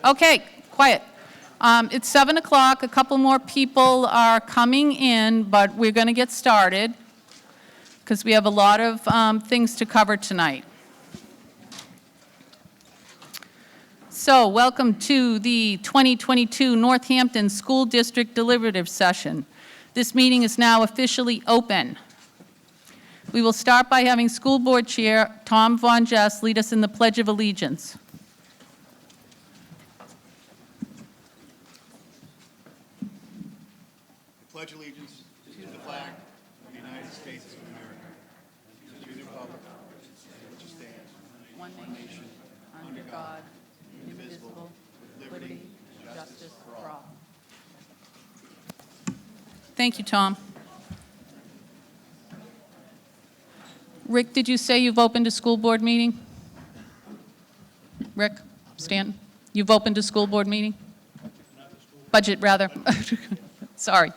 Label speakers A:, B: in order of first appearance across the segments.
A: Okay, quiet. It's 7 o'clock. A couple more people are coming in, but we're going to get started because we have a lot of things to cover tonight. So, welcome to the 2022 Northampton School District Deliberative Session. This meeting is now officially open. We will start by having School Board Chair Tom Von Jess lead us in the Pledge of Allegiance.
B: I pledge allegiance to the flag of the United States of America, and to the republic which stands one nation, under God, indivisible, with liberty and justice for all.
A: Thank you, Tom. Rick, did you say you've opened a school board meeting? Rick, Stanton, you've opened a school board meeting? Budget, rather. Sorry.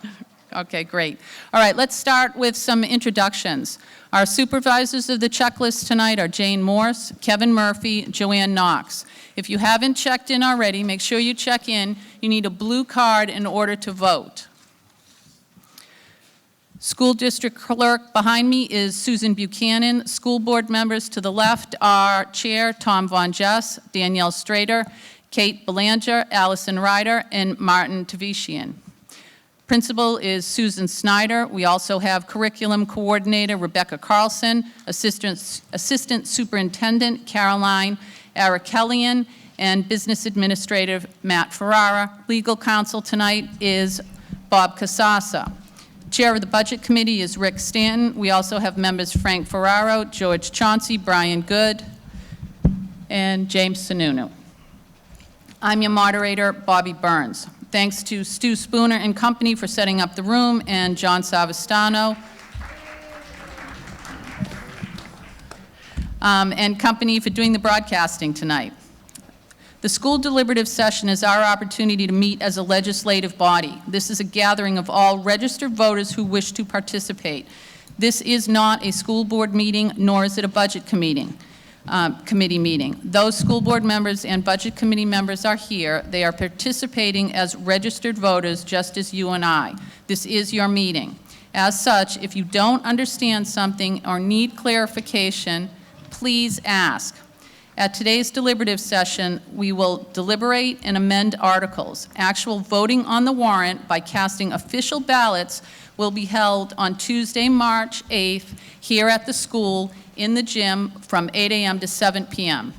A: Okay, great. All right, let's start with some introductions. Our supervisors of the checklist tonight are Jane Morse, Kevin Murphy, Joanne Knox. If you haven't checked in already, make sure you check in. You need a blue card in order to vote. School district clerk behind me is Susan Buchanan. School board members to the left are Chair Tom Von Jess, Danielle Strader, Kate Belanger, Allison Ryder, and Martin Tavician. Principal is Susan Snyder. We also have curriculum coordinator Rebecca Carlson, assistant superintendent Caroline Arakelian, and business administrator Matt Ferrara. Legal counsel tonight is Bob Casasa. Chair of the Budget Committee is Rick Stanton. We also have members Frank Ferraro, George Chauncey, Brian Good, and James Sununu. I'm your moderator, Bobby Burns. Thanks to Stu Spooner and company for setting up the room, and John Savastano and company for doing the broadcasting tonight. The school deliberative session is our opportunity to meet as a legislative body. This is a gathering of all registered voters who wish to participate. This is not a school board meeting, nor is it a budget committee meeting. Those school board members and budget committee members are here. They are participating as registered voters, just as you and I. This is your meeting. As such, if you don't understand something or need clarification, please ask. At today's deliberative session, we will deliberate and amend articles. Actual voting on the warrant by casting official ballots will be held on Tuesday, March 8th, here at the school in the gym from 8 a.m. to 7 p.m.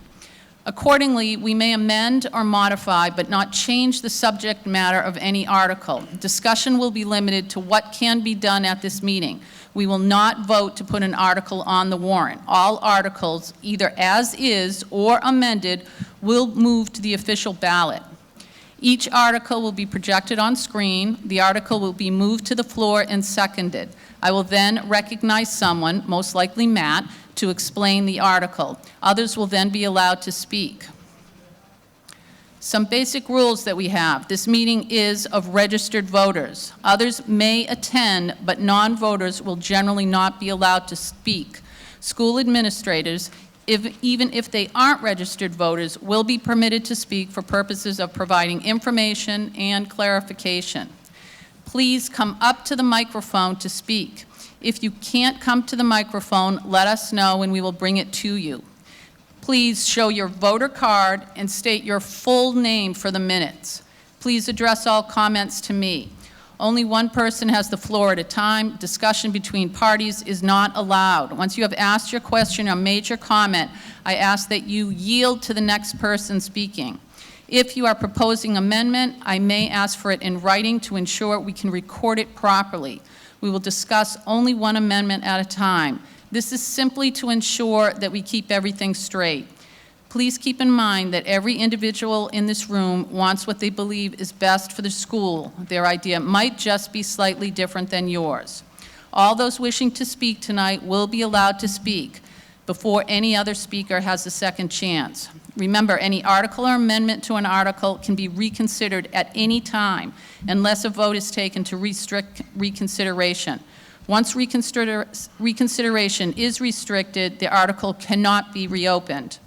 A: Accordingly, we may amend or modify, but not change the subject matter of any article. Discussion will be limited to what can be done at this meeting. We will not vote to put an article on the warrant. All articles, either as is or amended, will move to the official ballot. Each article will be projected on screen. The article will be moved to the floor and seconded. I will then recognize someone, most likely Matt, to explain the article. Others will then be allowed to speak. Some basic rules that we have. This meeting is of registered voters. Others may attend, but non-voters will generally not be allowed to speak. School administrators, even if they aren't registered voters, will be permitted to speak for purposes of providing information and clarification. Please come up to the microphone to speak. If you can't come to the microphone, let us know and we will bring it to you. Please show your voter card and state your full name for the minutes. Please address all comments to me. Only one person has the floor at a time. Discussion between parties is not allowed. Once you have asked your question or made your comment, I ask that you yield to the next person speaking. If you are proposing amendment, I may ask for it in writing to ensure we can record it properly. We will discuss only one amendment at a time. This is simply to ensure that we keep everything straight. Please keep in mind that every individual in this room wants what they believe is best for the school. Their idea might just be slightly different than yours. All those wishing to speak tonight will be allowed to speak before any other speaker has a second chance. Remember, any article or amendment to an article can be reconsidered at any time unless a vote is taken to restrict reconsideration. Once reconsideration is restricted, the article cannot be reopened.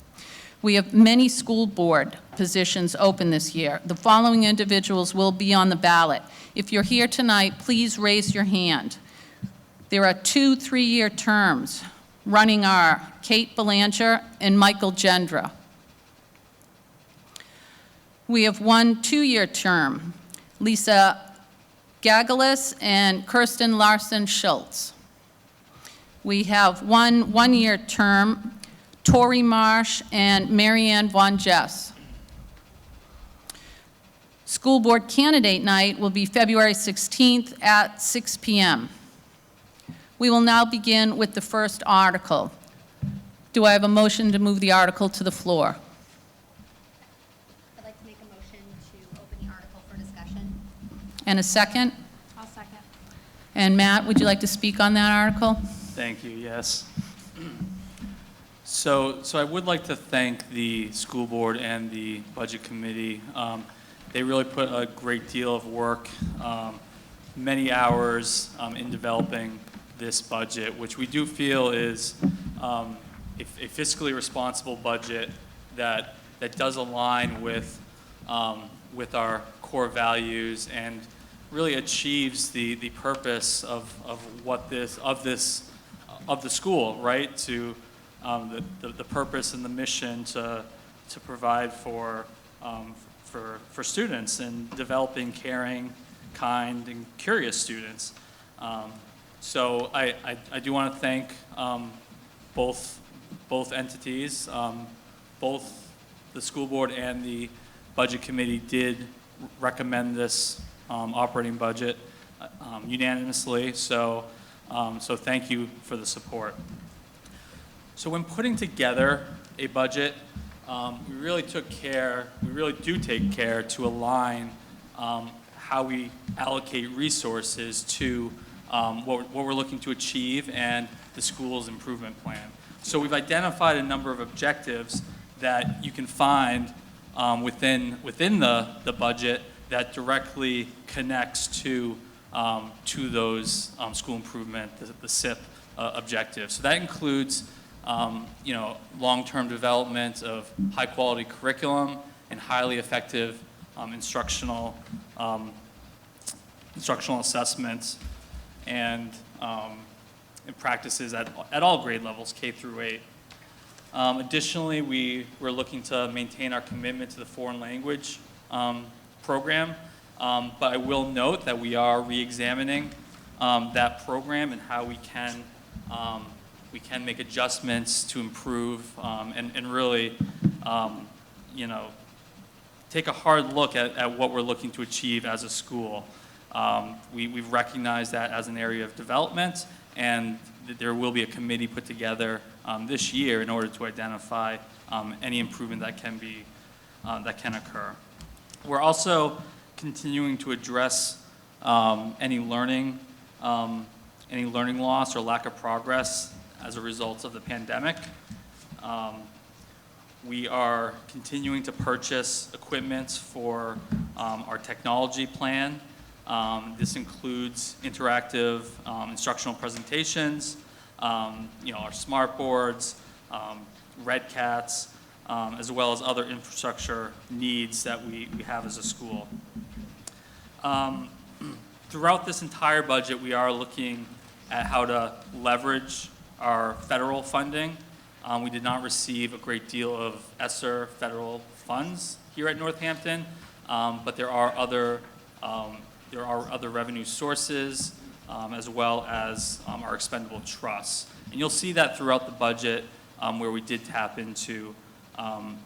A: We have many school board positions open this year. The following individuals will be on the ballot. If you're here tonight, please raise your hand. There are 2 3-year terms. Running are Kate Belanger and Michael Gendra. We have 1 2-year term, Lisa Gagalis and Kirsten Larson-Schultz. We have 1 1-year term, Tori Marsh and Marianne Von Jess. School Board Candidate Night will be February 16th at 6 p.m. We will now begin with the first article. Do I have a motion to move the article to the floor?
C: I'd like to make a motion to open the article for discussion.
A: And a second?
C: I'll second.
A: And Matt, would you like to speak on that article?
D: Thank you, yes. So I would like to thank the school board and the budget committee. They really put a great deal of work, many hours in developing this budget, which we do feel is a fiscally responsible budget that does align with our core values and really achieves the purpose of the school, right? To the purpose and the mission to provide for students and developing caring, kind, and curious students. So I do want to thank both entities. Both the school board and the budget committee did recommend this operating budget unanimously. So thank you for the support. So when putting together a budget, we really do take care to align how we allocate resources to what we're looking to achieve and the school's improvement plan. So we've identified a number of objectives that you can find within the budget that directly connects to those school improvement, the SIP objectives. So that includes long-term development of high-quality curriculum and highly effective instructional assessments and practices at all grade levels, K through 8. Additionally, we're looking to maintain our commitment to the foreign language program, but I will note that we are re-examining that program and how we can make adjustments to improve and really, take a hard look at what we're looking to achieve as a school. We've recognized that as an area of development, and there will be a committee put together this year in order to identify any improvement that can occur. We're also continuing to address any learning loss or lack of progress as a result of the pandemic. We are continuing to purchase equipment for our technology plan. This includes interactive instructional presentations, our smart boards, red cats, as well as other infrastructure needs that we have as a school. Throughout this entire budget, we are looking at how to leverage our federal funding. We did not receive a great deal of ESSER federal funds here at Northampton, but there are other revenue sources, as well as our expendable trusts. And you'll see that throughout the budget where we did tap into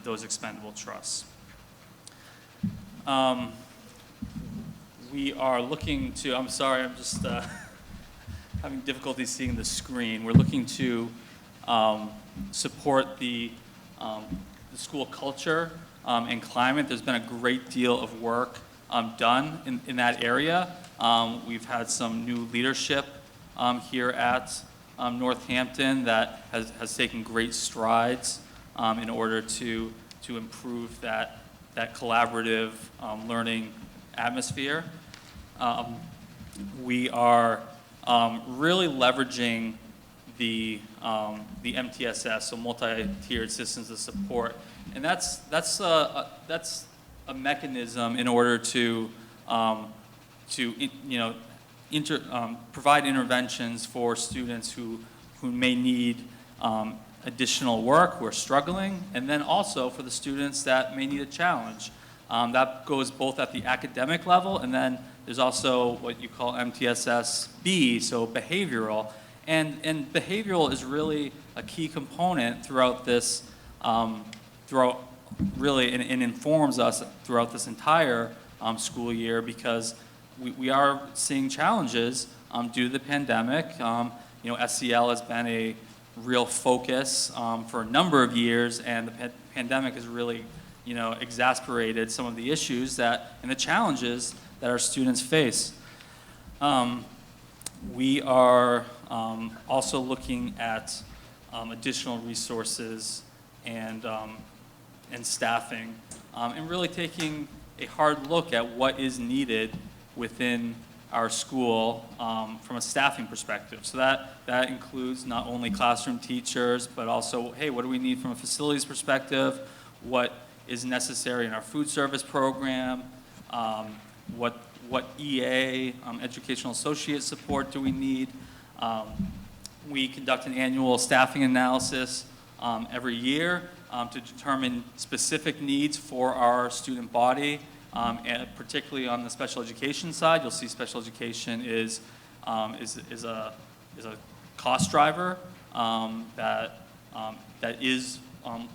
D: those expendable trusts. We are looking to, I'm sorry, I'm just having difficulty seeing the screen. We're looking to support the school culture and climate. There's been a great deal of work done in that area. We've had some new leadership here at Northampton that has taken great strides in order to improve that collaborative learning atmosphere. We are really leveraging the MTSS, so multi-tiered systems of support, And that's a mechanism in order to provide interventions for students who may need additional work, who are struggling, and then also for the students that may need a challenge. That goes both at the academic level, and then there's also what you call MTSS-B, so behavioral. And behavioral is really a key component throughout this, and informs us throughout this entire school year, because we are seeing challenges due to the pandemic. SEL has been a real focus for a number of years, and the pandemic has really, exacerbated some of the issues and the challenges that our students face. We are also looking at additional resources and staffing, and really taking a hard look at what is needed within our school from a staffing perspective. So that includes not only classroom teachers, but also, hey, what do we need from a facilities perspective? What is necessary in our food service program? What EA, educational associate support do we need? We conduct an annual staffing analysis every year to determine specific needs for our student body. And particularly on the special education side, you'll see special education is a cost driver that is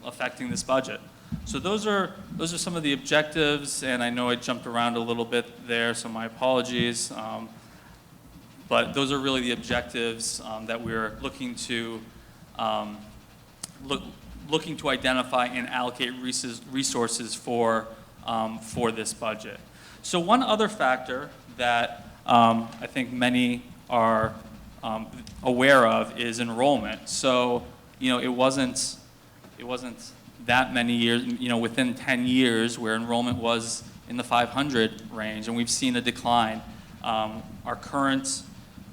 D: affecting this budget. So those are some of the objectives, and I know I jumped around a little bit there, so my apologies. But those are really the objectives that we're looking to identify and allocate resources for this budget. So one other factor that I think many are aware of is enrollment. So, it wasn't that many years, within 10 years where enrollment was in the 500 range, and we've seen a decline. Our current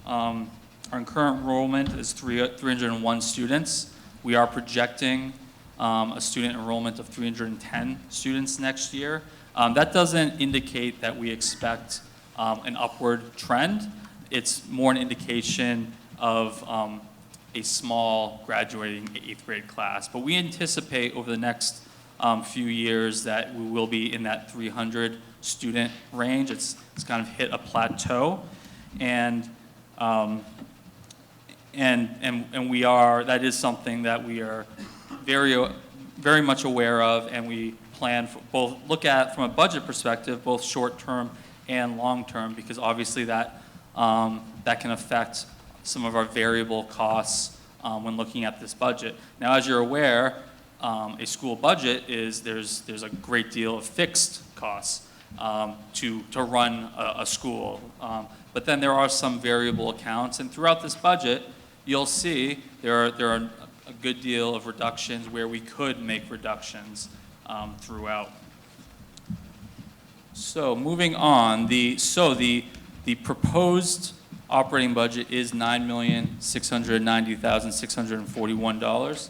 D: enrollment is 301 students. We are projecting a student enrollment of 310 students next year. That doesn't indicate that we expect an upward trend. It's more an indication of a small graduating 8th grade class. But we anticipate over the next few years that we will be in that 300 student range. It's kind of hit a plateau, and we are, that is something that we are very much aware of, and we plan for look at from a budget perspective, both short-term and long-term, because obviously that can affect some of our variable costs when looking at this budget. Now, as you're aware, a school budget there's a great deal of fixed costs to run a school, but then there are some variable accounts, and throughout this budget, you'll see there are a good deal of reductions where we could make reductions throughout. So moving on, the proposed operating budget is $9,690,641.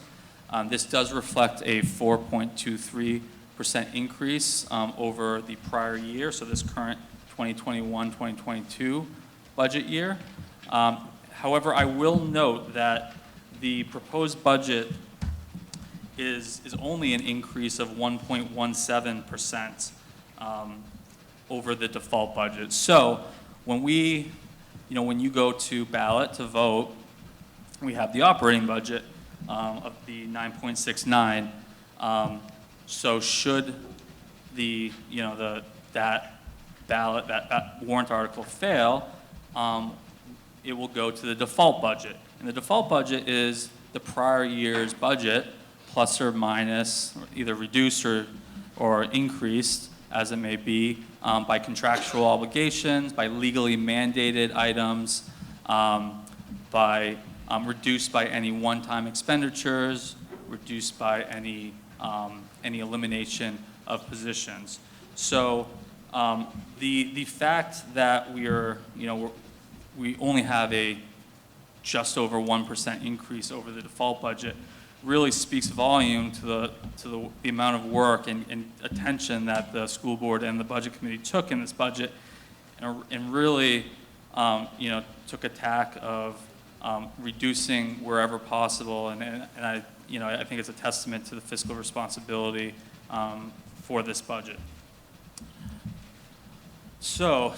D: This does reflect a 4.23% increase over the prior year, so this current 2021-2022 budget year. However, I will note that the proposed budget is only an increase of 1.17% over the default budget. So when when you go to ballot to vote, we have the operating budget of the 9.69. So should that warrant article fail, it will go to the default budget. And the default budget is the prior year's budget, plus or minus, or either reduced or increased, as it may be, by contractual obligations, by legally mandated items, by reduced by any one-time expenditures, reduced by any elimination of positions. So the fact that we only have a just over 1% increase over the default budget really speaks volume to the amount of work and attention that the school board and the budget committee took in this budget, and really, took a tack of reducing wherever possible, and I think it's a testament to the fiscal responsibility for this budget. So,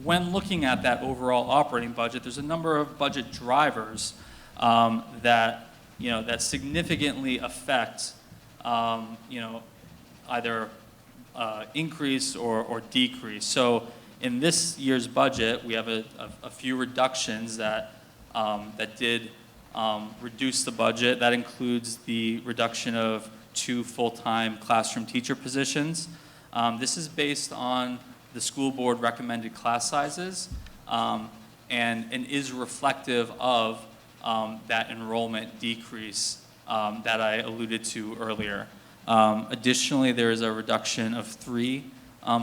D: when looking at that overall operating budget, there's a number of budget drivers that significantly affect either increase or decrease. So in this year's budget, we have a few reductions that did reduce the budget. That includes the reduction of 2 full-time classroom teacher positions. This is based on the school board recommended class sizes and is reflective of that enrollment decrease that I alluded to earlier. Additionally, there is a reduction of 3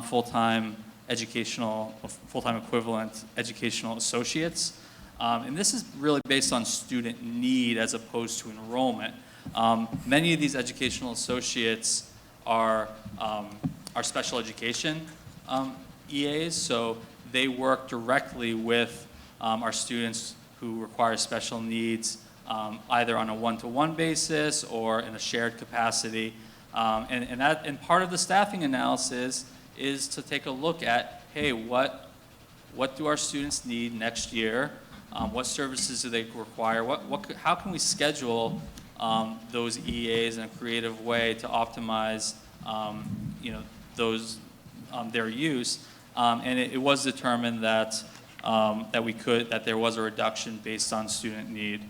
D: full-time equivalent educational associates. And this is really based on student need as opposed to enrollment. Many of these educational associates are special education EAs, so they work directly with our students who require special needs, either on a one-to-one basis or in a shared capacity. And part of the staffing analysis is to take a look at, hey, what do our students need next year? What services do they require? How can we schedule those EAs in a creative way to optimize, their use? And it was determined that there was a reduction based on student need.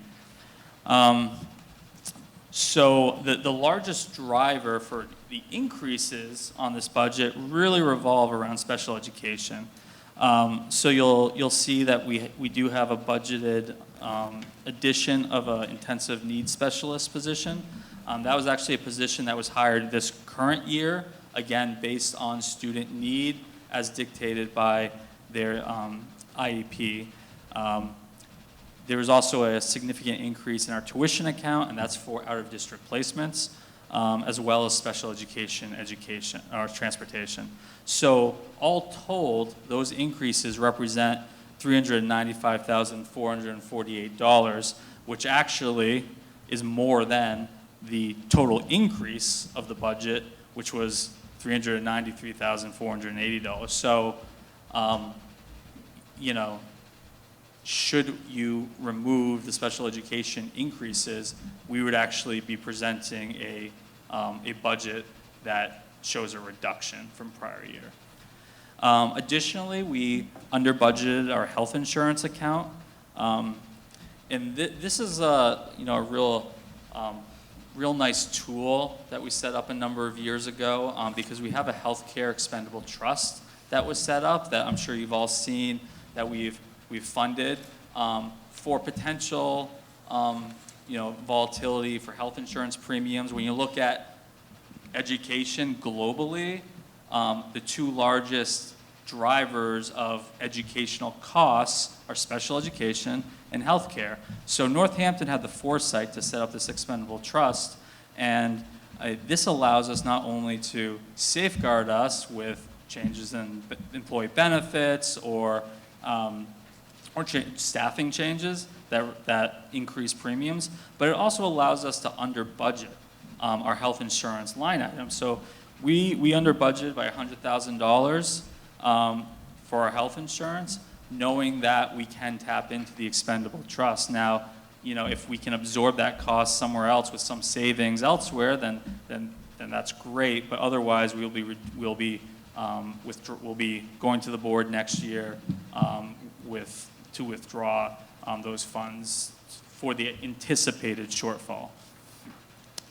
D: So the largest driver for the increases on this budget really revolve around special education. So you'll see that we do have a budgeted addition of an intensive needs specialist position. That was actually a position that was hired this current year, again based on student need as dictated by their IEP. There was also a significant increase in our tuition account, and that's for out-of-district placements, as well as special education or transportation. So all told, those increases represent $395,448, which actually is more than the total increase of the budget, which was $393,480. So, should you remove the special education increases, we would actually be presenting a budget that shows a reduction from prior year. Additionally, we under budgeted our health insurance account, and this is a real nice tool that we set up a number of years ago because we have a healthcare expendable trust that was set up that I'm sure you've all seen that we've funded for potential volatility for health insurance premiums. When you look at education globally, the 2 largest drivers of educational costs are special education and healthcare. So Northampton had the foresight to set up this expendable trust, and this allows us not only to safeguard us with changes in employee benefits or staffing changes that increase premiums, but it also allows us to under budget our health insurance line item. So we under budgeted by $100,000 for our health insurance, knowing that we can tap into the expendable trust. Now, if we can absorb that cost somewhere else with some savings elsewhere, then that's great. But otherwise, we'll be going to the board next year to withdraw those funds for the anticipated shortfall.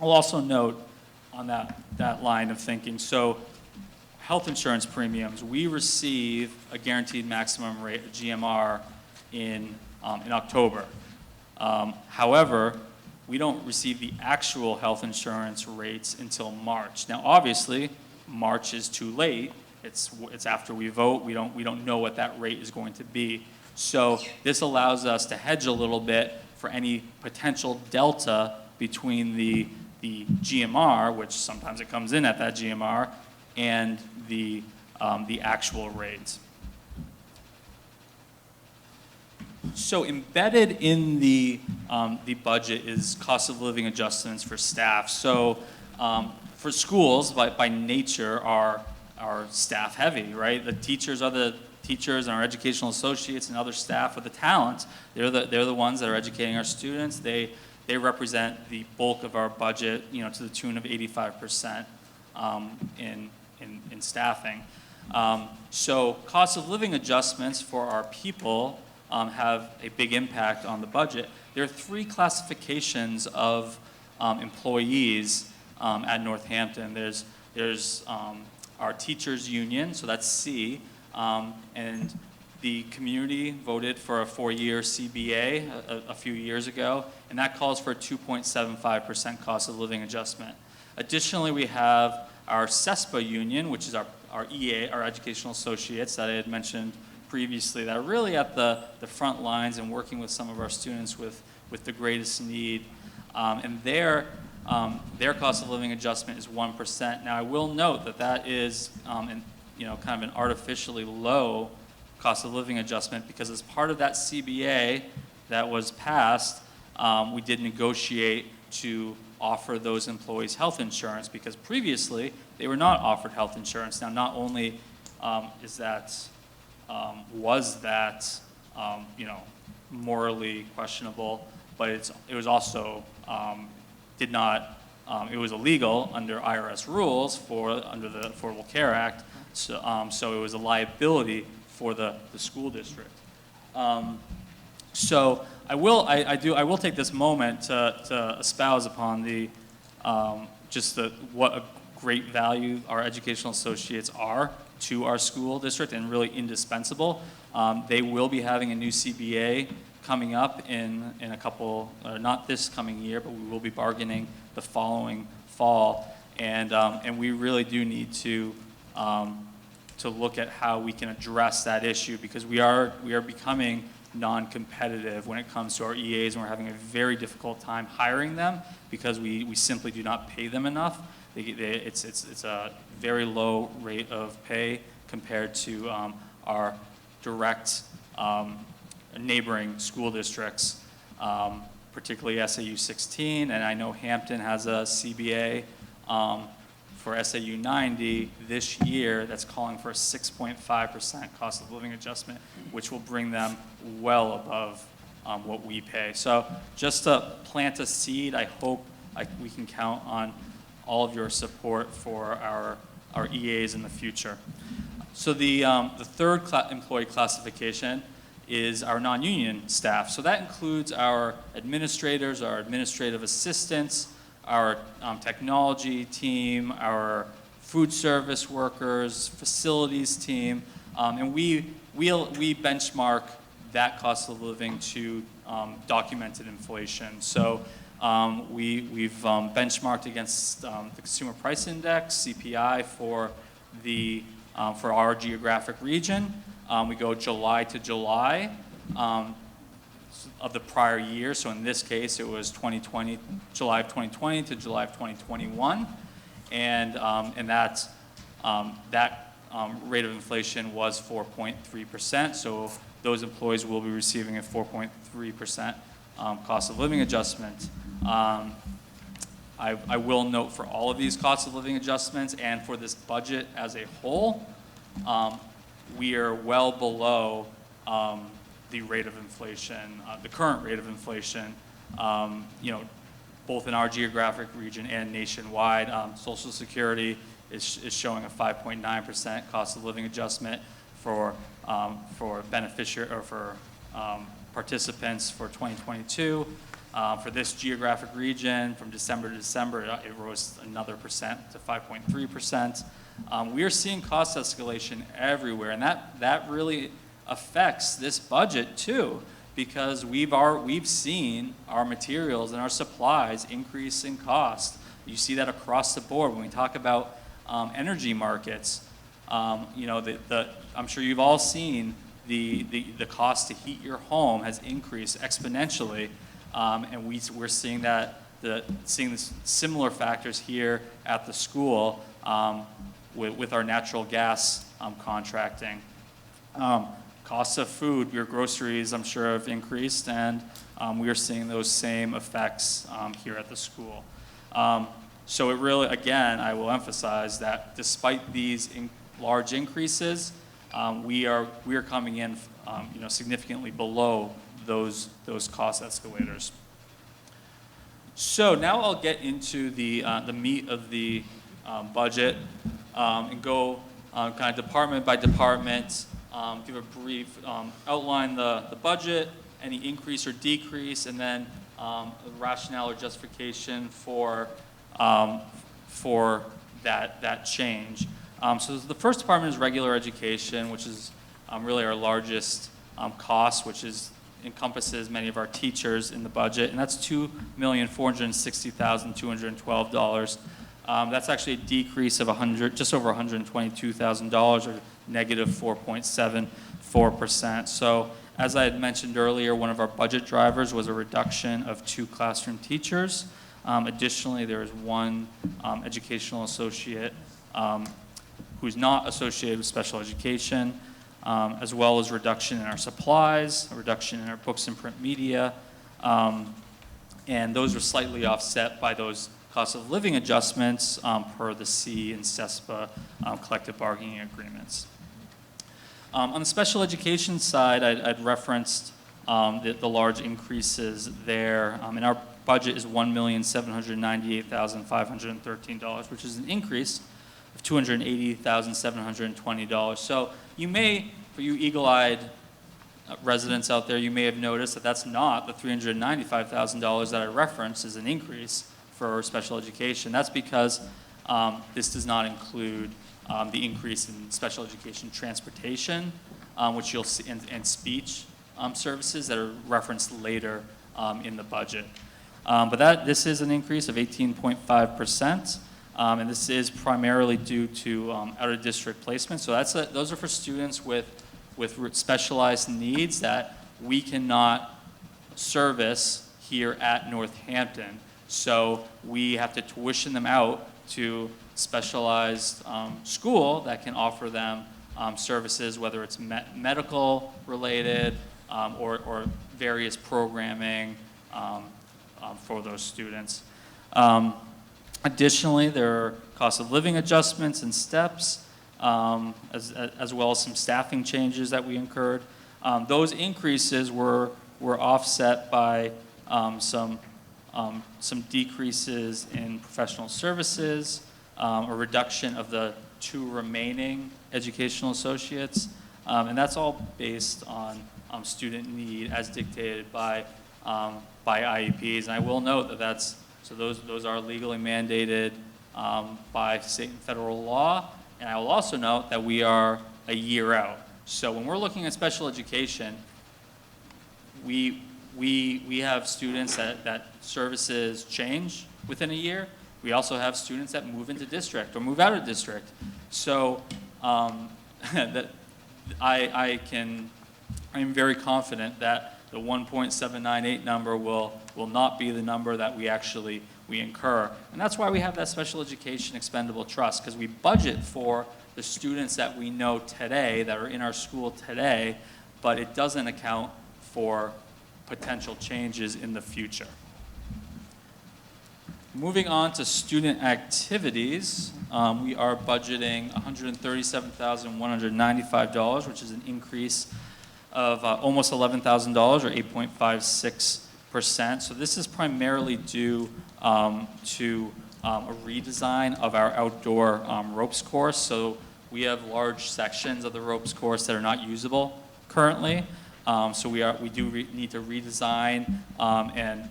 D: I'll also note on that line of thinking, so health insurance premiums, we receive a guaranteed maximum rate, GMR, in October. However, we don't receive the actual health insurance rates until March. Now, obviously, March is too late. It's after we vote. We don't know what that rate is going to be. So this allows us to hedge a little bit for any potential delta between the GMR, which sometimes it comes in at that GMR, and the actual rate. So embedded in the budget is cost of living adjustments for staff. So for schools, by nature, are staff heavy, right? The teachers are the teachers, and our educational associates and other staff with the talent. They're the ones that are educating our students. They represent the bulk of our budget, to the tune of 85% in staffing. So cost of living adjustments for our people have a big impact on the budget. There are 3 classifications of employees at Northampton. There's our teachers union, so that's C, and the community voted for a 4-year CBA a few years ago, and that calls for a 2.75% cost of living adjustment. Additionally, we have our CESPA union, which is our EA, our educational associates that I had mentioned previously, that are really at the front lines and working with some of our students with the greatest need. And their cost of living adjustment is 1%. Now, I will note that is kind of an artificially low cost of living adjustment, because as part of that CBA that was passed, we did negotiate to offer those employees health insurance, because previously they were not offered health insurance. Now, not only was that morally questionable, but it was also it was illegal under IRS rules under the Affordable Care Act. So it was a liability for the school district. So I will take this moment to espouse upon what a great value our educational associates are to our school district, and really indispensable. They will be having a new CBA coming up in a couple, not this coming year, but we will be bargaining the following fall, and we really do need to look at how we can address that issue, because we are becoming non-competitive when it comes to our EAs, and we're having a very difficult time hiring them because we simply do not pay them enough. It's a very low rate of pay compared to our direct neighboring school districts, particularly SAU 16, and I know Hampton has a CBA for SAU 90 this year that's calling for a 6.5% cost of living adjustment, which will bring them well above what we pay. So just to plant a seed, I hope we can count on all of your support for our EAs in the future. So the third employee classification is our non-union staff. So that includes our administrators, our administrative assistants, our technology team, our food service workers, facilities team, and we benchmark that cost of living to documented inflation. So we've benchmarked against the Consumer Price Index, CPI, for our geographic region. We go July to July of the prior year. So in this case, it was July of 2020 to July of 2021, and that rate of inflation was 4.3%. So those employees will be receiving a 4.3% cost of living adjustment. I will note, for all of these cost of living adjustments and for this budget as a whole, we are well below the rate of inflation, the current rate of inflation, both in our geographic region and nationwide. Social Security is showing a 5.9% cost of living adjustment for participants for 2022. For this geographic region, from December to December, it rose another percent to 5.3%. We are seeing cost escalation everywhere, and that really affects this budget too, because we've seen our materials and our supplies increase in cost. You see that across the board when we talk about energy markets. I'm sure you've all seen the cost to heat your home has increased exponentially, and we're seeing that seeing the similar factors here at the school with our natural gas contracting. Costs of food, your groceries, I'm sure, have increased, and we are seeing those same effects here at the school. So it really, again, I will emphasize that despite these large increases, we are coming in, significantly below those cost escalators. So now I'll get into the meat of the budget and go kind of department by department, give a brief outline the budget, any increase or decrease, and then the rationale or justification for that change. So the first department is regular education, which is really our largest cost, which encompasses many of our teachers in the budget, and that's $2,460,212. That's actually a decrease of just over $122,000, or negative 4.74%. So as I had mentioned earlier, one of our budget drivers was a reduction of 2 classroom teachers. Additionally, there is one educational associate who's not associated with special education, as well as reduction in our supplies, a reduction in our books and print media, and those were slightly offset by those cost of living adjustments per the C and CESPA collective bargaining agreements. On the special education side, I'd referenced the large increases there, and our budget is $1,798,513, which is an increase of $280,720. So you may, for you eagle-eyed residents out there, you may have noticed that that's not the $395,000 that I referenced as an increase for special education. That's because this does not include the increase in special education transportation, which you'll see, and speech services that are referenced later in the budget. But this is an increase of 18.5%, and this is primarily due to out-of-district placement. So those are for students with specialized needs that we cannot service here at Northampton. So we have to tuition them out to specialized school that can offer them services, whether it's medical related or various programming for those students. Additionally, there are cost of living adjustments and steps, as well as some staffing changes that we incurred. Those increases were offset by some decreases in professional services, a reduction of the 2 remaining educational associates, and that's all based on student need as dictated by IEPs. And I will note that those are legally mandated by state and federal law. And I will also note that we are a year out. So when we're looking at special education, we have students that services change within a year. We also have students that move into district or move out of district. So that I am very confident that the 1.798 number will not be the number that we incur. And that's why we have that special education expendable trust, because we budget for the students that we know today, that are in our school today, but it doesn't account for potential changes in the future. Moving on to student activities, we are budgeting $137,195, which is an increase of almost $11,000, or 8.56%. So this is primarily due to a redesign of our outdoor ropes course. So we have large sections of the ropes course that are not usable currently. So we do need to redesign and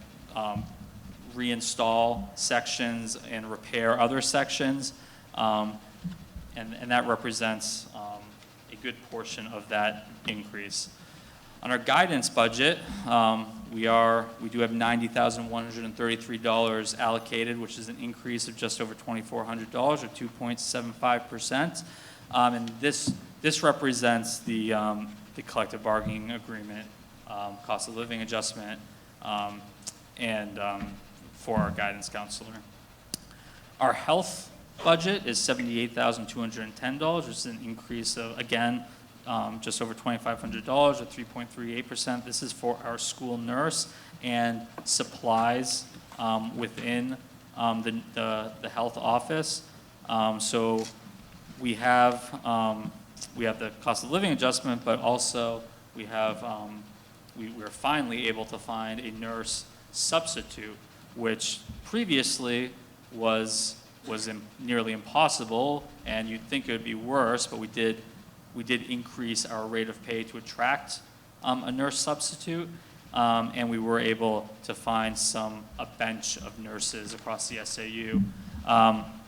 D: reinstall sections and repair other sections, and that represents a good portion of that increase. On our guidance budget, we do have $90,133 allocated, which is an increase of just over $2,400, or 2.75%. And this represents the collective bargaining agreement, cost of living adjustment, and for our guidance counselor. Our health budget is $78,210, which is an increase of, again, just over $2,500 or 3.38%. This is for our school nurse and supplies within the health office. So we have the cost of living adjustment, but also we have we're finally able to find a nurse substitute, which previously was nearly impossible, and you'd think it would be worse, but we did increase our rate of pay to attract a nurse substitute, and we were able to find a bench of nurses across the SAU.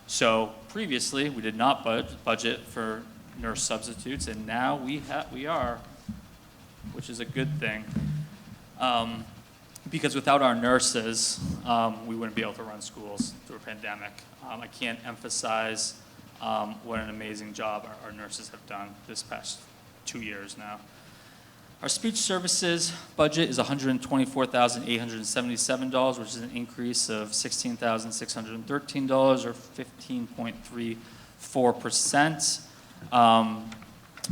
D: So previously, we did not budget for nurse substitutes, and now we are, which is a good thing. Because without our nurses, we wouldn't be able to run schools through a pandemic. I can't emphasize what an amazing job our nurses have done this past 2 years now. Our speech services budget is $124,877, which is an increase of $16,613 or 15.34%.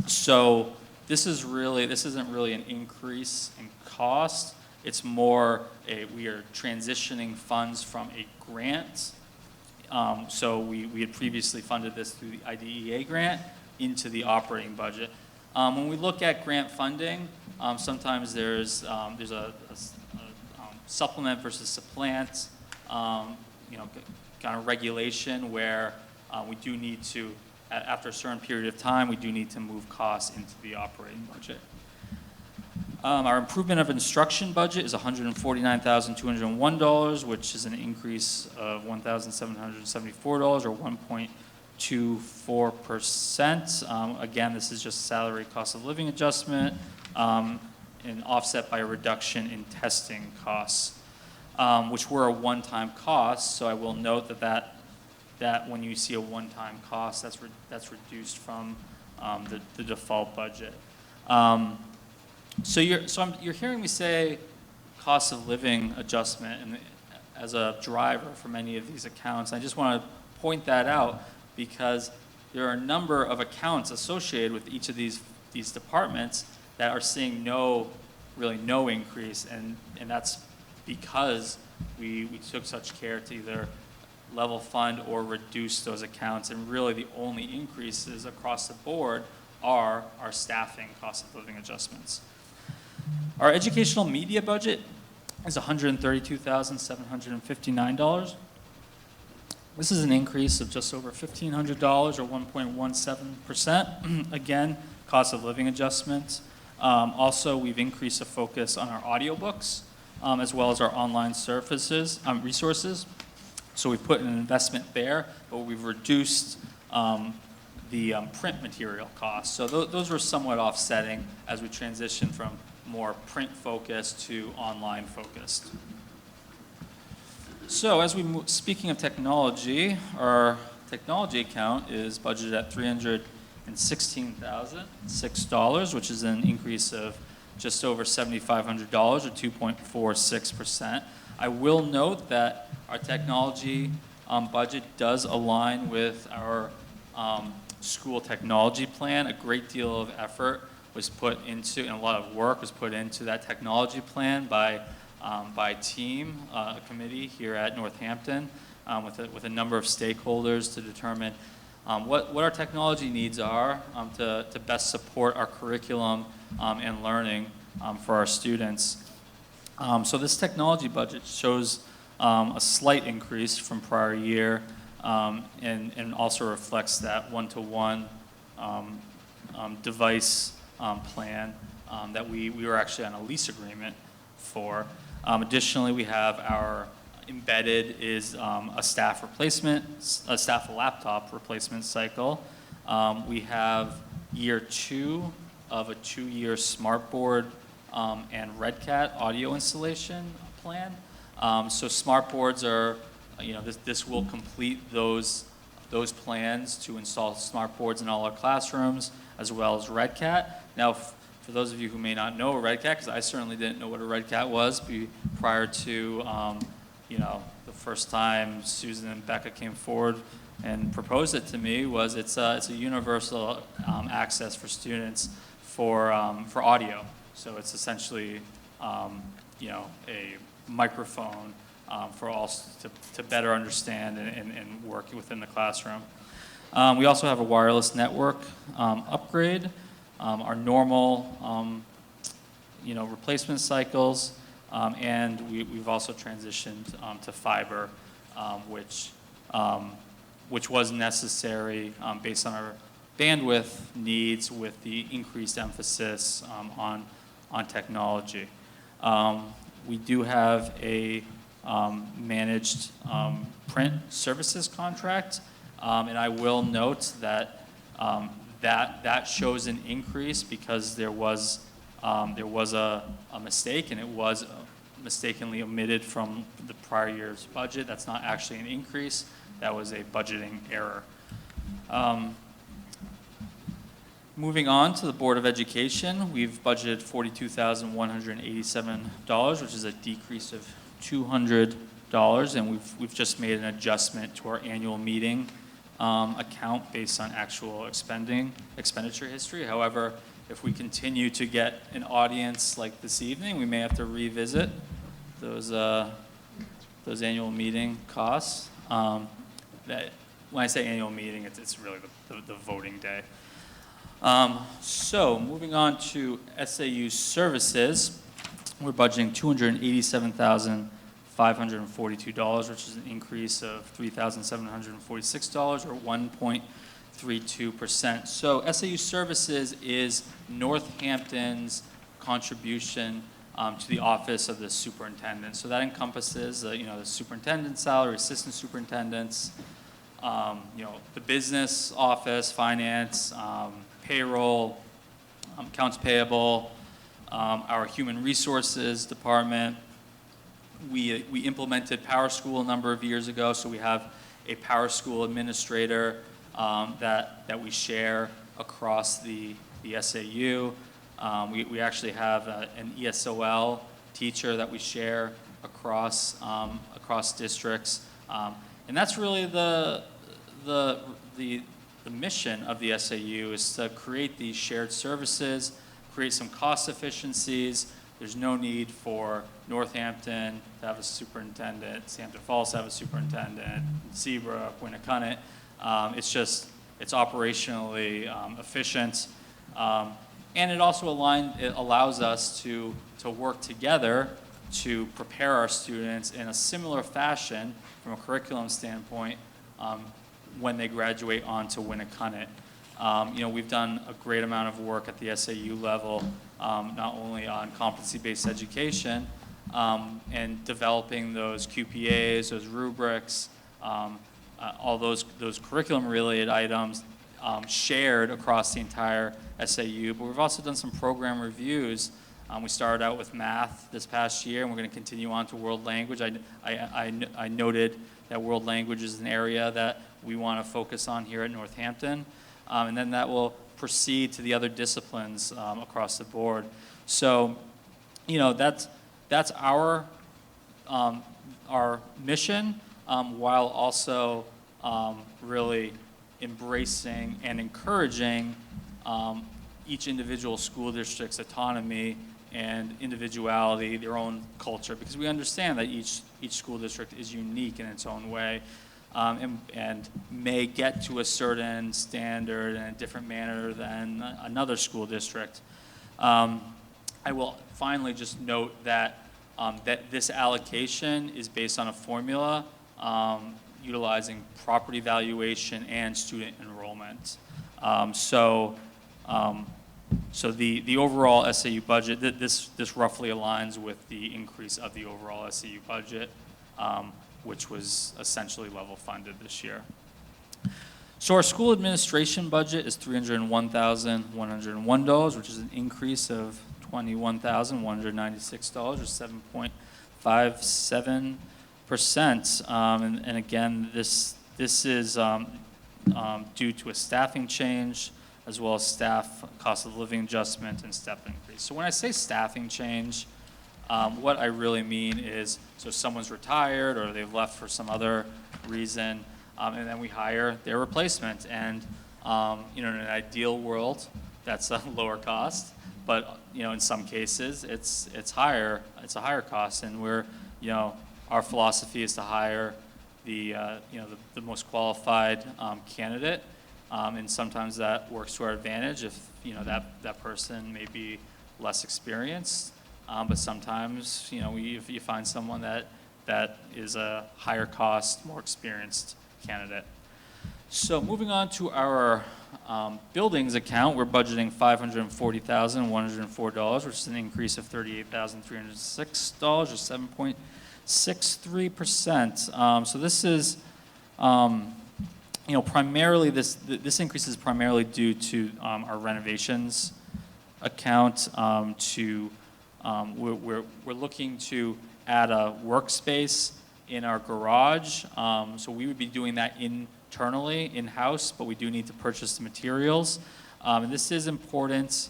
D: So this isn't really an increase in cost. It's more we are transitioning funds from a grant. So we had previously funded this through the IDEA grant into the operating budget. When we look at grant funding, sometimes there's a supplement versus supplant, kind of regulation where we do need to, after a certain period of time, we do need to move costs into the operating budget. Our improvement of instruction budget is $149,201, which is an increase of $1,774 or 1.24%. Again, this is just salary cost of living adjustment and offset by a reduction in testing costs, which were a one-time cost. So I will note that when you see a one-time cost, that's reduced from the default budget. So you're hearing me say cost of living adjustment and as a driver for many of these accounts. I just want to point that out because there are a number of accounts associated with each of these departments that are seeing no increase, and that's because we took such care to either level fund or reduce those accounts, and really the only increases across the board are our staffing cost of living adjustments. Our educational media budget is $132,759. This is an increase of just over $1,500 or 1.17%. Again, cost of living adjustments. Also, we've increased the focus on our audiobooks as well as our online services, resources. So we've put an investment there, but we've reduced the print material costs. So those were somewhat offsetting as we transition from more print-focused to online-focused. So as speaking of technology, our technology account is budgeted at $316,006, which is an increase of just over $7,500 or 2.46%. I will note that our technology budget does align with our school technology plan. A great deal of effort was put into, and a lot of work was put into that technology plan by a team, a committee here at Northampton, with a number of stakeholders to determine what our technology needs are to best support our curriculum and learning for our students. So this technology budget shows a slight increase from prior year and also reflects that one-to-one device plan that we were actually on a lease agreement for. Additionally, we have our embedded is a staff laptop replacement cycle. We have year 2 of a 2-year smartboard and RedCat audio installation plan. So smartboards are, this will complete those plans to install smartboards in all our classrooms, as well as RedCat. Now, for those of you who may not know a RedCat, because I certainly didn't know what a RedCat was prior to the first time Susan and Becca came forward and proposed it to me was it's a universal access for students for audio. So it's essentially you know, a microphone for all to better understand and work within the classroom. We also have a wireless network upgrade, our normal you know, replacement cycles, and we've also transitioned to fiber, which was necessary based on our bandwidth needs with the increased emphasis on technology. We do have a managed print services contract, and I will note that that shows an increase because there was a mistake, and it was mistakenly omitted from the prior year's budget. That's not actually an increase. That was a budgeting error. Moving on to the Board of Education, we've budgeted $42,187, which is a decrease of $200, and we've just made an adjustment to our annual meeting account based on actual expenditure history. However, if we continue to get an audience like this evening, we may have to revisit those annual meeting costs. That when I say annual meeting, it's really the voting day. So moving on to SAU services, we're budgeting $287,542, which is an increase of $3,746 or 1.32%. So SAU services is Northampton's contribution to the office of the superintendent. So that encompasses you know, the superintendent's salary, assistant superintendents, you know, the business office, finance, payroll, accounts payable, our human resources department. We implemented Power School a number of years ago, so we have a Power School administrator that we share across the SAU. We actually have an ESOL teacher that we share across districts, and that's really the mission of the SAU is to create these shared services, create some cost efficiencies. There's no need for Northampton to have a superintendent, Hampton Falls to have a superintendent, Seabrook, Winnicott. It's operationally efficient, and it also allows us to work together to prepare our students in a similar fashion from a curriculum standpoint when they graduate onto Winnicott. You know, we've done a great amount of work at the SAU level, not only on competency-based education and developing those QPAs, those rubrics, all those curriculum-related items shared across the entire SAU, but we've also done some program reviews. We started out with math this past year, and we're going to continue on to world language. I noted that world language is an area that we want to focus on here at Northampton, and then that will proceed to the other disciplines across the board. So, you know, that's our mission, while also really embracing and encouraging each individual school district's autonomy and individuality, their own culture, because we understand that each school district is unique in its own way, and may get to a certain standard in a different manner than another school district. I will finally just note that that this allocation is based on a formula utilizing property valuation and student enrollment. So the overall SAU budget, this roughly aligns with the increase of the overall SAU budget, which was essentially level funded this year. So our school administration budget is $301,101, which is an increase of $21,196, or 7.57%. And again, this is due to a staffing change, as well as staff cost of living adjustment and step increase. So when I say staffing change, What I really mean is, so someone's retired or they've left for some other reason, and then we hire their replacement. And in an ideal world, that's a lower cost, but in some cases, it's higher. It's a higher cost, and our philosophy is to hire the most qualified candidate, and sometimes that works to our advantage if that person may be less experienced, but sometimes if you find someone that is a higher cost, more experienced candidate. So moving on to our buildings account, we're budgeting $540,104, which is an increase of $38,306, or 7.63%. So this is, primarily this increase is primarily due to our renovations account. We're looking to add a workspace in our garage. So we would be doing that internally, in-house, but we do need to purchase the materials. And this is important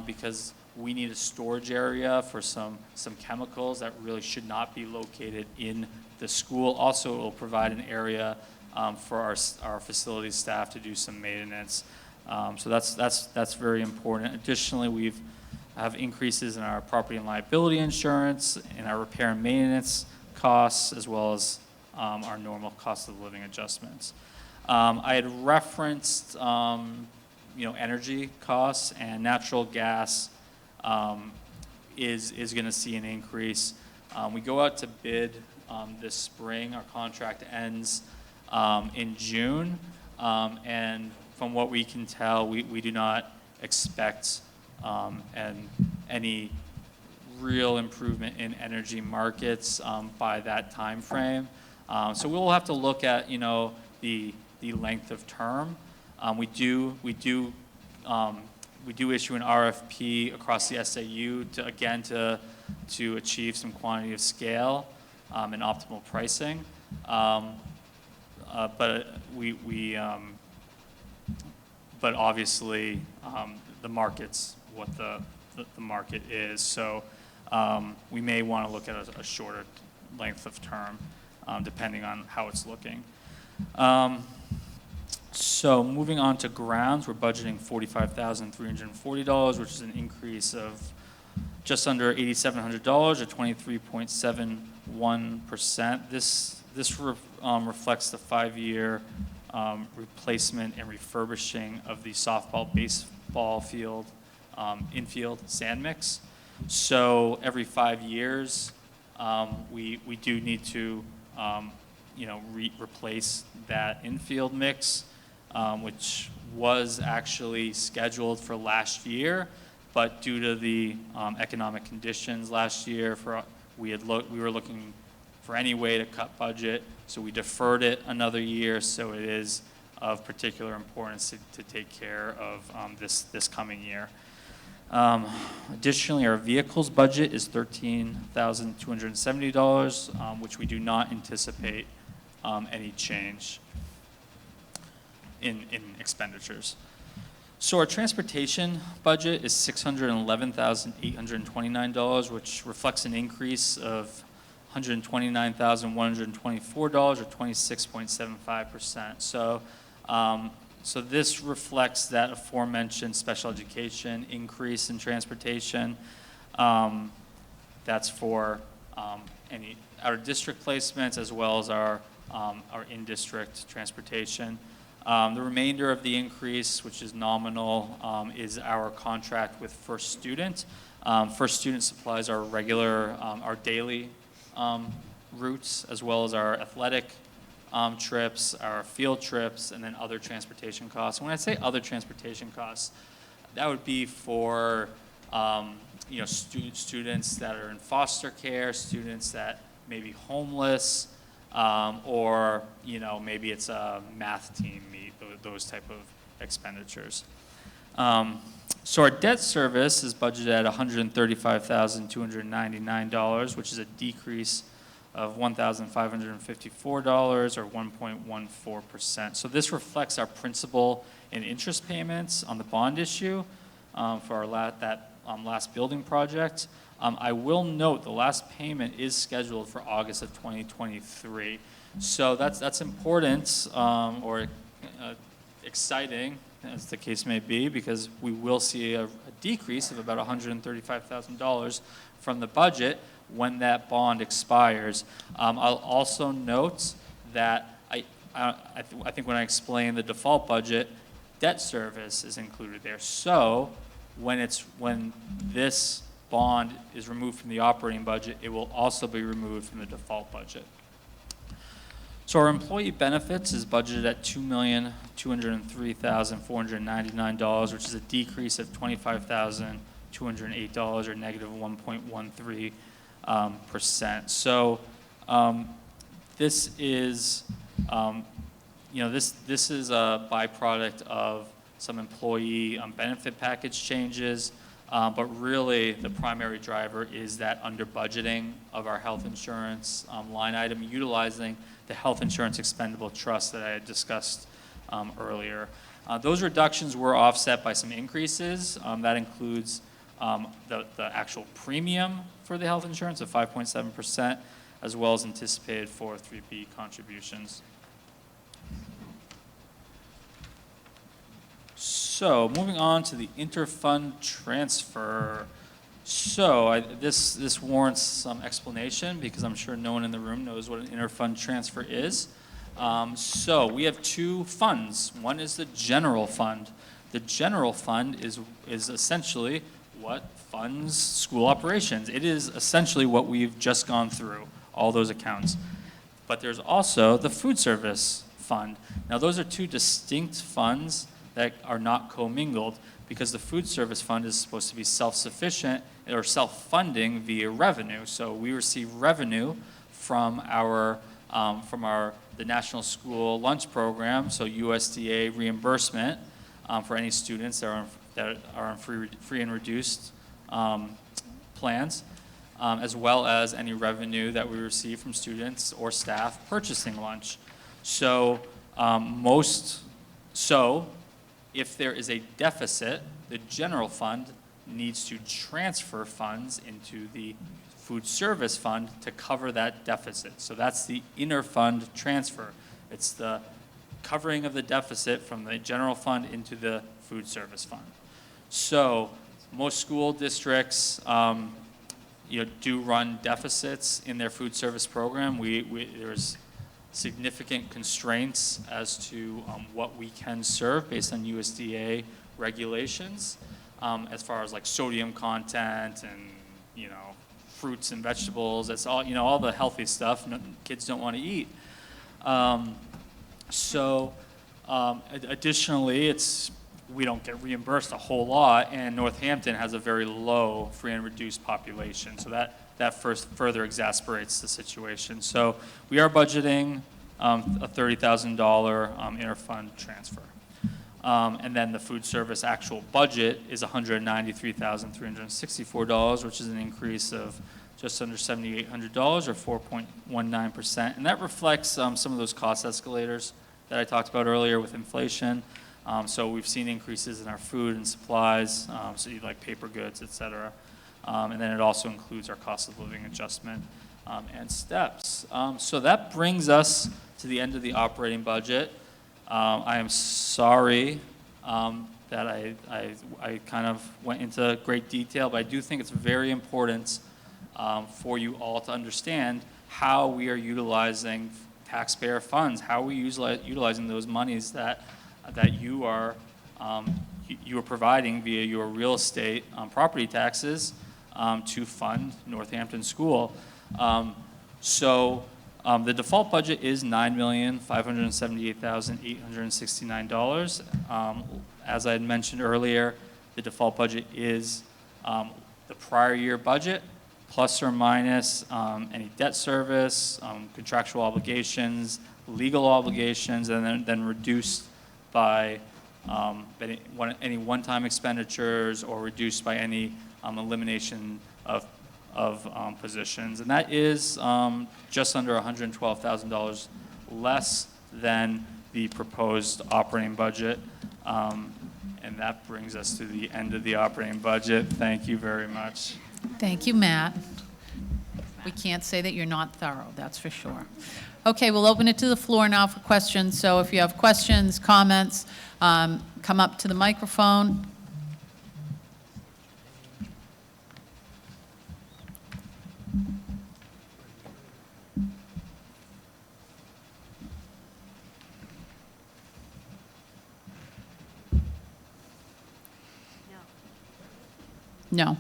D: because we need a storage area for some chemicals that really should not be located in the school. Also, it will provide an area for our facilities staff to do some maintenance. So that's very important. Additionally, we have increases in our property and liability insurance, in our repair and maintenance costs, as well as our normal cost of living adjustments. I had referenced energy costs, and natural gas is going to see an increase. We go out to bid this spring. Our contract ends in June, and from what we can tell, we do not expect any real improvement in energy markets by that time frame. So we'll have to look at the length of term. We do issue an RFP across the SAU to achieve some quantity of scale and optimal pricing. But obviously the market's what the market is. So we may want to look at a shorter length of term depending on how it's looking. So moving on to grounds, we're budgeting $45,340, which is an increase of just under $8,700, or 23.71%. This reflects the 5-year replacement and refurbishing of the softball, baseball field, infield sand mix. So every 5 years, we do need to replace that infield mix, which was actually scheduled for last year, but due to the economic conditions last year, we were looking for any way to cut budget, so we deferred it another year. So it is of particular importance to take care of this coming year. Additionally, our vehicles budget is $13,270, which we do not anticipate any change in expenditures. So our transportation budget is $611,829, which reflects an increase of $129,124, or 26.75%. So this reflects that aforementioned special education increase in transportation. That's for any out-of-district placements, as well as our in-district transportation. The remainder of the increase, which is nominal, is our contract with First Student. First Student supplies our regular, our daily routes, as well as our athletic trips, our field trips, and then other transportation costs. And when I say other transportation costs, that would be for students that are in foster care, students that may be homeless, or maybe it's a math team meet, those type of expenditures. So our debt service is budgeted at $135,299, which is a decrease of $1,554, or 1.14%. So this reflects our principal and interest payments on the bond issue for that last building project. I will note the last payment is scheduled for August of 2023. So that's important, or exciting, as the case may be, because we will see a decrease of about $135,000 from the budget when that bond expires. I'll also note that I think when I explain the default budget, debt service is included there. So when this bond is removed from the operating budget, it will also be removed from the default budget. So our employee benefits is budgeted at $2,203,499, which is a decrease of $25,208, or negative 1.13%. So this is, this is a byproduct of some employee benefit package changes, but really the primary driver is that under budgeting of our health insurance line item, utilizing the health insurance expendable trust that I had discussed earlier. Those reductions were offset by some increases. That includes the actual premium for the health insurance of 5.7%, as well as anticipated 403B contributions. So moving on to the interfund transfer. So this warrants some explanation, because I'm sure no one in the room knows what an interfund transfer is. So we have two funds. One is the general fund. The general fund is essentially what funds school operations. It is essentially what we've just gone through, all those accounts. But there's also the food service fund. Now those are two distinct funds that are not commingled, because the food service fund is supposed to be self-sufficient or self-funding via revenue. So we receive revenue from the National School Lunch Program, so USDA reimbursement for any students that are on free and reduced plans, as well as any revenue that we receive from students or staff purchasing lunch. So if there is a deficit, the general fund needs to transfer funds into the food service fund to cover that deficit. So that's the interfund transfer. It's the covering of the deficit from the general fund into the food service fund. So most school districts do run deficits in their food service program. There's significant constraints as to what we can serve based on USDA regulations, as far as like sodium content and fruits and vegetables. That's all all the healthy stuff kids don't want to eat. Additionally, we don't get reimbursed a whole lot, and Northampton has a very low free and reduced population. So that further exasperates the situation. So we are budgeting a $30,000 interfund transfer. And then the food service actual budget is $193,364, which is an increase of just under $7,800, or 4.19%. And that reflects some of those cost escalators that I talked about earlier with inflation. So we've seen increases in our food and supplies, so like paper goods, et cetera. And then it also includes our cost of living adjustment and steps. So that brings us to the end of the operating budget. I am sorry that I kind of went into great detail, but I do think it's very important for you all to understand how we are utilizing taxpayer funds, how we utilizing those monies that you are providing via your real estate property taxes to fund Northampton School. The default budget is $9,578,869. As I had mentioned earlier, the default budget is the prior year budget, plus or minus any debt service, contractual obligations, legal obligations, and then reduced by any one-time expenditures, or reduced by any elimination of positions. And that is just under $112,000 less than the proposed operating budget. And that brings us to the end of the operating budget. Thank you very much.
A: Thank you, Matt. We can't say that you're not thorough, that's for sure. Okay, we'll open it to the floor now for questions. So if you have questions, comments, come up to the microphone. No.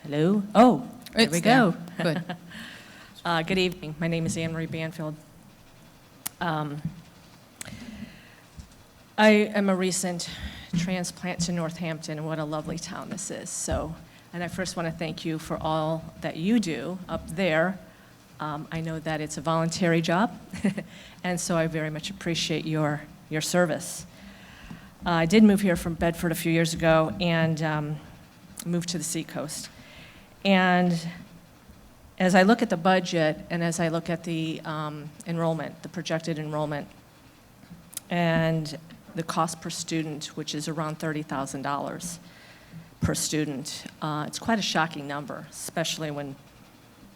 E: Hello? Oh, there
A: It's
E: we go.
A: there. Good.
E: Good evening. My name is Anne Marie Banfield. I am a recent transplant to Northampton, and what a lovely town this is. And I first want to thank you for all that you do up there. I know that it's a voluntary job, and so I very much appreciate your service. I did move here from Bedford a few years ago and moved to the Seacoast. And as I look at the budget and as I look at the enrollment, the projected enrollment, and the cost per student, which is around $30,000 per student, it's quite a shocking number, especially when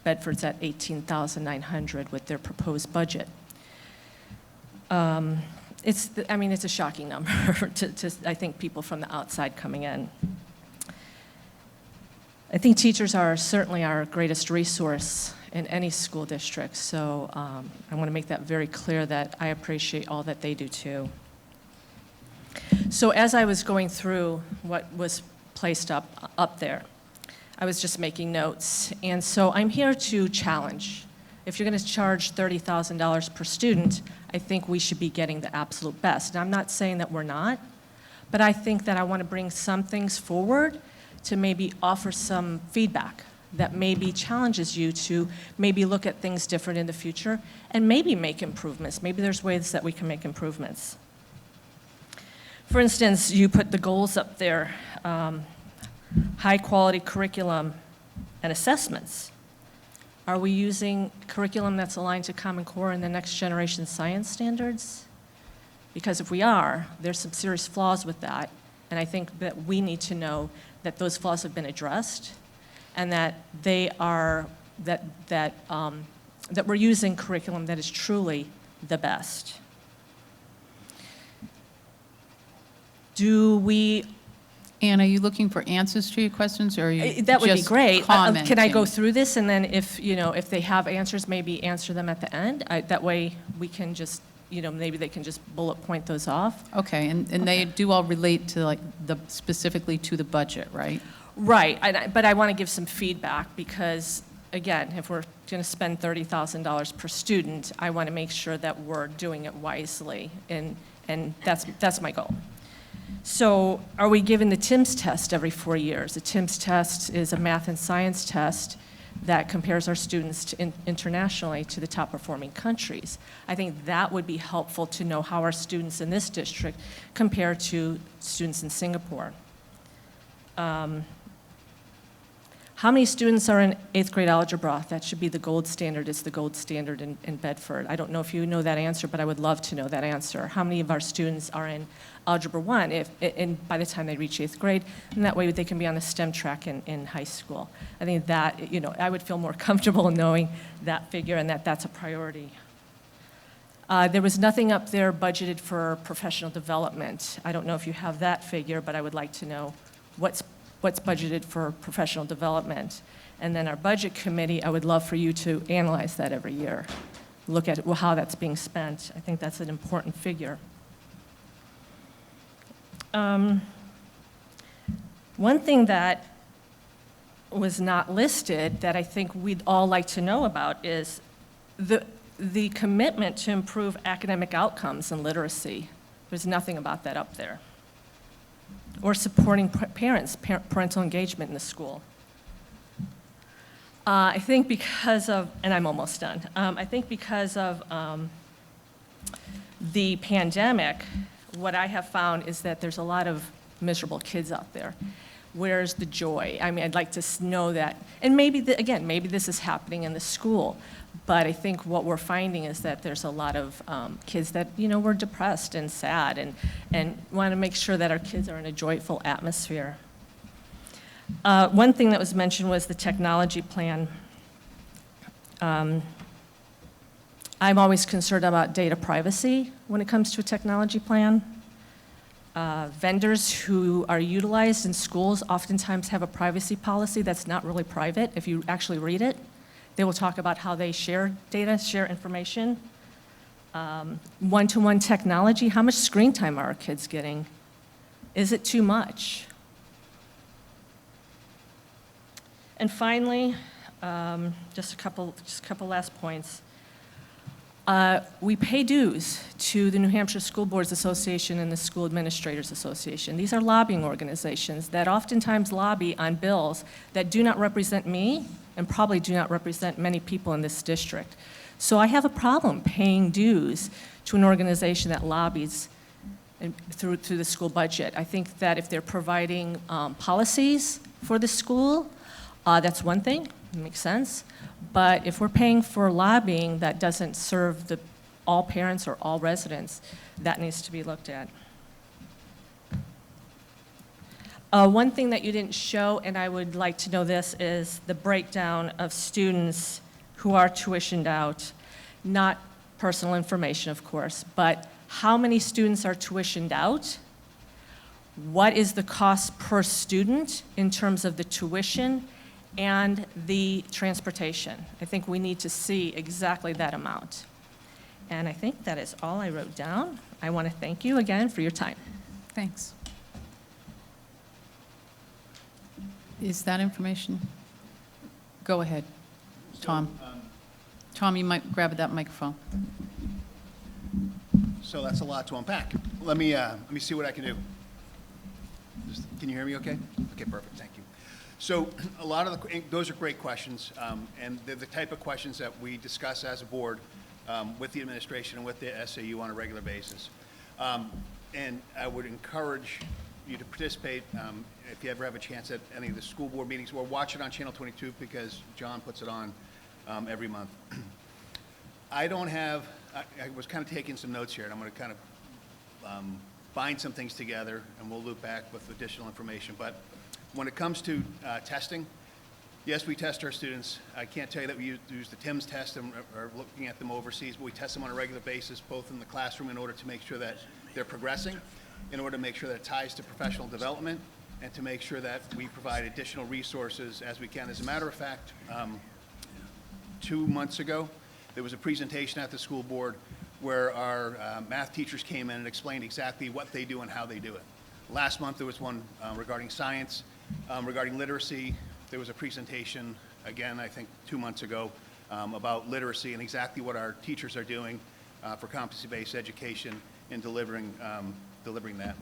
E: Bedford's at $18,900 with their proposed budget. It's a shocking number to I think, people from the outside coming in. I think teachers are certainly our greatest resource in any school district, so I want to make that very clear that I appreciate all that they do too. So as I was going through what was placed up there, I was just making notes, and so I'm here to challenge. If you're going to charge $30,000 per student, I think we should be getting the absolute best. And I'm not saying that we're not, but I think that I want to bring some things forward to maybe offer some feedback that maybe challenges you to maybe look at things different in the future and maybe make improvements. Maybe there's ways that we can make improvements. For instance, you put the goals up there, high quality curriculum and assessments. Are we using curriculum that's aligned to Common Core and the next generation science standards? Because if we are, there's some serious flaws with that, and I think that we need to know that those flaws have been addressed, and that they are that we're using curriculum that is truly the best. Do we?
A: Anne, are you looking for answers to your questions, or are you
E: That would be
A: just
E: great. Can I go
A: commenting?
E: through this, and then if they have answers, maybe answer them at the end? That way we can just, maybe they can just bullet point those off.
A: Okay, and they do all relate to specifically to the budget, right?
E: Right, but I want to give some feedback because, again, if we're going to spend $30,000 per student, I want to make sure that we're doing it wisely, and that's my goal. So are we given the TIMSS test every 4 years? The TIMSS test is a math and science test that compares our students internationally to the top performing countries. I think that would be helpful to know how our students in this district compare to students in Singapore. How many students are in 8th grade algebra? That should be the gold standard. It's the gold standard in Bedford. I don't know if you know that answer, but I would love to know that answer. How many of our students are in Algebra 1 by the time they reach 8th grade? And that way they can be on the STEM track in high school. I think that, I would feel more comfortable knowing that figure and that that's a priority. There was nothing up there budgeted for professional development. I don't know if you have that figure, but I would like to know what's budgeted for professional development. And then our budget committee, I would love for you to analyze that every year. Look at how that's being spent. I think that's an important figure. One thing that was not listed that I think we'd all like to know about is the commitment to improve academic outcomes and literacy. There's nothing about that up there. Or supporting parents, parental engagement in the school. I think because of, and I'm almost done, I think because of the pandemic, what I have found is that there's a lot of miserable kids out there. where's the joy? I mean, I'd like to know that. And maybe, again, maybe this is happening in the school, but I think what we're finding is that there's a lot of kids that, were depressed and sad and want to make sure that our kids are in a joyful atmosphere. One thing that was mentioned was the technology plan. I'm always concerned about data privacy when it comes to a technology plan. Vendors who are utilized in schools oftentimes have a privacy policy that's not really private. If you actually read it, they will talk about how they share data, share information. One-to-one technology, how much screen time are our kids getting? Is it too much? And finally, just a couple last points. We pay dues to the New Hampshire School Boards Association and the School Administrators Association. These are lobbying organizations that oftentimes lobby on bills that do not represent me and probably do not represent many people in this district. So I have a problem paying dues to an organization that lobbies through the school budget. I think that if they're providing policies for the school, that's one thing, it makes sense. But if we're paying for lobbying that doesn't serve all parents or all residents, that needs to be looked at. One thing that you didn't show, and I would like to know this, is the breakdown of students who are tuitioned out. Not personal information, of course, but how many students are tuitioned out? What is the cost per student in terms of the tuition and the transportation? I think we need to see exactly that amount. And I think that is all I wrote down. I want to thank you again for your time.
A: Thanks. Is that information? Go ahead, Tom. Tom, you might grab that microphone.
B: So that's a lot to unpack. Let me see what I can do. Can you hear me okay? Okay, perfect, thank you. So a lot of those are great questions, and they're the type of questions that we discuss as a board with the administration and with the SAU on a regular basis. And I would encourage you to participate if you ever have a chance at any of the school board meetings, or watch it on Channel 22 because John puts it on every month. I was kind of taking some notes here, and I'm going to kind of bind some things together, and we'll loop back with additional information. But when it comes to testing, yes, we test our students. I can't tell you that we use the TIMS test and are looking at them overseas, but we test them on a regular basis, both in the classroom in order to make sure that they're progressing, in order to make sure that it ties to professional development, and to make sure that we provide additional resources as we can. As a matter of fact, 2 months ago, there was a presentation at the school board where our math teachers came in and explained exactly what they do and how they do it. Last month, there was one regarding science. Regarding literacy, there was a presentation, again, I think 2 months ago, about literacy and exactly what our teachers are doing for competency-based education in delivering that.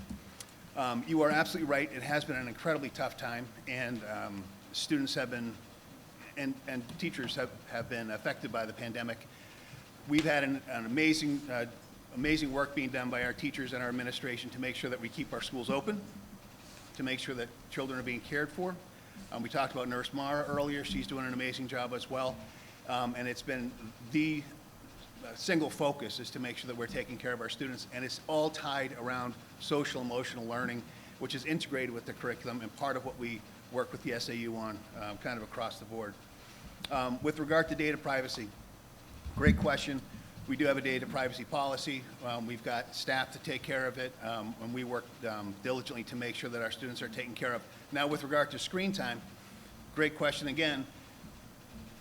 B: You are absolutely right. It has been an incredibly tough time, and students have been, and teachers have been affected by the pandemic. We've had an amazing work being done by our teachers and our administration to make sure that we keep our schools open, to make sure that children are being cared for. We talked about Nurse Mara earlier. She's doing an amazing job as well. And it's been the single focus is to make sure that we're taking care of our students. And it's all tied around social emotional learning, which is integrated with the curriculum and part of what we work with the SAU on kind of across the board. With regard to data privacy, great question. We do have a data privacy policy. We've got staff to take care of it, and we work diligently to make sure that our students are taken care of. Now, with regard to screen time, great question again.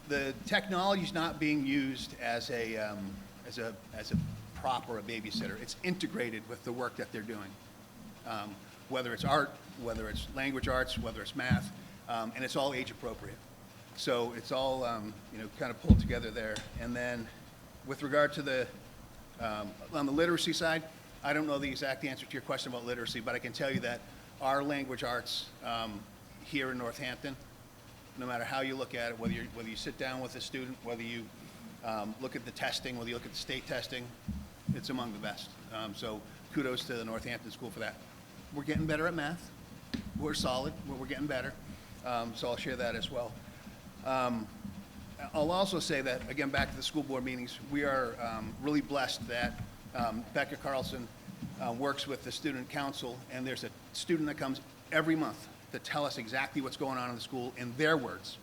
B: The technology is not being used as a prop or a babysitter. It's integrated with the work that they're doing, whether it's art, whether it's language arts, whether it's math, and it's all age appropriate. So it's all kind of pulled together there. And then with regard to on the literacy side, I don't know the exact answer to your question about literacy, but I can tell you that our language arts here in Northampton, no matter how you look at it, whether you sit down with a student, whether you look at the testing, whether you look at the state testing, it's among the best. So kudos to the Northampton School for that. We're getting better at math. we're solid, we're getting better, so I'll share that as well. I'll also say that, again, back to the school board meetings, we are really blessed that Becca Carlson works with the student council, and there's a student that comes every month to tell us exactly what's going on in the school in their words.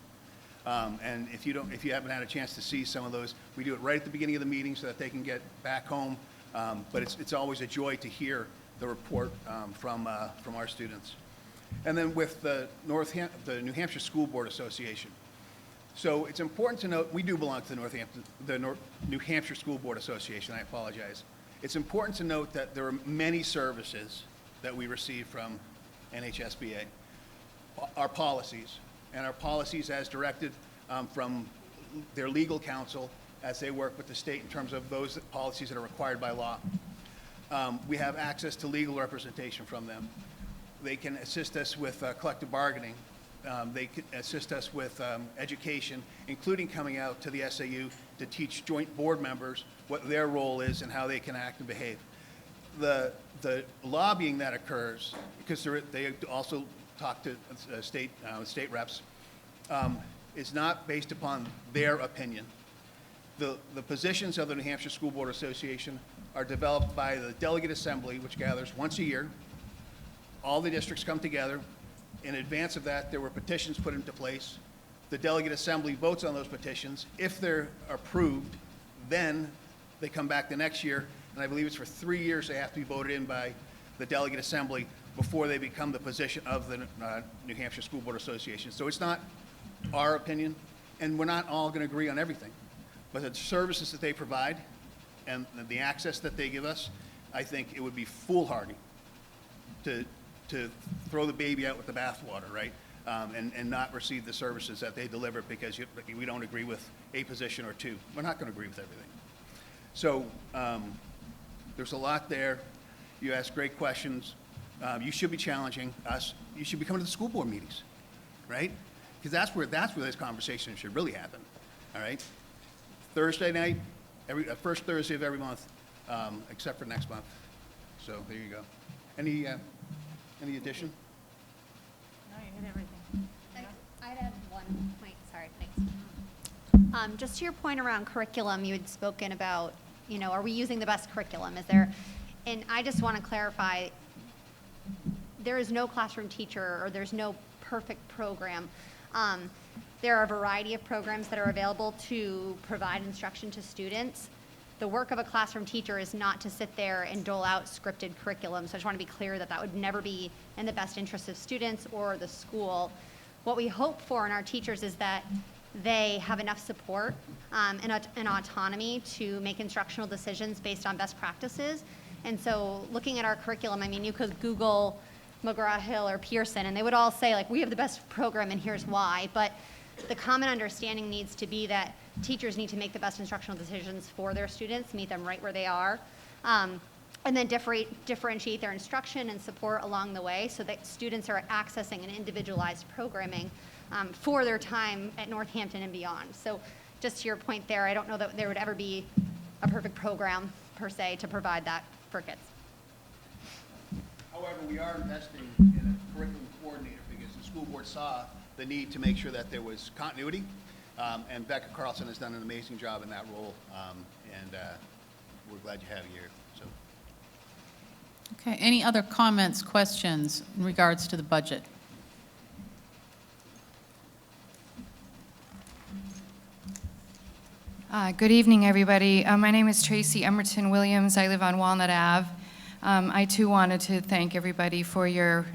B: And if you haven't had a chance to see some of those, we do it right at the beginning of the meeting so that they can get back home. But it's always a joy to hear the report from our students. And then with the New Hampshire School Board Association. So it's important to note, we do belong to the New Hampshire School Board Association, I apologize. It's important to note that there are many services that we receive from NHSBA. Our policies, and our policies as directed from their legal counsel as they work with the state in terms of those policies that are required by law. We have access to legal representation from them. They can assist us with collective bargaining. They can assist us with education, including coming out to the SAU to teach joint board members what their role is and how they can act and behave. The lobbying that occurs, because they also talk to state reps, is not based upon their opinion. The positions of the New Hampshire School Board Association are developed by the Delegate Assembly, which gathers once a year. All the districts come together. In advance of that, there were petitions put into place. The Delegate Assembly votes on those petitions. If they're approved, then they come back the next year, and I believe it's for 3 years they have to be voted in by the Delegate Assembly before they become the position of the New Hampshire School Board Association. So it's not our opinion, and we're not all going to agree on everything. But the services that they provide and the access that they give us, I think it would be foolhardy to throw the baby out with the bathwater, right? And not receive the services that they deliver because we don't agree with a position or two. We're not going to agree with everything. So there's a lot there. You ask great questions. You should be challenging us. You should be coming to the school board meetings, right? Because that's where this conversation should really happen, all right? Thursday night, first Thursday of every month, except for next month. So there you go. Any addition?
A: No, you hit everything.
C: I'd add one point, sorry, thanks. Just to your point around curriculum, you had spoken about, are we using the best curriculum? And I just want to clarify, there is no classroom teacher or there's no perfect program. There are a variety of programs that are available to provide instruction to students. The work of a classroom teacher is not to sit there and dole out scripted curriculum. So I just want to be clear that would never be in the best interest of students or the school. What we hope for in our teachers is that they have enough support and autonomy to make instructional decisions based on best practices. And so looking at our curriculum, you could Google McGraw-Hill or Pearson, and they would all say, we have the best program and here's why. But the common understanding needs to be that teachers need to make the best instructional decisions for their students, meet them right where they are, and then differentiate their instruction and support along the way so that students are accessing an individualized programming for their time at Northampton and beyond. So just to your point there, I don't know that there would ever be a perfect program, per se, to provide that for kids.
B: However, we are investing in a curriculum coordinator because the school board saw the need to make sure that there was continuity, and Becca Carlson has done an amazing job in that role, and we're glad you have you here. So.
A: Okay, any other comments, questions in regards to the budget?
F: Good evening, everybody. My name is Tracy Emerton Williams. I live on Walnut Ave. I too wanted to thank everybody for your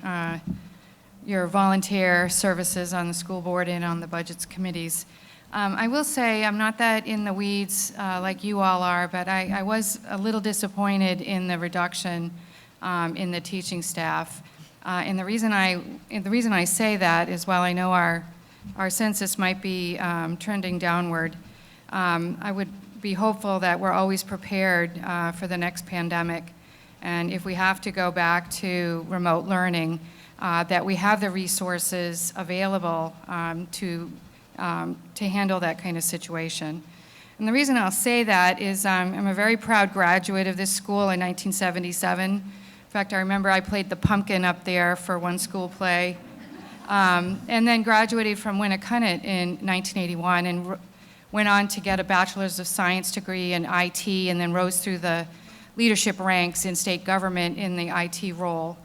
F: volunteer services on the school board and on the budgets committees. I will say I'm not that in the weeds like you all are, but I was a little disappointed in the reduction in the teaching staff. And the reason I say that is while I know our census might be trending downward, I would be hopeful that we're always prepared for the next pandemic. And if we have to go back to remote learning, that we have the resources available to handle that kind of situation. And the reason I'll say that is I'm a very proud graduate of this school in 1977 fact, I remember I played the pumpkin up there for one school play. And then graduated from Winnacunnet in 1981 and went on to get a Bachelor's of Science degree in IT, and then rose through the leadership ranks in state government in the IT role.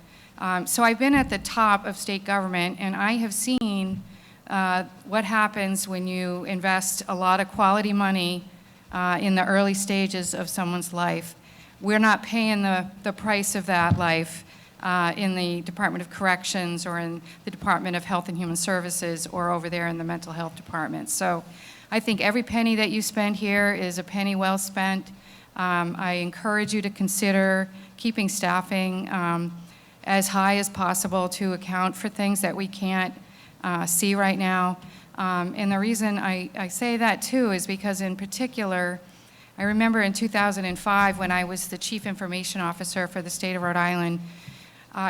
F: So I've been at the top of state government, and I have seen what happens when you invest a lot of quality money in the early stages of someone's life. We're not paying the price of that life in the Department of Corrections or in the Department of Health and Human Services or over there in the Mental Health Department. So I think every penny that you spend here is a penny well spent. I encourage you to consider keeping staffing as high as possible to account for things that we can't see right now. And the reason I say that too is because in particular, I remember in 2005 when I was the Chief Information Officer for the state of Rhode Island,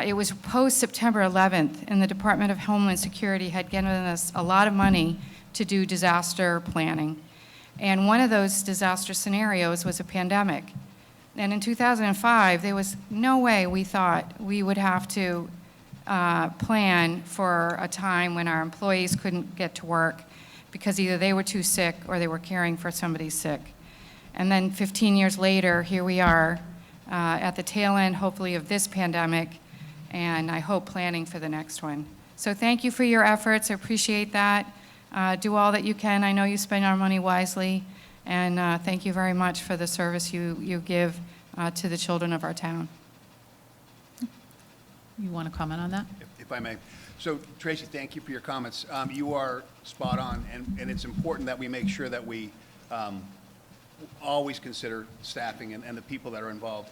F: it was post-September 11th, and the Department of Homeland Security had given us a lot of money to do disaster planning. And one of those disaster scenarios was a pandemic. And in 2005, there was no way we thought we would have to plan for a time when our employees couldn't get to work because either they were too sick or they were caring for somebody sick. And then 15 years later, here we are at the tail end, hopefully, of this pandemic, and I hope planning for the next one. So thank you for your efforts. I appreciate that. Do all that you can. I know you spend our money wisely, and thank you very much for the service you give to the children of our town.
A: You want to comment on that?
B: If I may. So Tracy, thank you for your comments. You are spot on, and it's important that we make sure that we always consider staffing and the people that are involved.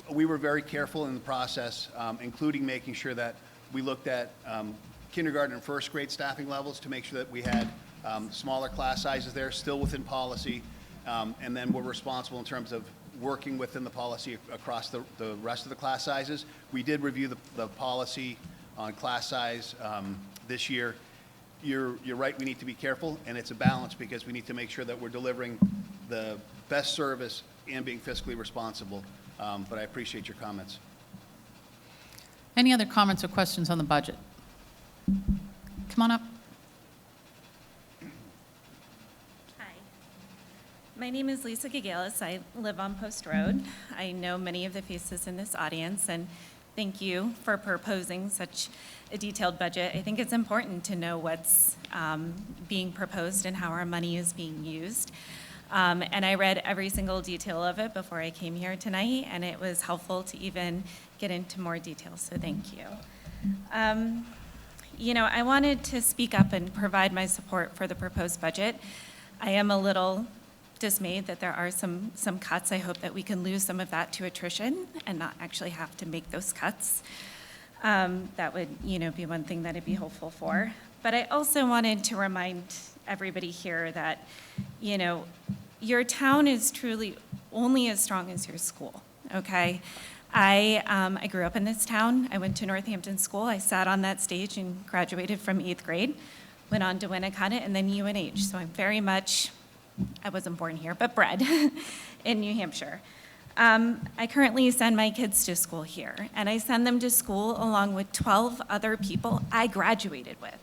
B: We were very careful in the process, including making sure that we looked at kindergarten and first grade staffing levels to make sure that we had smaller class sizes there, still within policy, and then we're responsible in terms of working within the policy across the rest of the class sizes. We did review the policy on class size this year. You're right, we need to be careful, and it's a balance because we need to make sure that we're delivering the best service and being fiscally responsible. But I appreciate your comments.
A: Any other comments or questions on the budget? Come on up.
G: Hi. My name is Lisa Gagalis. I live on Post Road. I know many of the faces in this audience, and thank you for proposing such a detailed budget. I think it's important to know what's being proposed and how our money is being used. And I read every single detail of it before I came here tonight, and it was helpful to even get into more details, so thank you. You know, I wanted to speak up and provide my support for the proposed budget. I am a little dismayed that there are some cuts. I hope that we can lose some of that to attrition and not actually have to make those cuts. That would, you know, be one thing that I'd be hopeful for. But I also wanted to remind everybody here that, you know, your town is truly only as strong as your school, okay? I grew up in this town. I went to Northampton School. I sat on that stage and graduated from 8th grade, went on to Winnacunnet and then UNH. So I'm very much, I wasn't born here, but bred in New Hampshire. I currently send my kids to school here, and I send them to school along with 12 other people I graduated with.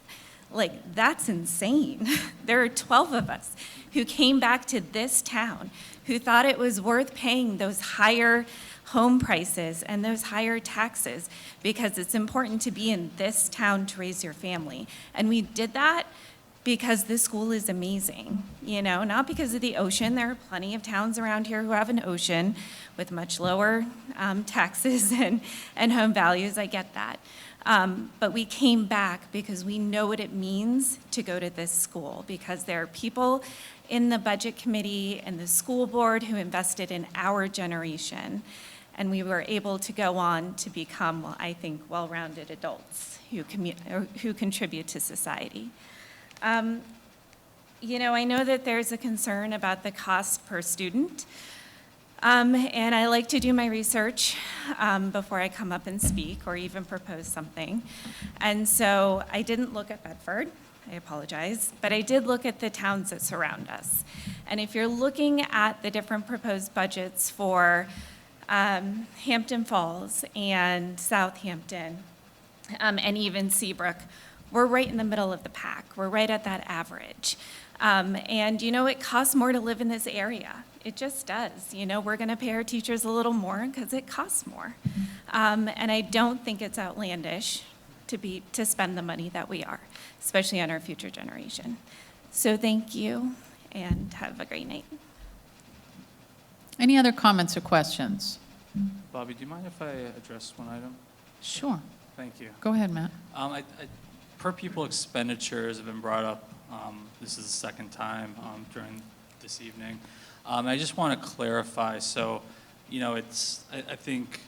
G: Like, that's insane. There are 12 of us who came back to this town who thought it was worth paying those higher home prices and those higher taxes because it's important to be in this town to raise your family. And we did that because this school is amazing, you know, not because of the ocean. There are plenty of towns around here who have an ocean with much lower taxes and home values. I get that. But we came back because we know what it means to go to this school, because there are people in the budget committee and the school board who invested in our generation, and we were able to go on to become, well, I think, well-rounded adults who contribute to society. You know, I know that there's a concern about the cost per student. And I like to do my research before I come up and speak or even propose something. And so I didn't look at Bedford, I apologize, but I did look at the towns that surround us. And if you're looking at the different proposed budgets for Hampton Falls and Southampton, and even Seabrook, we're right in the middle of the pack. We're right at that average. And, you know, it costs more to live in this area. It just does. You know, we're going to pay our teachers a little more because it costs more. And I don't think it's outlandish to spend the money that we are, especially on our future generation. So thank you, and have a great night.
A: Any other comments or questions?
D: Bobby, do you mind if I address one item?
A: Sure.
D: Thank you.
A: Go ahead, Matt.
D: Per pupil expenditures have been brought up. This is the second time during this evening. I just want to clarify. So, you know, I think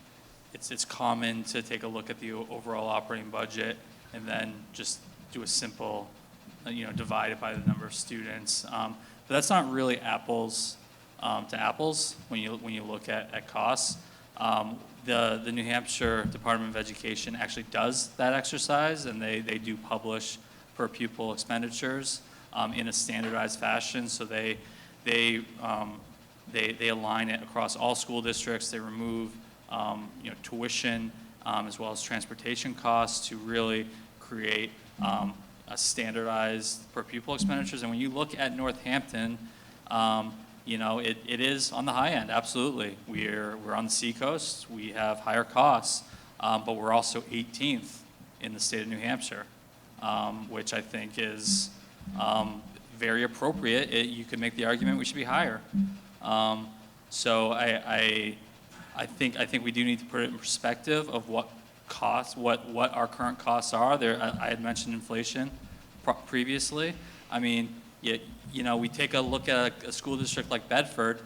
D: it's common to take a look at the overall operating budget and then just do a simple, divide it by the number of students. But that's not really apples to apples when you look at costs. The New Hampshire Department of Education actually does that exercise, and they do publish per pupil expenditures in a standardized fashion. So they align it across all school districts. They remove tuition as well as transportation costs to really create a standardized per pupil expenditures. And when you look at Northampton, it is on the high end, absolutely. We're on the seacoast, we have higher costs, but we're also 18th in the state of New Hampshire, which I think is very appropriate. You could make the argument we should be higher. So I think we do need to put it in perspective of what costs, what our current costs are. I had mentioned inflation previously. I mean, we take a look at a school district like Bedford,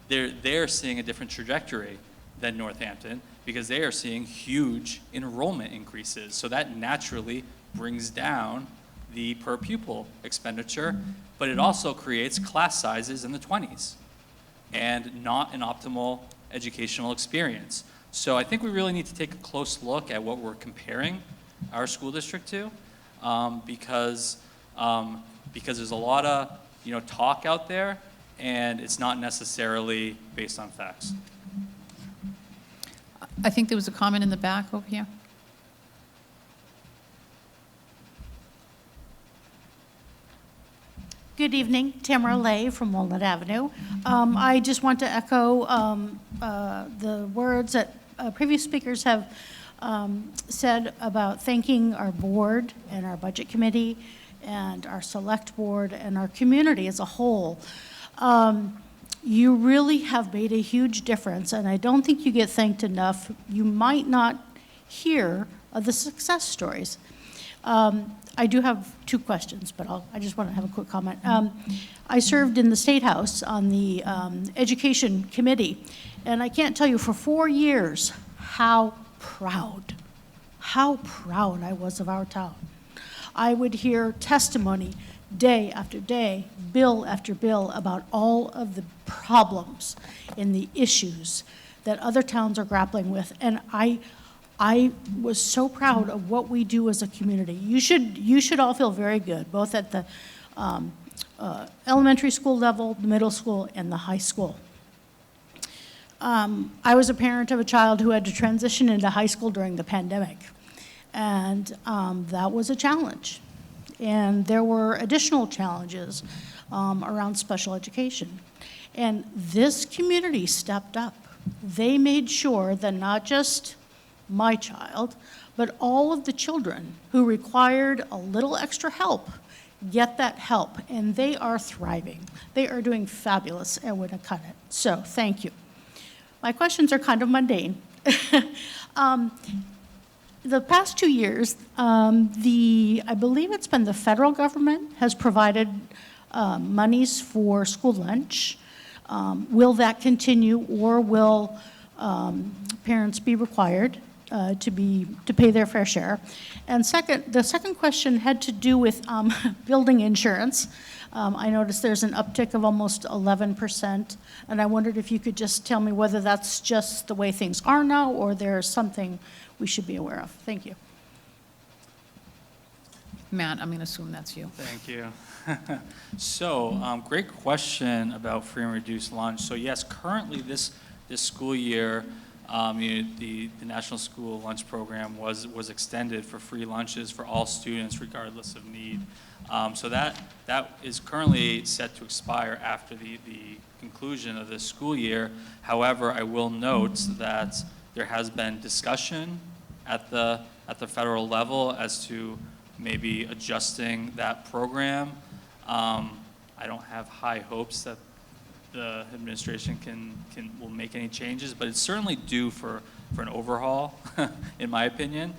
D: they're seeing a different trajectory than Northampton because they are seeing huge enrollment increases. So that naturally brings down the per pupil expenditure, but it also creates class sizes in the 20s and not an optimal educational experience. So I think we really need to take a close look at what we're comparing our school district to, because there's a lot of talk out there, and it's not necessarily based on facts.
A: I think there was a comment in the back over here.
H: Good evening, Tamara Lay from Walnut Avenue. I just want to echo the words that previous speakers have said about thanking our board and our budget committee and our select board and our community as a whole. You really have made a huge difference, and I don't think you get thanked enough. You might not hear of the success stories. I do have two questions, but I just want to have a quick comment. I served in the State House on the Education Committee, and I can't tell you for 4 years how proud I was of our town. I would hear testimony day after day, bill after bill, about all of the problems and the issues that other towns are grappling with, and I was so proud of what we do as a community. You should all feel very good, both at the elementary school level, the middle school, and the high school. I was a parent of a child who had to transition into high school during the pandemic, and that was a challenge. And there were additional challenges around special education. And this community stepped up. They made sure that not just my child, but all of the children who required a little extra help get that help, and they are thriving. They are doing fabulous at Winnicott. So thank you. My questions are kind of mundane. The past 2 years, I believe it's been the federal government has provided monies for school lunch. Will that continue, or will parents be required to pay their fair share? And the second question had to do with building insurance. I noticed there's an uptick of almost 11%, and I wondered if you could just tell me whether that's just the way things are now, or there's something we should be aware of. Thank you.
A: Matt, I'm going to assume that's you.
D: Thank you. So, great question about free and reduced lunch. So yes, currently this this school year, the National School Lunch Program was extended for free lunches for all students regardless of need. So that is currently set to expire after the conclusion of this school year. However, I will note that there has been discussion at the federal level as to maybe adjusting that program. I don't have high hopes that the administration will make any changes, but it's certainly due for an overhaul, in my opinion.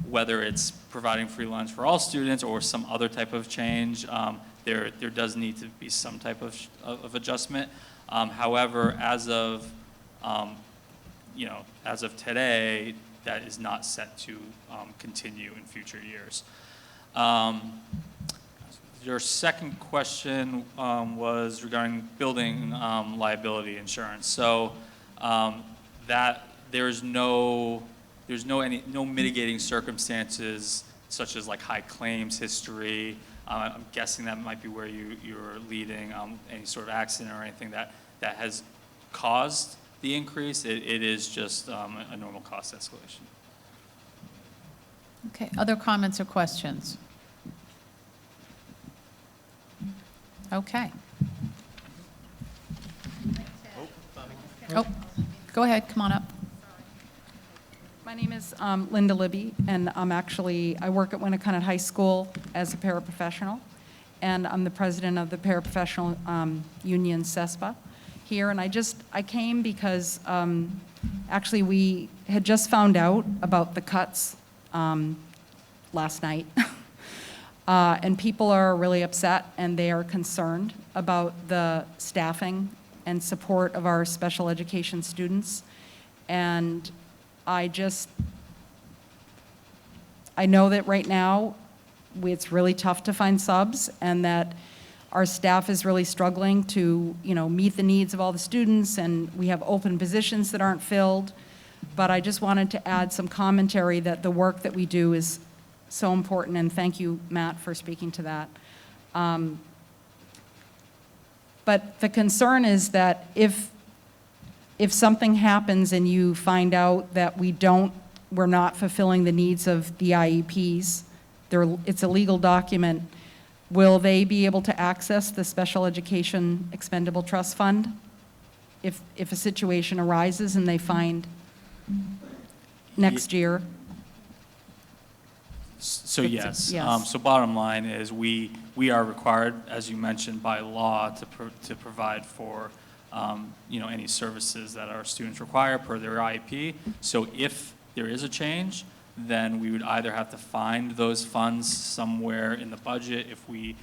D: Whether it's providing free lunch for all students or some other type of change, there does need to be some type of adjustment. However, as of today, that is not set to continue in future years. Your second question was regarding building liability insurance. So that there's no mitigating circumstances such as like high claims history. I'm guessing that might be where you're leading, any sort of accident or anything that has caused the increase. It is just a normal cost escalation.
A: Okay, other comments or questions? Okay. Oh, go ahead, come on up.
I: My name is Linda Libby, and I work at Winnacunnet High School as a paraprofessional, and I'm the president of the paraprofessional union, CESPA, here. And I came because actually we had just found out about the cuts last night. And people are really upset, and they are concerned about the staffing and support of our special education students. And I know that right now it's really tough to find subs, and that our staff is really struggling to, meet the needs of all the students, and we have open positions that aren't filled. But I just wanted to add some commentary that the work that we do is so important, and thank you, Matt, for speaking to that. But the concern is that if something happens and you find out that we're not fulfilling the needs of the IEPs, it's a legal document, will they be able to access the Special Education Expendable Trust Fund if a situation arises and they find next year?
D: So yes.
I: Yes.
D: So bottom line is we are required, as you mentioned, by law to provide for any services that our students require per their IEP. So if there is a change, then we would either have to find those funds somewhere in the budget if we,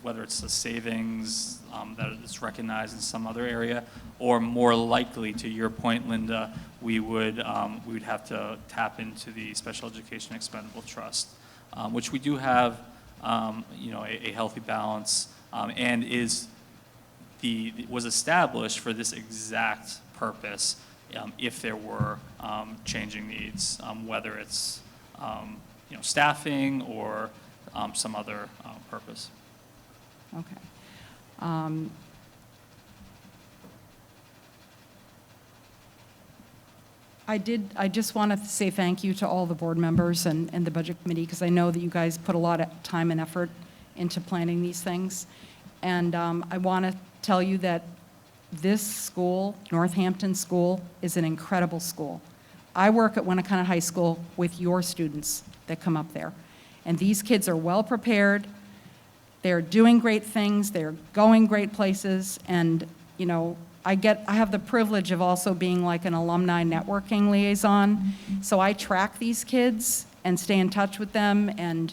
D: whether it's a savings that is recognized in some other area, or more likely, to your point, Linda, we would have to tap into the Special Education Expendable Trust, which we do have, a healthy balance, and was established for this exact purpose. If there were changing needs, whether it's staffing or some other purpose.
I: Okay. I just want to say thank you to all the board members and the budget committee, because I know that you guys put a lot of time and effort into planning these things. And I want to tell you that this school, Northampton School, is an incredible school. I work at Winnacunnet High School with your students that come up there. And these kids are well prepared. They're doing great things. They're going great places. And, I have the privilege of also being like an alumni networking liaison. So I track these kids and stay in touch with them. And,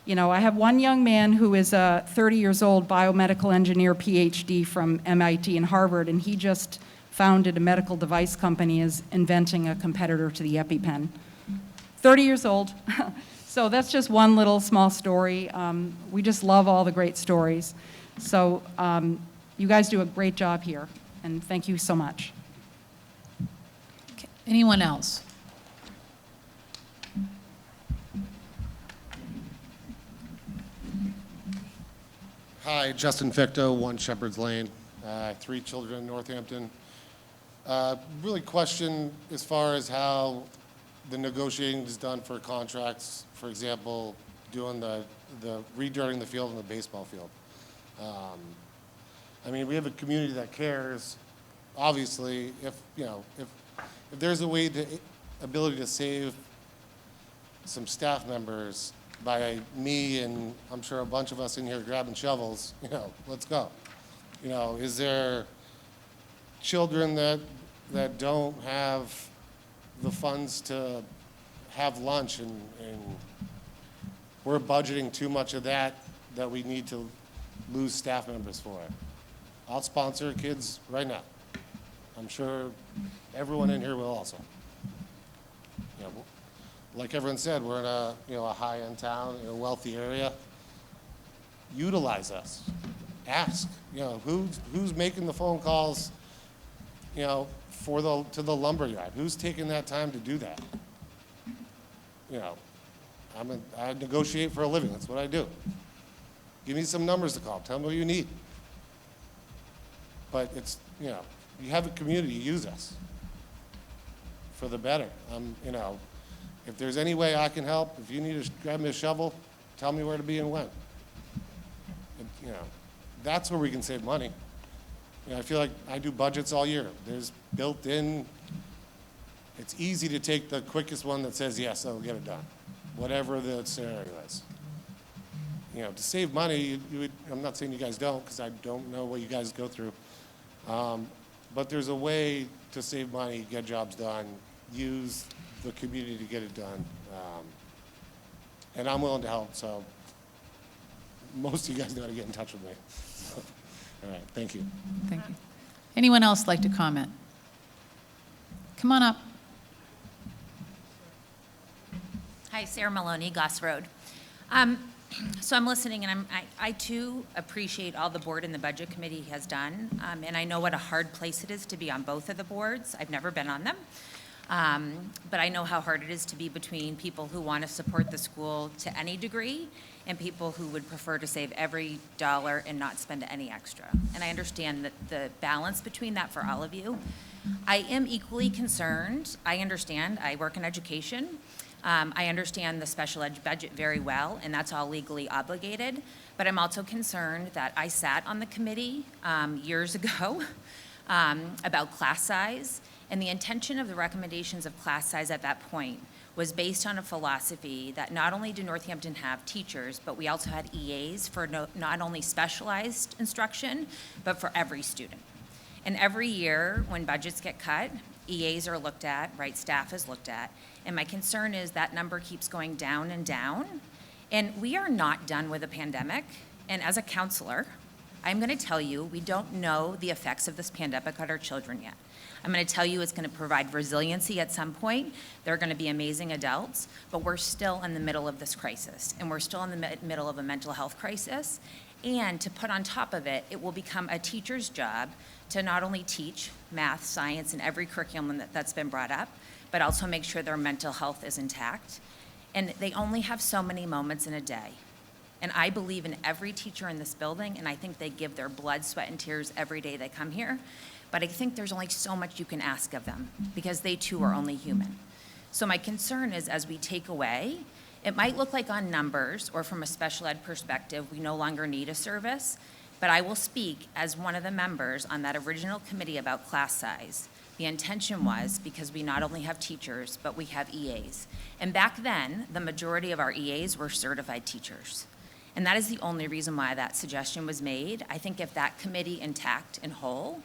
I: I have one young man who is a 30 years old biomedical engineer PhD from MIT and Harvard, and he just founded a medical device company as inventing a competitor to the EpiPen. 30 years old. So that's just one little small story. We just love all the great stories. So you guys do a great job here, and thank you so much.
A: Okay. Anyone else?
J: Hi, Justin Ficto, 1 Shepherd's Lane. 3 children in Northampton. Really question as far as how the negotiating is done for contracts, for example, doing the redirecting the field and the baseball field. I mean, we have a community that cares. Obviously, if there's a way ability to save some staff members by me and I'm sure a bunch of us in here grabbing shovels, let's go. Is there children that don't have the funds to have lunch and we're budgeting too much of that we need to lose staff members for it? I'll sponsor kids right now. I'm sure everyone in here will also. Like everyone said, we're in a high-end town, in a wealthy area. Utilize us. Ask, who's making the phone calls, to the lumberyard? Who's taking that time to do that? I negotiate for a living. That's what I do. Give me some numbers to call. Tell me what you need. But it's, you have a community, use us for the better. If there's any way I can help, if you need to grab me a shovel, tell me where to be and when. That's where we can save money. I feel like I do budgets all year. There's built in, it's easy to take the quickest one that says, yes, I'll get it done, whatever the scenario is. To save money, I'm not saying you guys don't, because I don't know what you guys go through. But there's a way to save money, get jobs done, use the community to get it done. And I'm willing to help, so most of you guys know how to get in touch with me. All right, thank you.
A: Thank you. Anyone else like to comment? Come on up.
K: Hi, Sarah Maloney, Goss Road. So I'm listening, and I too appreciate all the board and the budget committee has done, and I know what a hard place it is to be on both of the boards. I've never been on them, but I know how hard it is to be between people who want to support the school to any degree and people who would prefer to save every dollar and not spend any extra. And I understand that the balance between that for all of you. I am equally concerned. I understand. I work in education. I understand the special ed budget very well, and that's all legally obligated. But I'm also concerned that I sat on the committee years ago about class size, and the intention of the recommendations of class size at that point was based on a philosophy that not only do Northampton have teachers, but we also had EAs for not only specialized instruction, but for every student. And every year when budgets get cut, EAs are looked at, right, staff is looked at, and my concern is that number keeps going down and down. And we are not done with the pandemic, and as a counselor, I'm gonna tell you, we don't know the effects of this pandemic on our children yet. I'm gonna tell you it's gonna provide resiliency at some point. They're gonna be amazing adults, but we're still in the middle of this crisis, and we're still in the middle of a mental health crisis. And to put on top of it, it will become a teacher's job to not only teach math, science, and every curriculum that's been brought up, but also make sure their mental health is intact. And they only have so many moments in a day. And I believe in every teacher in this building, and I think they give their blood, sweat, and tears every day they come here. But I think there's only so much you can ask of them, because they too are only human. So my concern is, as we take away, it might look like on numbers or from a special ed perspective, we no longer need a service, but I will speak as one of the members on that original committee about class size. The intention was, because we not only have teachers, but we have EAs. And back then, the majority of our EAs were certified teachers. And that is the only reason why that suggestion was made. I think if that committee intact and whole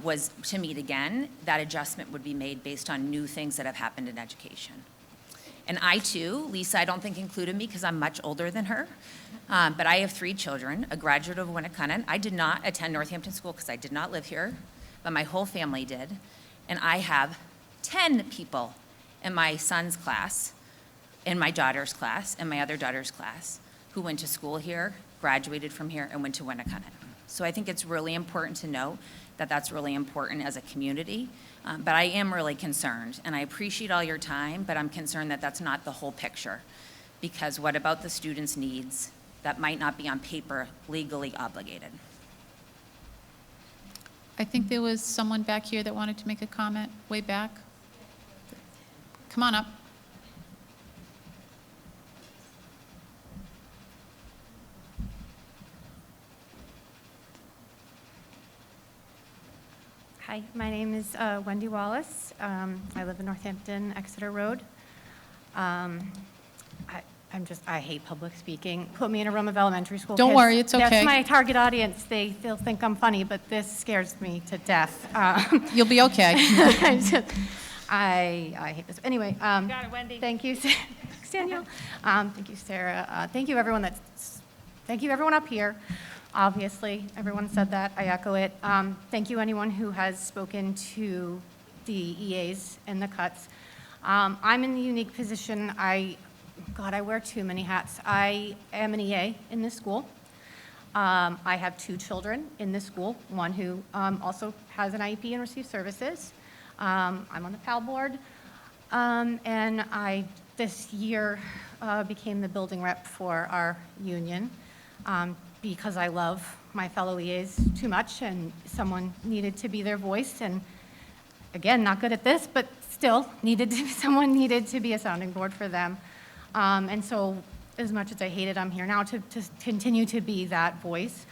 K: was to meet again, that adjustment would be made based on new things that have happened in education. And I too, Lisa, I don't think included me because I'm much older than her, but I have 3 children, a graduate of Winnicott. I did not attend Northampton School because I did not live here, but my whole family did. And I have 10 people in my son's class, in my daughter's class, and my other daughter's class who went to school here, graduated from here, and went to Winnicott. So I think it's really important to note that that's really important as a community. But I am really concerned, and I appreciate all your time, but I'm concerned that that's not the whole picture. Because what about the students' needs that might not be on paper legally obligated?
A: I think there was someone back here that wanted to make a comment, way back. Come on up.
L: Hi, my name is Wendy Wallace. I live in Northampton, Exeter Road. I hate public speaking. Put me in a room of elementary school
A: Don't
L: kids.
A: worry, it's okay.
L: That's my target audience. They'll think I'm funny, but this scares me to death.
A: You'll be okay.
L: I hate this. Anyway,
G: Got it, Wendy.
L: thank you, thanks, Danielle. Thank you, Sarah. Thank you, everyone up here. Obviously, everyone said that. I echo it. Thank you, anyone who has spoken to the EAs and the cuts. I'm in the unique position. God, I wear too many hats. I am an EA in this school. I have 2 children in this school, one who also has an IEP and receives services. I'm on the PAL board, and I, this year, became the building rep for our union because I love my fellow EAs too much, and someone needed to be their voice, and again, not good at this, but still, someone needed to be a sounding board for them. And so, as much as I hate it, I'm here now to continue to be that voice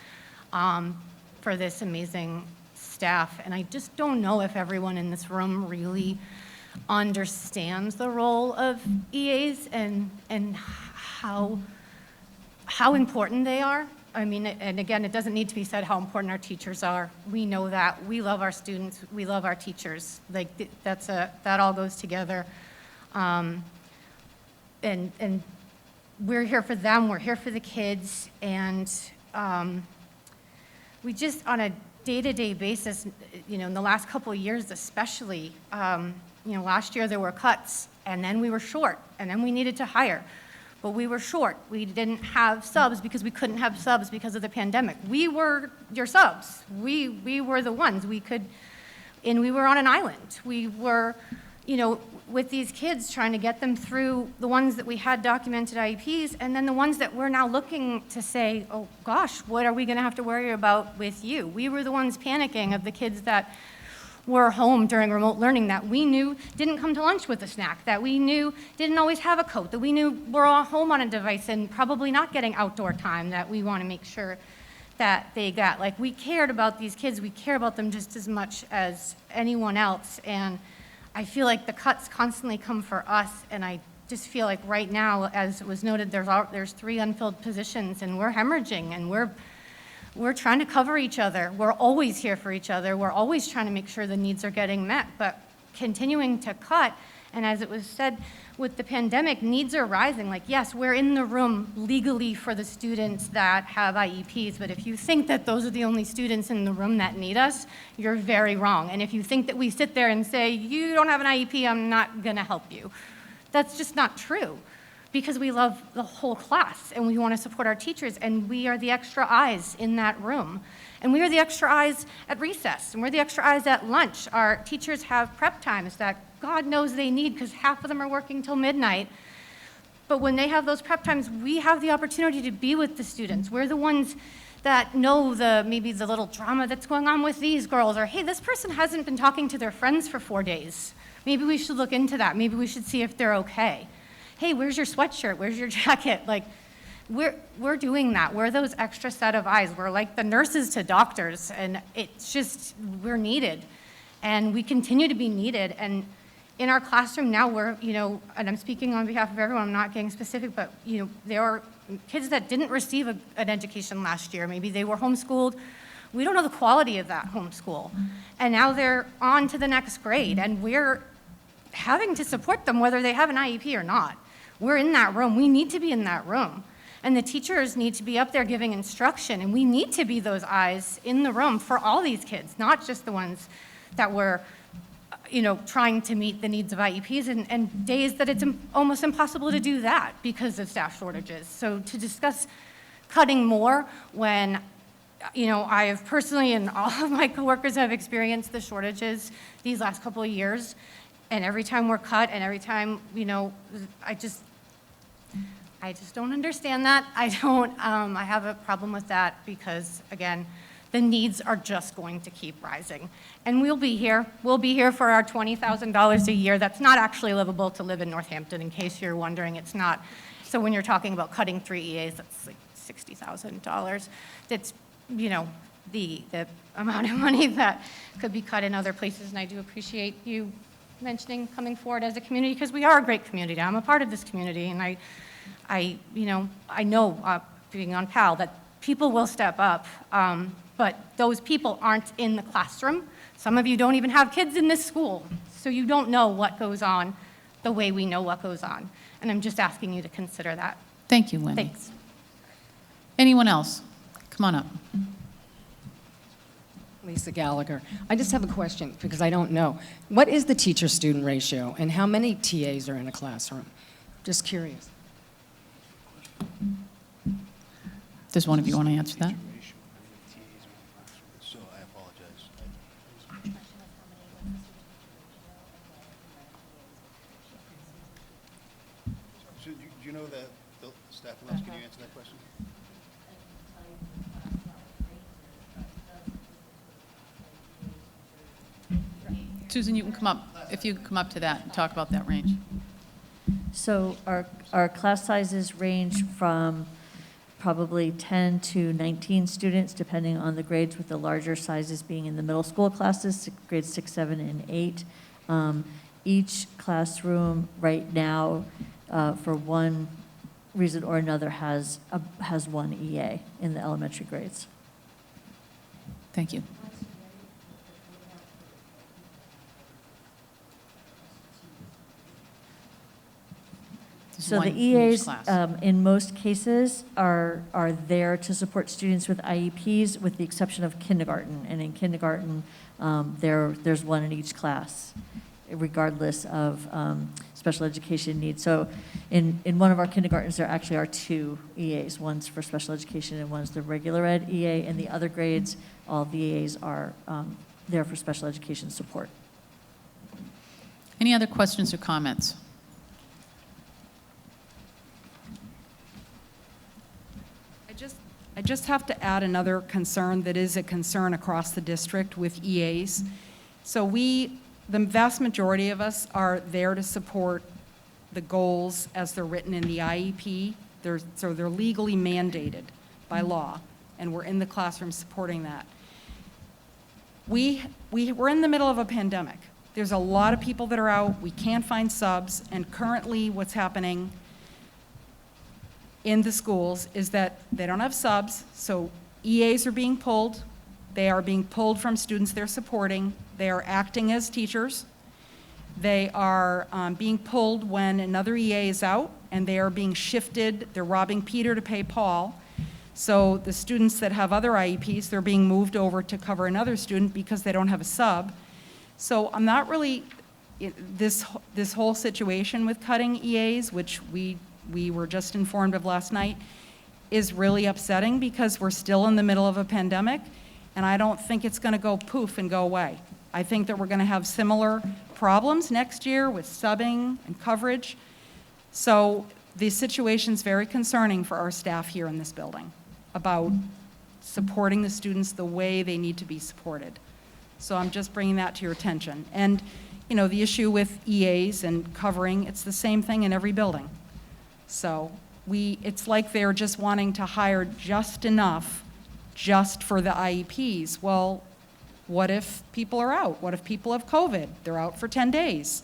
L: for this amazing staff. And I just don't know if everyone in this room really understands the role of EAs and how important they are. I mean, and again, it doesn't need to be said how important our teachers are. We know that. We love our students. We love our teachers. Like, that all goes together. And we're here for them. We're here for the kids. And we just, on a day-to-day basis, in the last couple of years especially, last year there were cuts, and then we were short, and then we needed to hire. But we were short. We didn't have subs because we couldn't have subs because of the pandemic. We were your subs. We were the ones. And we were on an island. We were, with these kids trying to get them through the ones that we had documented IEPs, and then the ones that we're now looking to say, oh gosh, what are we gonna have to worry about with you? We were the ones panicking of the kids that were home during remote learning that we knew didn't come to lunch with a snack, that we knew didn't always have a coat, that we knew were all home on a device and probably not getting outdoor time, that we want to make sure that they got. Like, we cared about these kids. We care about them just as much as anyone else. And I feel like the cuts constantly come for us, and I just feel like right now, as was noted, there's 3 unfilled positions, and we're hemorrhaging, and we're trying to cover each other. We're always here for each other. We're always trying to make sure the needs are getting met, but continuing to cut, and as it was said, with the pandemic, needs are rising. Like, yes, we're in the room legally for the students that have IEPs, but if you think that those are the only students in the room that need us, you're very wrong. And if you think that we sit there and say, you don't have an IEP, I'm not gonna help you, that's just not true. Because we love the whole class, and we want to support our teachers, and we are the extra eyes in that room. And we are the extra eyes at recess, and we're the extra eyes at lunch. Our teachers have prep times that God knows they need, because half of them are working till midnight. But when they have those prep times, we have the opportunity to be with the students. We're the ones that know maybe the little drama that's going on with these girls, or hey, this person hasn't been talking to their friends for 4 days. Maybe we should look into that. Maybe we should see if they're okay. Hey, where's your sweatshirt? Where's your jacket? Like, we're doing that. We're those extra set of eyes. We're like the nurses to doctors, and it's just, we're needed. And we continue to be needed. And in our classroom now, we're, and I'm speaking on behalf of everyone, I'm not getting specific, but, there are kids that didn't receive an education last year. Maybe they were homeschooled. We don't know the quality of that homeschool. And now they're on to the next grade, and we're having to support them whether they have an IEP or not. We're in that room. We need to be in that room. And the teachers need to be up there giving instruction, and we need to be those eyes in the room for all these kids, not just the ones that were, trying to meet the needs of IEPs and days that it's almost impossible to do that because of staff shortages. So to discuss cutting more when, I have personally and all of my coworkers have experienced the shortages these last couple of years, and every time we're cut and every time, I just don't understand that. I have a problem with that because, again, the needs are just going to keep rising. And we'll be here for our $20,000 a year. That's not actually livable to live in Northampton, in case you're wondering. It's not. So when you're talking about cutting 3 EAs, that's like $60,000. That's, you know, the amount of money that could be cut in other places. And I do appreciate you mentioning coming forward as a community, because we are a great community. I'm a part of this community, and I know, being on PAL, that people will step up, but those people aren't in the classroom. Some of you don't even have kids in this school, so you don't know what goes on the way we know what goes on. And I'm just asking you to consider that.
A: Thank you, Wendy.
L: Thanks.
A: Anyone else? Come on up.
M: Lisa Gallagher. I just have a question because I don't know. What is the teacher-student ratio and how many TAs are in a classroom? Just curious.
A: Does one of you want to answer that?
B: So I apologize. So do you know the staff amounts? Can you answer that question?
A: Susan, you can come up, if you come up to that and talk about that range.
N: So our class sizes range from probably 10 to 19 students, depending on the grades, with the larger sizes being in the middle school classes, grades 6, 7, and 8. Each classroom right now, for one reason or another, has one EA in the elementary grades.
A: Thank you.
N: So
A: One
N: the
A: in each
N: EAs,
A: class.
N: in most cases, are there to support students with IEPs, with the exception of kindergarten. And in kindergarten, there's one in each class, regardless of special education needs. So in one of our kindergartens, there actually are 2 EAs. One's for special education and one's the regular ed EA. In the other grades, all the EAs are there for special education support.
A: Any other questions or comments?
I: I just have to add another concern that is a concern across the district with EAs. So the vast majority of us are there to support the goals as they're written in the IEP. So they're legally mandated by law, and we're in the classroom supporting that. We're in the middle of a pandemic. There's a lot of people that are out. We can't find subs, and currently what's happening in the schools is that they don't have subs, so EAs are being pulled. They are being pulled from students they're supporting. They are acting as teachers. They are being pulled when another EA is out, and they are being shifted. They're robbing Peter to pay Paul. So the students that have other IEPs, they're being moved over to cover another student because they don't have a sub. So I'm not really, this whole situation with cutting EAs, which we were just informed of last night, is really upsetting because we're still in the middle of a pandemic, and I don't think it's going to go poof and go away. I think that we're going to have similar problems next year with subbing and coverage. So the situation's very concerning for our staff here in this building about supporting the students the way they need to be supported. So I'm just bringing that to your attention. And, you know, the issue with EAs and covering, it's the same thing in every building. So it's like they're just wanting to hire just enough just for the IEPs. Well, what if people are out? What if people have COVID? They're out for 10 days.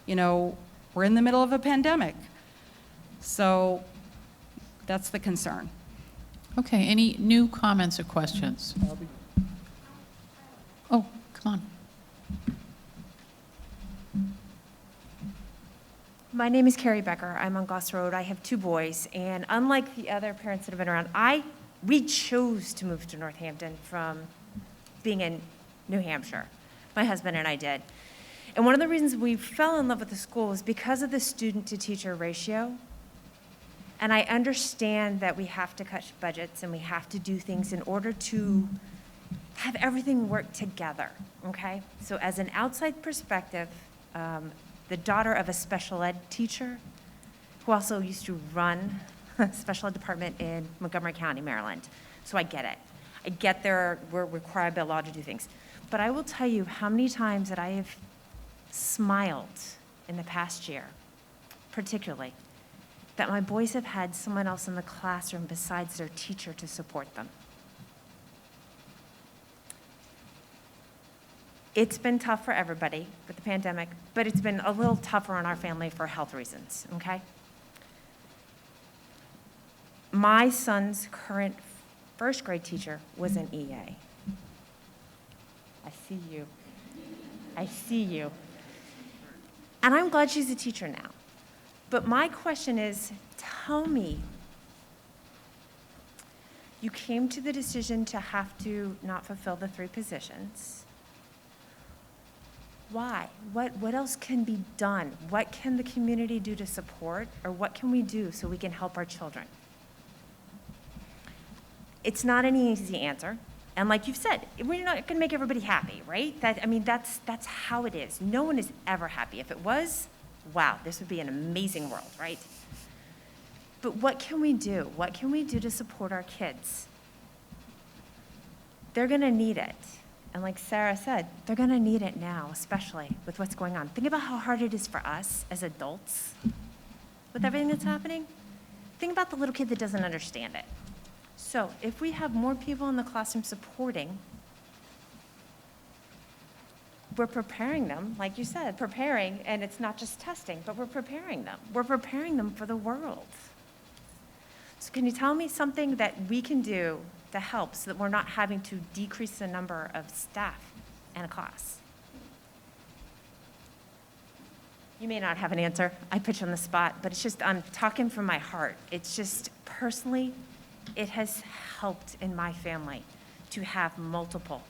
I: You know, we're in the middle of a pandemic. So that's the concern.
A: Okay, any new comments or questions? Oh, come on.
O: My name is Carrie Becker. I'm on Goss Road. I have 2 boys, and unlike the other parents that have been around, we chose to move to Northampton from being in New Hampshire. My husband and I did. And one of the reasons we fell in love with the school was because of the student-to-teacher ratio. And I understand that we have to cut budgets and we have to do things in order to have everything work together, okay? So as an outside perspective, the daughter of a special ed teacher who also used to run a special ed department in Montgomery County, Maryland, so I get it. I get we're required by law to do things. But I will tell you how many times that I have smiled in the past year, particularly, that my boys have had someone else in the classroom besides their teacher to support them. It's been tough for everybody with the pandemic, but it's been a little tougher on our family for health reasons, okay? My son's current first grade teacher was an EA. I see you. I see you. And I'm glad she's a teacher now. But my question is, tell me, you came to the decision to have to not fulfill the 3 positions. Why? What else can be done? What can the community do to support, or what can we do so we can help our children? It's not an easy answer. And like you've said, we're not going to make everybody happy, right? That's how it is. No one is ever happy. If it was, wow, this would be an amazing world, right? But what can we do? What can we do to support our kids? They're going to need it. And like Sarah said, they're going to need it now, especially with what's going on. Think about how hard it is for us as adults with everything that's happening. Think about the little kid that doesn't understand it. So if we have more people in the classroom supporting, we're preparing them, like you said, preparing, and it's not just testing, but we're preparing them. We're preparing them for the world. So can you tell me something that we can do to help so that we're not having to decrease the number of staff in a class? You may not have an answer. I put you on the spot, but it's just, I'm talking from my heart. It's just, personally, it has helped in my family to have multiple.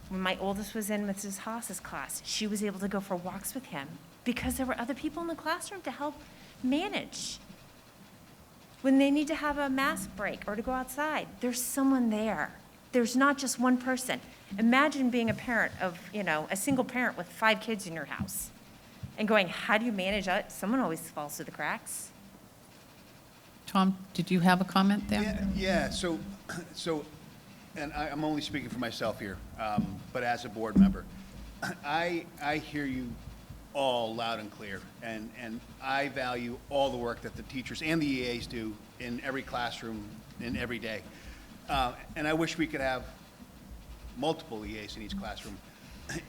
O: When my oldest was in Mrs. Haas's class, she was able to go for walks with him because there were other people in the classroom to help manage. When they need to have a mask break or to go outside, there's someone there. There's not just one person. Imagine being a parent of, a single parent with 5 kids in your house and going, how do you manage that? Someone always falls through the cracks.
A: Tom, did you have a comment there?
B: Yeah, so, and I'm only speaking for myself here, but as a board member, I hear you all loud and clear, and I value all the work that the teachers and the EAs do in every classroom, in every day. And I wish we could have multiple EAs in each classroom.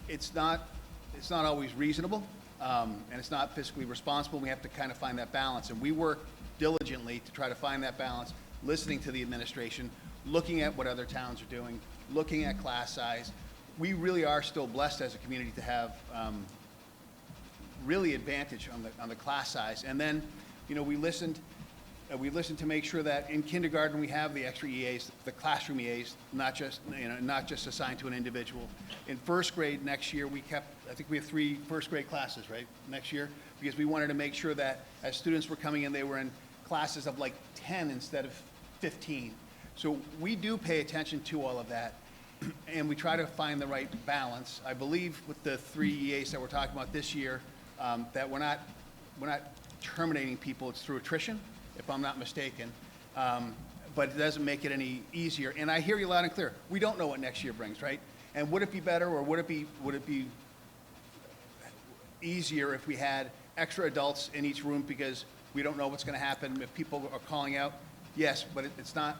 B: It's not always reasonable, and it's not fiscally responsible. We have to kind of find that balance, and we work diligently to try to find that balance, listening to the administration, looking at what other towns are doing, looking at class size. We really are still blessed as a community to have really advantage on the class size. And then, we listened to make sure that in kindergarten we have the extra EAs, the classroom EAs, not just assigned to an individual. In first grade next year, I think we have 3 first grade classes, right, next year, because we wanted to make sure that as students were coming in, they were in classes of like 10 instead of 15. So we do pay attention to all of that, and we try to find the right balance. I believe with the 3 EAs that we're talking about this year, that we're not terminating people. It's through attrition, if I'm not mistaken, but it doesn't make it any easier. And I hear you loud and clear. We don't know what next year brings, right? And would it be better, or would it be easier if we had extra adults in each room because we don't know what's going to happen if people are calling out? Yes, but it's not.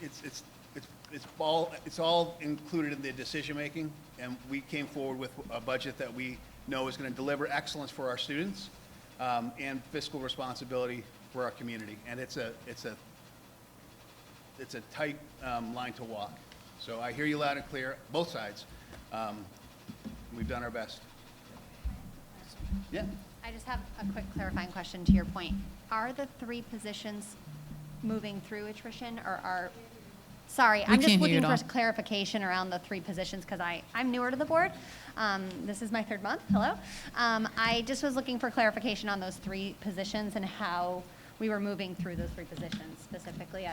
B: It's all included in the decision making, and we came forward with a budget that we know is going to deliver excellence for our students and fiscal responsibility for our community. And it's a tight line to walk. So I hear you loud and clear, both sides. We've done our best. Yeah.
C: I just have a quick clarifying question to your point. Are the 3 positions moving through attrition, or are, sorry, I'm just looking for clarification around the 3 positions because I'm newer to the board. This is my 3rd month, hello. I just was looking for clarification on those 3 positions and how we were moving through those 3 positions specifically.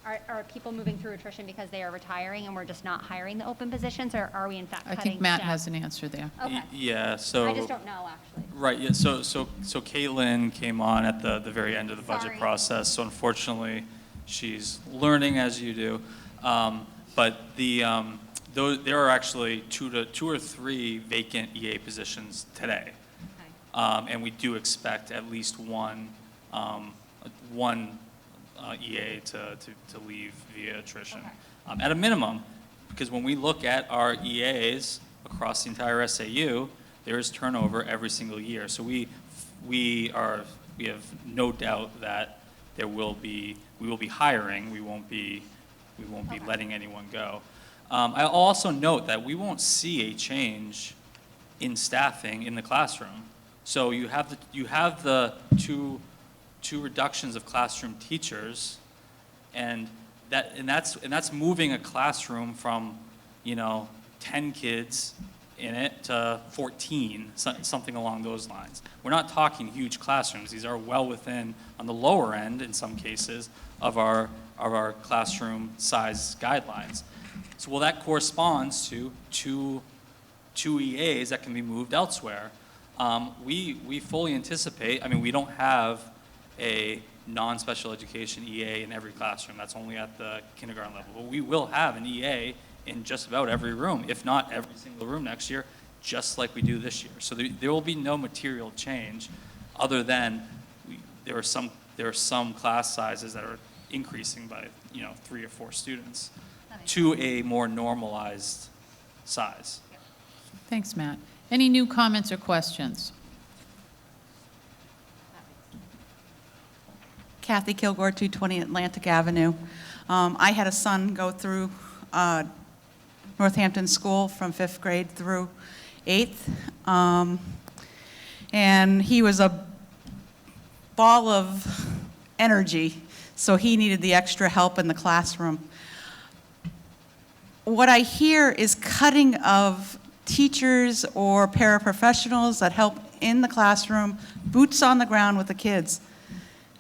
C: Are people moving through attrition because they are retiring and we're just not hiring the open positions, or are we in fact cutting
A: I think Matt
C: staff?
A: has an answer there.
C: Okay.
D: Yeah, so.
C: I just don't know, actually.
D: Right, yeah, so Caitlin came on at the very end of the budget
C: Sorry.
D: process, so unfortunately, she's learning as you do. But there are actually two or three vacant EA positions today. And we do expect at least one EA to leave via attrition. At a minimum, because when we look at our EAs across the entire SAU, there is turnover every single year. So we have no doubt that we will be hiring. We won't be letting anyone go. I'll also note that we won't see a change in staffing in the classroom. So you have the two reductions of classroom teachers, and that's moving a classroom from 10 kids in it to 14, something along those lines. We're not talking huge classrooms. These are well within, on the lower end in some cases, of our classroom size guidelines. So well, that corresponds to two EAs that can be moved elsewhere. We fully anticipate, we don't have a non-special education EA in every classroom. That's only at the kindergarten level. But we will have an EA in just about every room, if not every single room next year, just like we do this year. So there will be no material change other than there are some class sizes that are increasing by 3 or 4 students to a more normalized size.
A: Thanks, Matt. Any new comments or questions?
P: Kathy Kilgore, 220 Atlantic Avenue. I had a son go through Northampton School from 5th grade through 8th. And he was a ball of energy, so he needed the extra help in the classroom. What I hear is cutting of teachers or paraprofessionals that help in the classroom, boots on the ground with the kids.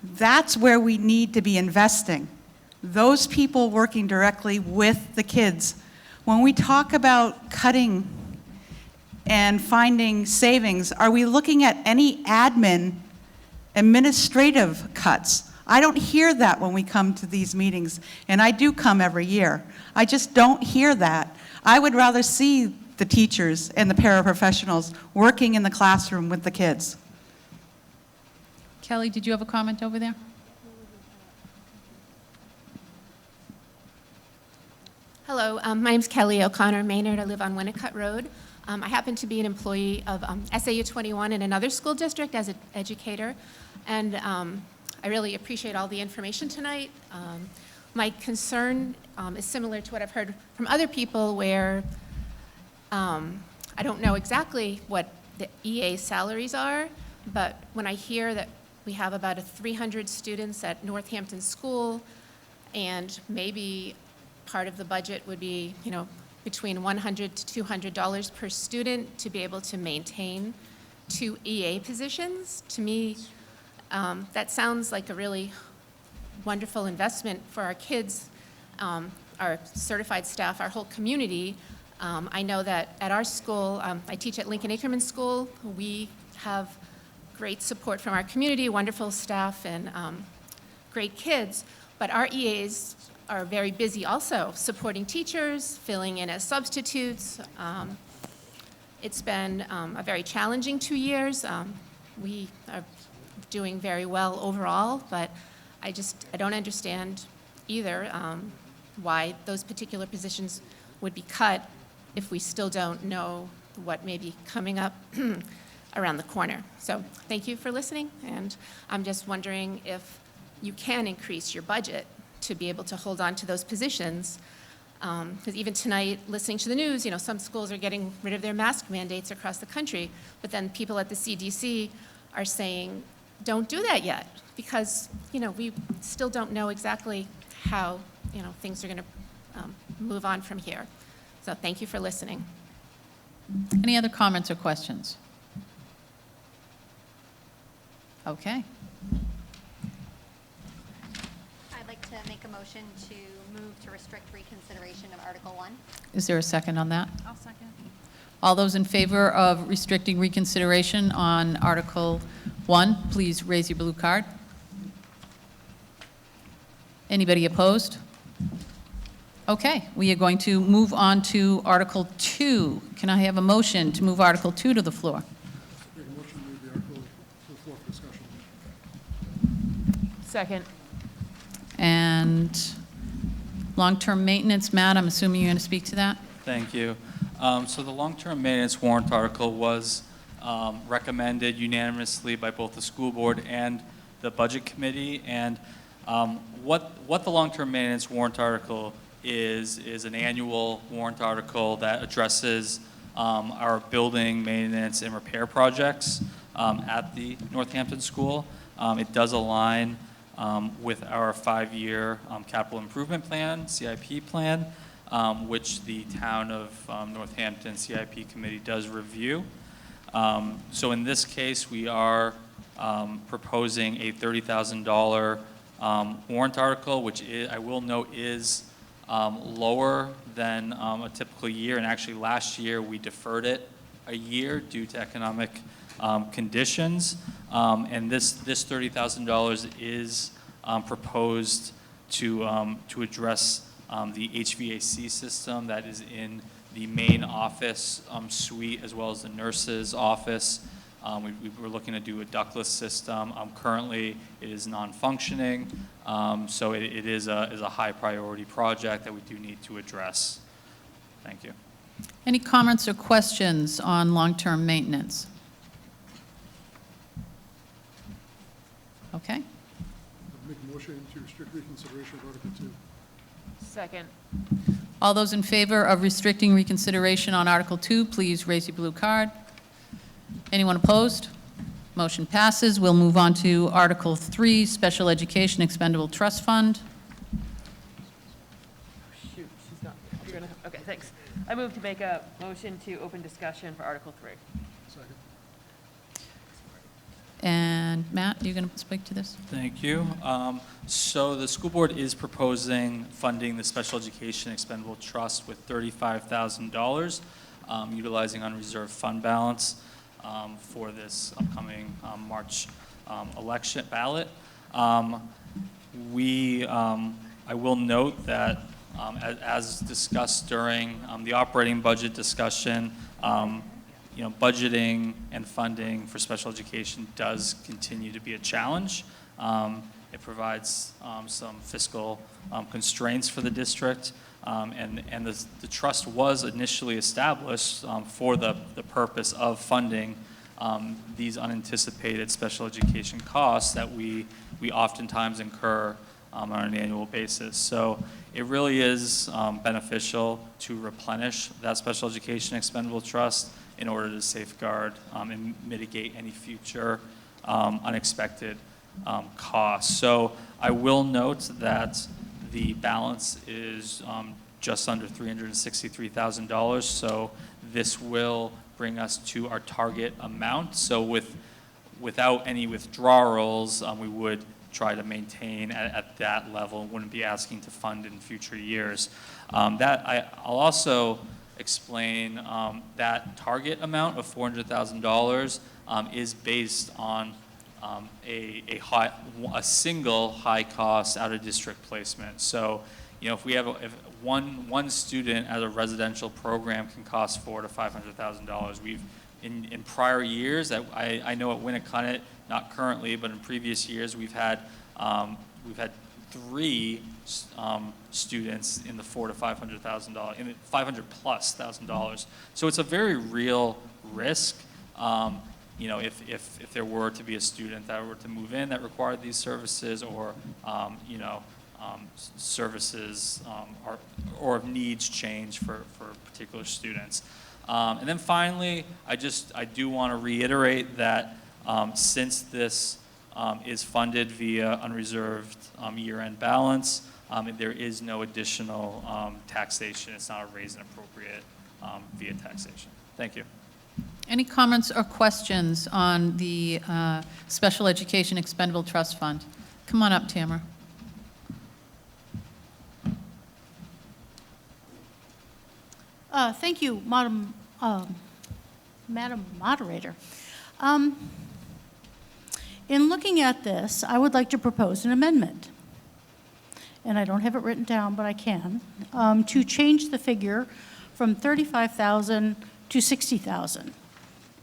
P: That's where we need to be investing. Those people working directly with the kids. When we talk about cutting and finding savings, are we looking at any administrative cuts? I don't hear that when we come to these meetings, and I do come every year. I just don't hear that. I would rather see the teachers and the paraprofessionals working in the classroom with the kids.
A: Kelly, did you have a comment over there?
Q: Hello, my name's Kelly O'Connor Maynard. I live on Winnicott Road. I happen to be an employee of SAU 21 in another school district as an educator, and I really appreciate all the information tonight. My concern is similar to what I've heard from other people where I don't know exactly what the EA salaries are, but when I hear that we have about 300 students at Northampton School, and maybe part of the budget would be, between $100 to $200 per student to be able to maintain 2 EA positions. To me, that sounds like a really wonderful investment for our kids, our certified staff, our whole community. I know that at our school, I teach at Lincoln Ackerman School. We have great support from our community, wonderful staff, and great kids. But our EAs are very busy also supporting teachers, filling in as substitutes. It's been a very challenging 2 years. We are doing very well overall, but I don't understand either why those particular positions would be cut if we still don't know what may be coming up around the corner. So thank you for listening, and I'm just wondering if you can increase your budget to be able to hold on to those positions. Because even tonight, listening to the news, some schools are getting rid of their mask mandates across the country, but then people at the CDC are saying, don't do that yet, because, we still don't know exactly how, things are gonna move on from here. So thank you for listening.
A: Any other comments or questions? Okay.
C: I'd like to make a motion to move to restrict reconsideration of Article 1.
A: Is there a second on that?
H: I'll second.
A: All those in favor of restricting reconsideration on Article 1, please raise your blue card. Anybody opposed? Okay, we are going to move on to Article 2. Can I have a motion to move Article 2 to the floor?
R: Make a motion to move the article to the floor for discussion.
S: Second.
A: And long-term maintenance, Matt, I'm assuming you're going to speak to that?
D: Thank you. So the long-term maintenance warrant article was recommended unanimously by both the school board and the budget committee. And what the long-term maintenance warrant article is an annual warrant article that addresses our building maintenance and repair projects at the Northampton School. It does align with our 5-year capital improvement plan, CIP plan, which the town of Northampton CIP committee does review. So in this case, we are proposing a $30,000 warrant article, which I will note is lower than a typical year. And actually last year we deferred it a year due to economic conditions. And this $30,000 is proposed to address the HVAC system that is in the main office suite, as well as the nurse's office. We were looking to do a ductless system. Currently, it is non-functioning, so it is a high priority project that we do need to address. Thank you.
A: Any comments or questions on long-term maintenance? Okay.
R: Make a motion to restrict reconsideration of Article 2.
S: Second.
A: All those in favor of restricting reconsideration on Article 2, please raise your blue card. Anyone opposed? Motion passes. We'll move on to Article 3, Special Education Expendable Trust Fund.
S: Shoot, she's not. You're gonna. Okay, thanks. I move to make a motion to open discussion for Article 3.
R: Second.
A: And Matt, you're going to speak to this?
D: Thank you. So the school board is proposing funding the Special Education Expendable Trust with $35,000, utilizing unreserved fund balance for this upcoming March election ballot. I will note that as discussed during the operating budget discussion, budgeting and funding for special education does continue to be a challenge. It provides some fiscal constraints for the district, and the trust was initially established for the purpose of funding these unanticipated special education costs that we oftentimes incur on an annual basis. So it really is beneficial to replenish that special education expendable trust in order to safeguard and mitigate any future unexpected costs. So I will note that the balance is just under $363,000. So this will bring us to our target amount. So without any withdrawals, we would try to maintain at that level. Wouldn't be asking to fund in future years. I'll also explain that target amount of $400,000 is based on a single high-cost out-of-district placement. So, if we have if one student at a residential program can cost $400,000 to $500,000. We've in prior years, I know at Winnicott, not currently, but in previous years, we've had 3 students in the $400,000 to $500,000, in $500,000+. So it's a very real risk. If there were to be a student that were to move in that required these services, or services or needs change for particular students. And then finally, I do want to reiterate that since this is funded via unreserved year-end balance, there is no additional taxation. It's not a raise and appropriate via taxation. Thank you.
A: Any comments or questions on the Special Education Expendable Trust Fund? Come on up, Tamara.
H: Thank you, Madam Moderator. In looking at this, I would like to propose an amendment. and I don't have it written down, but I can, to change the figure from 35,000 to 60,000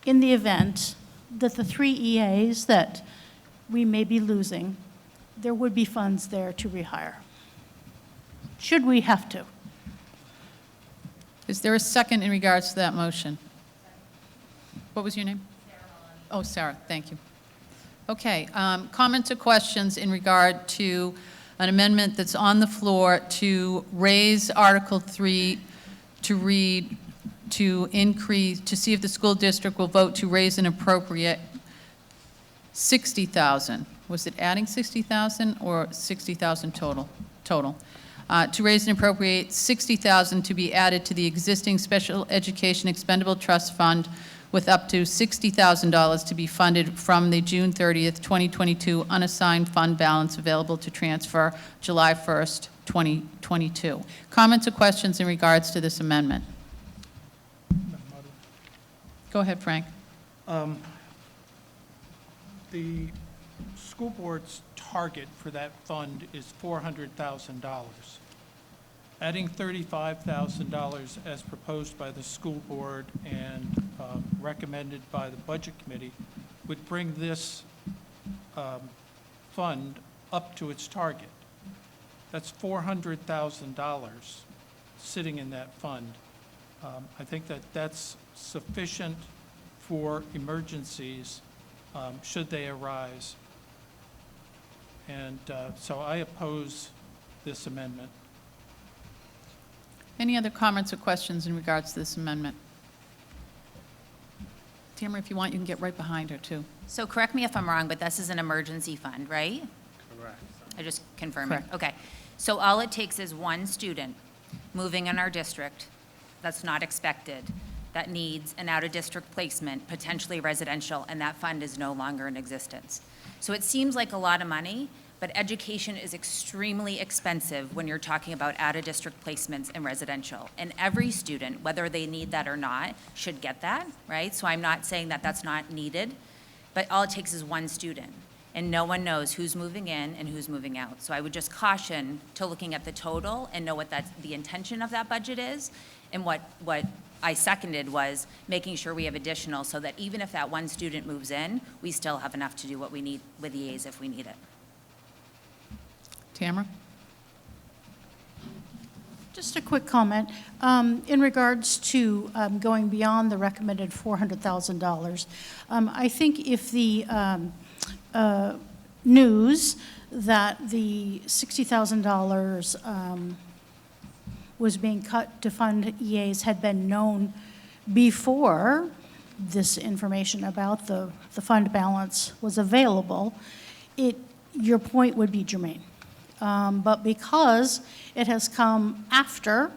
H: in the event that the 3 EAs that we may be losing, there would be funds there to rehire. Should we have to?
A: Is there a second in regards to that motion? What was your name? Oh, Sarah, thank you. Okay, comments or questions in regard to an amendment that's on the floor to raise Article 3 to read, to increase, to see if the school district will vote to raise and appropriate 60,000. Was it adding 60,000 or 60,000 total? Total. To raise and appropriate 60,000 to be added to the existing Special Education Expendable Trust Fund with up to $60,000 to be funded from the June 30th, 2022 unassigned fund balance available to transfer July 1st, 2022. Comments or questions in regards to this amendment? Go ahead, Frank.
T: The school board's target for that fund is $400,000. Adding $35,000 as proposed by the school board and recommended by the budget committee would bring this fund up to its target. That's $400,000 sitting in that fund. I think that that's sufficient for emergencies should they arise. And so I oppose this amendment.
A: Any other comments or questions in regards to this amendment? Tamara, if you want, you can get right behind her, too.
K: So correct me if I'm wrong, but this is an emergency fund, right?
T: Correct.
K: I just confirming.
A: Correct.
K: Okay. So all it takes is one student moving in our district that's not expected, that needs an out-of-district placement, potentially residential, and that fund is no longer in existence. So it seems like a lot of money, but education is extremely expensive when you're talking about out-of-district placements and residential. And every student, whether they need that or not, should get that, right? So I'm not saying that that's not needed, but all it takes is one student. And no one knows who's moving in and who's moving out. So I would just caution to looking at the total and know what the intention of that budget is. And what I seconded was making sure we have additional so that even if that one student moves in, we still have enough to do what we need with EAs if we need it.
A: Tamara?
H: Just a quick comment. In regards to going beyond the recommended $400,000, I think if the news that the $60,000 was being cut to fund EAs had been known before this information about the fund balance was available, your point would be germane. But because it has come after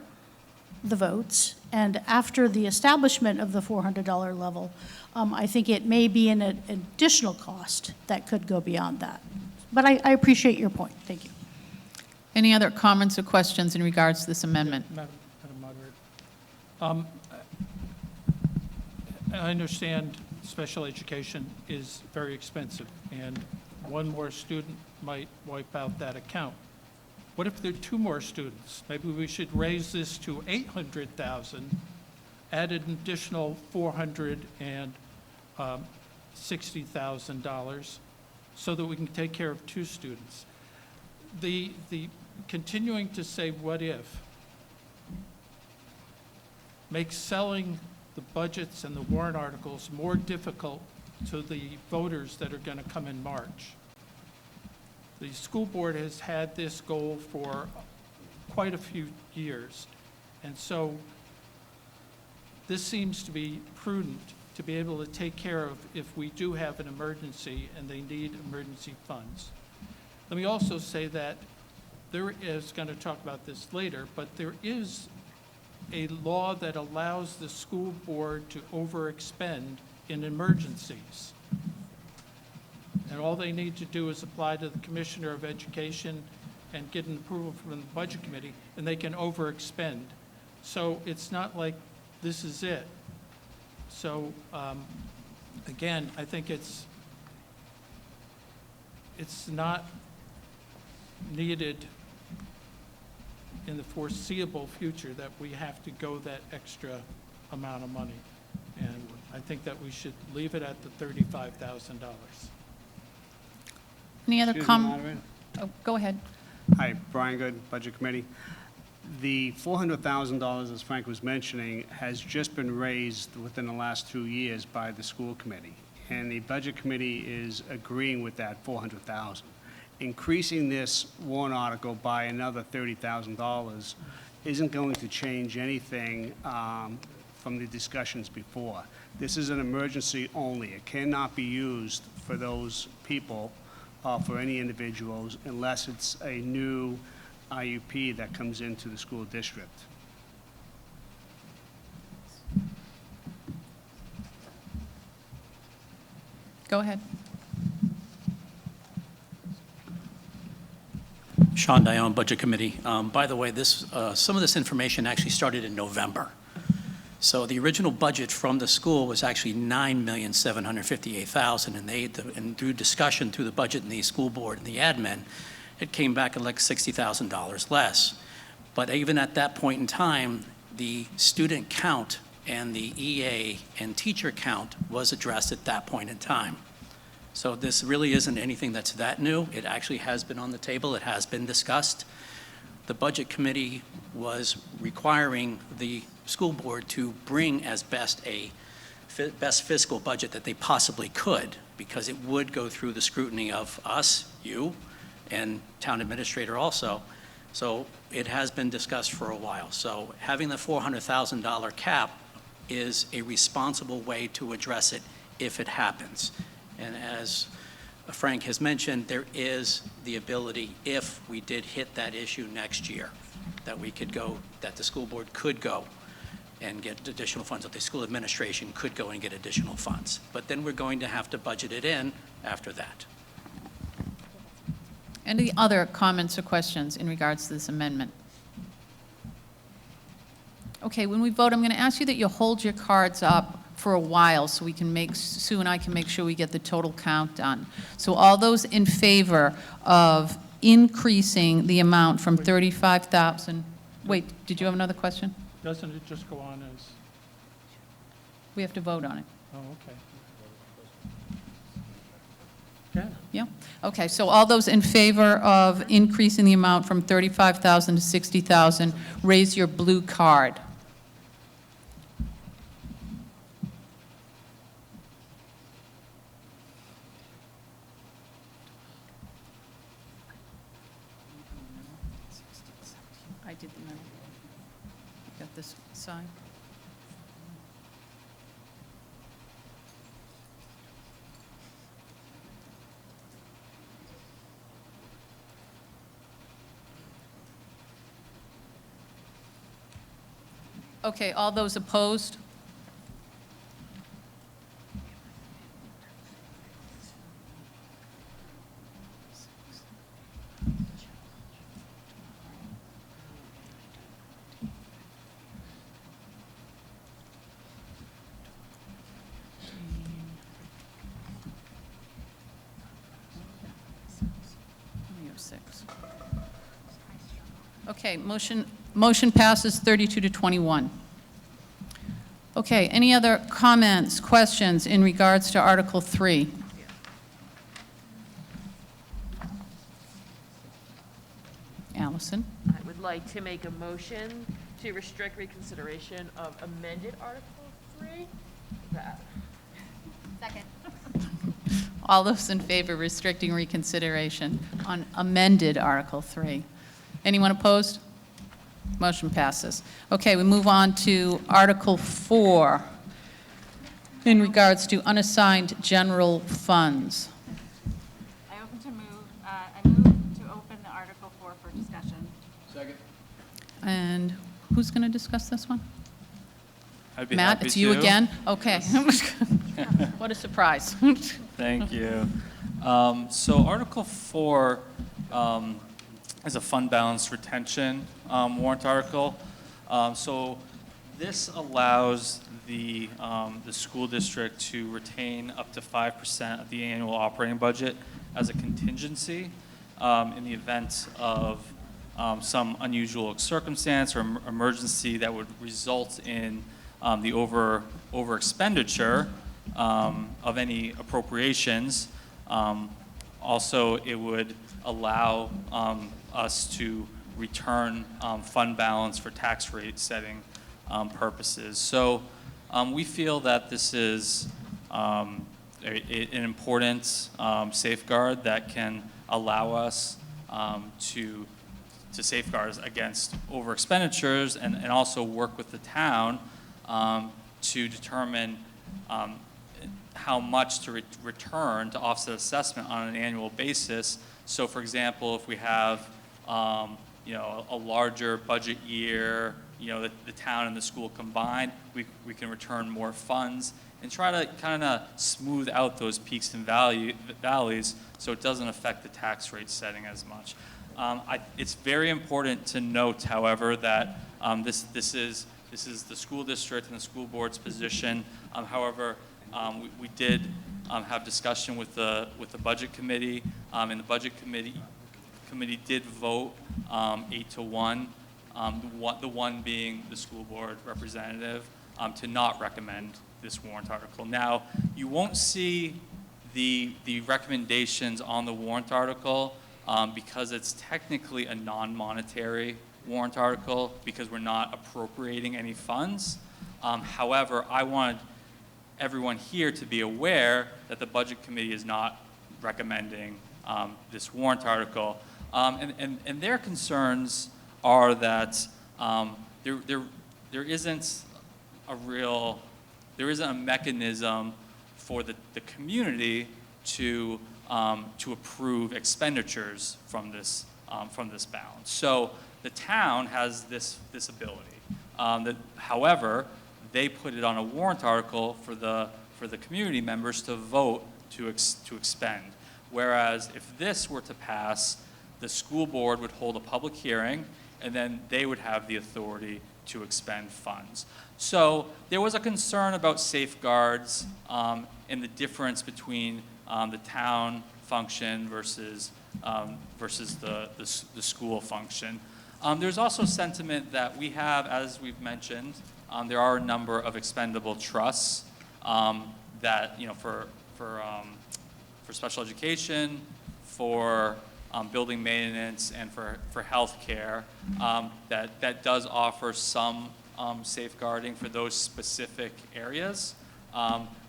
H: the votes and after the establishment of the $400 level, I think it may be an additional cost that could go beyond that. But I appreciate your point. Thank you.
A: Any other comments or questions in regards to this amendment?
T: Madam Moderator. I understand special education is very expensive, and one more student might wipe out that account. What if there are 2 more students? Maybe we should raise this to $800,000, add an additional $460,000 so that we can take care of 2 students. The continuing to say what if makes selling the budgets and the warrant articles more difficult to the voters that are going to come in March. The school board has had this goal for quite a few years, and so this seems to be prudent to be able to take care of if we do have an emergency and they need emergency funds. Let me also say that there is, going to talk about this later, but there is a law that allows the school board to overexpend in emergencies. And all they need to do is apply to the Commissioner of Education and get an approval from the Budget Committee, and they can overexpend. So it's not like this is it. So again, I think it's not needed in the foreseeable future that we have to go that extra amount of money. And I think that we should leave it at the $35,000.
A: Any other
U: Excuse me,
A: comments?
U: moderator.
A: Oh, go ahead.
U: Hi, Brian Good, Budget Committee. The $400,000, as Frank was mentioning, has just been raised within the last 2 years by the school committee, and the Budget Committee is agreeing with that $400,000. Increasing this warrant article by another $30,000 isn't going to change anything from the discussions before. This is an emergency only. It cannot be used for those people, for any individuals, unless it's a new IUP that comes into the school district.
A: Go ahead.
V: Sean Dion, Budget Committee. By the way, some of this information actually started in November. So the original budget from the school was actually $9,758,000, and through discussion through the budget and the school board and the admin, it came back at like $60,000 less. But even at that point in time, the student count and the EA and teacher count was addressed at that point in time. So this really isn't anything that's that new. It actually has been on the table. It has been discussed. The Budget Committee was requiring the school board to bring as best fiscal budget that they possibly could, because it would go through the scrutiny of us, you, and town administrator also. So it has been discussed for a while. So having the $400,000 cap is a responsible way to address it if it happens. And as Frank has mentioned, there is the ability, if we did hit that issue next year, that we could go, that the school board could go and get additional funds, that the school administration could go and get additional funds. But then we're going to have to budget it in after that.
A: Any other comments or questions in regards to this amendment? Okay, when we vote, I'm going to ask you that you hold your cards up for a while so we can Sue and I can make sure we get the total count done. So all those in favor of increasing the amount from 35,000, wait, did you have another question?
T: Doesn't it just go on as,
A: We have to vote on it.
T: oh, okay. Yeah.
A: Yeah, okay, so all those in favor of increasing the amount from 35,000 to 60,000, raise your blue card. I did the middle. Got this side. Okay, all those opposed? We have 6. Okay, motion passes 32 to 21. Okay, any other comments, questions in regards to Article 3? Allison?
S: I would like to make a motion to restrict reconsideration of amended Article 3.
C: Second.
A: All those in favor of restricting reconsideration on amended Article 3? Anyone opposed? Motion passes. Okay, we move on to Article 4 in regards to unassigned general funds.
W: I move to open the Article 4 for discussion.
B: Second.
A: And who's going to discuss this one?
D: I'd be
A: Matt,
D: happy
A: it's you
D: to.
A: again? Okay. What a surprise.
D: Thank you. So Article 4 is a fund balance retention warrant article. So this allows the school district to retain up to 5% of the annual operating budget as a contingency in the event of some unusual circumstance or emergency that would result in the over expenditure of any appropriations. Also, it would allow us to return fund balance for tax rate setting purposes. So we feel that this is an important safeguard that can allow us to safeguard against over expenditures and also work with the town to determine how much to return to offset assessment on an annual basis. So for example, if we have a larger budget year, the town and the school combined, we can return more funds and try to kind of smooth out those peaks and valleys so it doesn't affect the tax rate setting as much. It's very important to note, however, that this is the school district and the school board's position. However, we did have discussion with the budget committee, and the budget committee did vote 8-1, the one being the school board representative, to not recommend this warrant article. Now, you won't see the recommendations on the warrant article because it's technically a non-monetary warrant article because we're not appropriating any funds. However, I wanted everyone here to be aware that the budget committee is not recommending this warrant article. And their concerns are that there isn't a mechanism for the community to approve expenditures from this balance. So the town has this ability. However, they put it on a warrant article for the community members to vote to expend. Whereas if this were to pass, the school board would hold a public hearing, and then they would have the authority to expend funds. So there was a concern about safeguards and the difference between the town function versus the school function. There's also sentiment that we have, as we've mentioned, there are a number of expendable trusts that, for special education, for building maintenance, and for health care, that does offer some safeguarding for those specific areas.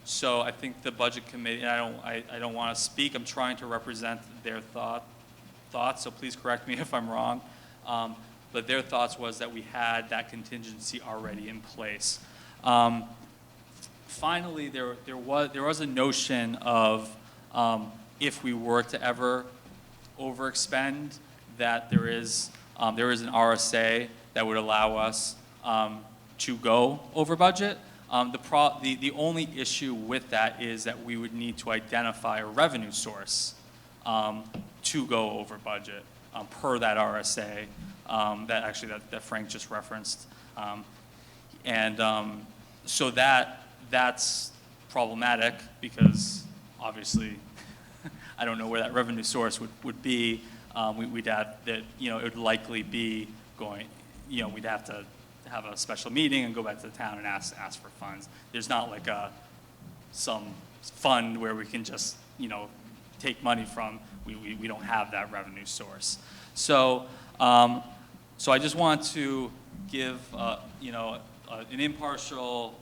D: So I think the budget committee, and I don't want to speak, I'm trying to represent their thoughts, so please correct me if I'm wrong. But their thoughts was that we had that contingency already in place. Finally, there was a notion of if we were to ever overexpend, that there is an RSA that would allow us to go over budget. The only issue with that is that we would need to identify a revenue source to go over budget per that RSA that Frank just referenced. So that's problematic because obviously I don't know where that revenue source would be. We'd have that, it would likely be going, we'd have to have a special meeting and go back to the town and ask for funds. There's not like some fund where we can just, take money from. We don't have that revenue source. So I just want to give, an impartial,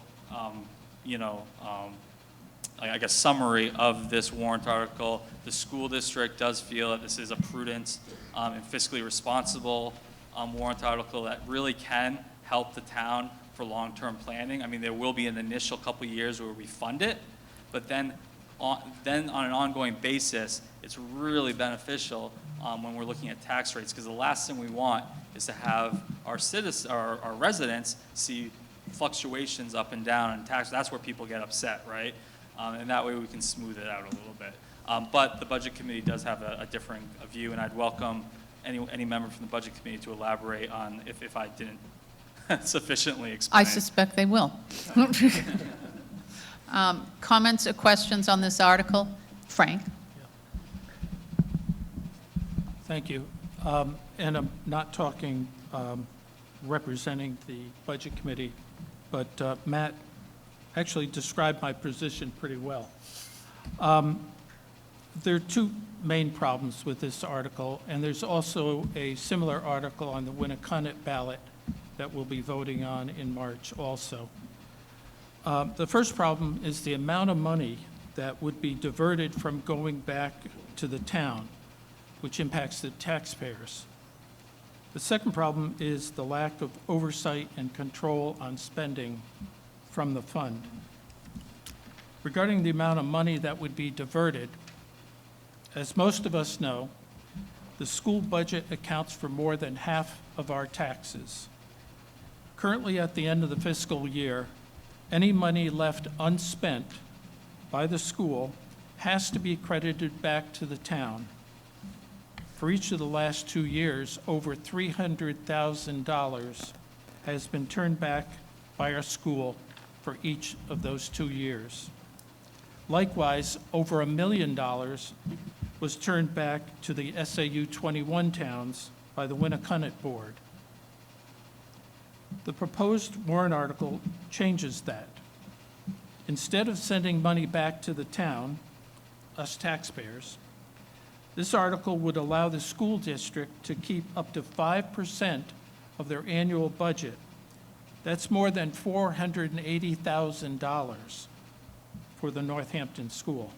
D: I guess, summary of this warrant article. The school district does feel that this is a prudent and fiscally responsible warrant article that really can help the town for long-term planning. I mean, there will be an initial couple years where we fund it, but then on an ongoing basis, it's really beneficial when we're looking at tax rates, because the last thing we want is to have our residents see fluctuations up and down in tax. That's where people get upset, right? And that way we can smooth it out a little bit. But the budget committee does have a different view, and I'd welcome any member from the budget committee to elaborate on if I didn't sufficiently explain.
A: I suspect they will. Comments or questions on this article? Frank?
T: Thank you. And I'm not talking representing the Budget Committee, but Matt actually described my position pretty well. There are two main problems with this article, and there's also a similar article on the Winnicott ballot that we'll be voting on in March also. The first problem is the amount of money that would be diverted from going back to the town, which impacts the taxpayers. The second problem is the lack of oversight and control on spending from the fund. Regarding the amount of money that would be diverted, as most of us know, the school budget accounts for more than half of our taxes. Currently, at the end of the fiscal year, any money left unspent by the school has to be credited back to the town. For each of the last 2 years, over $300,000 has been turned back by our school for each of those 2 years. Likewise, over $1 million was turned back to the SAU 21 towns by the Winnicott Board. The proposed warrant article changes that. Instead of sending money back to the town, us taxpayers, this article would allow the school district to keep up to 5% of their annual budget. That's more than $480,000 for the Northampton school.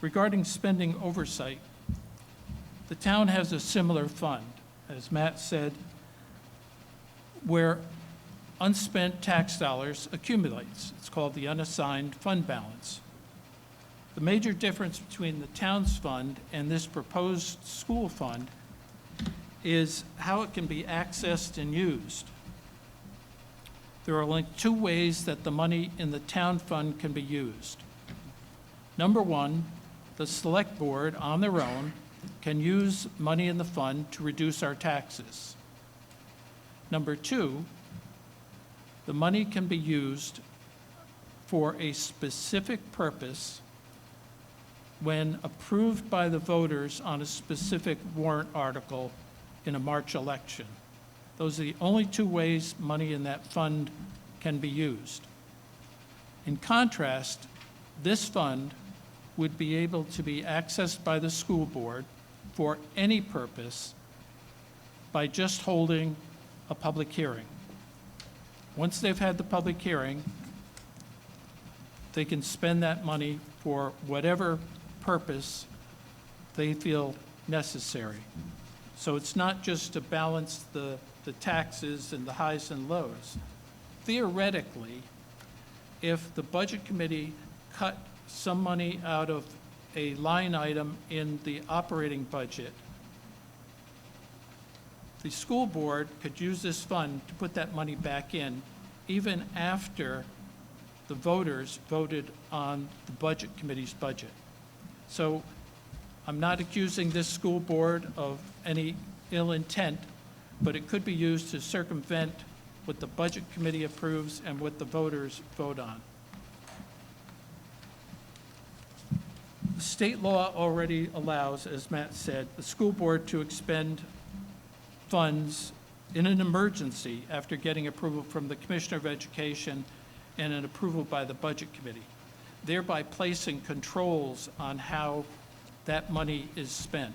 T: Regarding spending oversight, the town has a similar fund, as Matt said, where unspent tax dollars accumulates. It's called the unassigned fund balance. The major difference between the town's fund and this proposed school fund is how it can be accessed and used. There are only two ways that the money in the town fund can be used. Number one, the select board on their own can use money in the fund to reduce our taxes. Number two, the money can be used for a specific purpose when approved by the voters on a specific warrant article in a March election. Those are the only two ways money in that fund can be used. In contrast, this fund would be able to be accessed by the school board for any purpose by just holding a public hearing. Once they've had the public hearing, they can spend that money for whatever purpose they feel necessary. So it's not just to balance the taxes and the highs and lows. Theoretically, if the Budget Committee cut some money out of a line item in the operating budget, the school board could use this fund to put that money back in even after the voters voted on the Budget Committee's budget. So I'm not accusing this school board of any ill intent, but it could be used to circumvent what the Budget Committee approves and what the voters vote on. The state law already allows, as Matt said, the school board to expend funds in an emergency after getting approval from the Commissioner of Education and an approval by the Budget Committee, thereby placing controls on how that money is spent.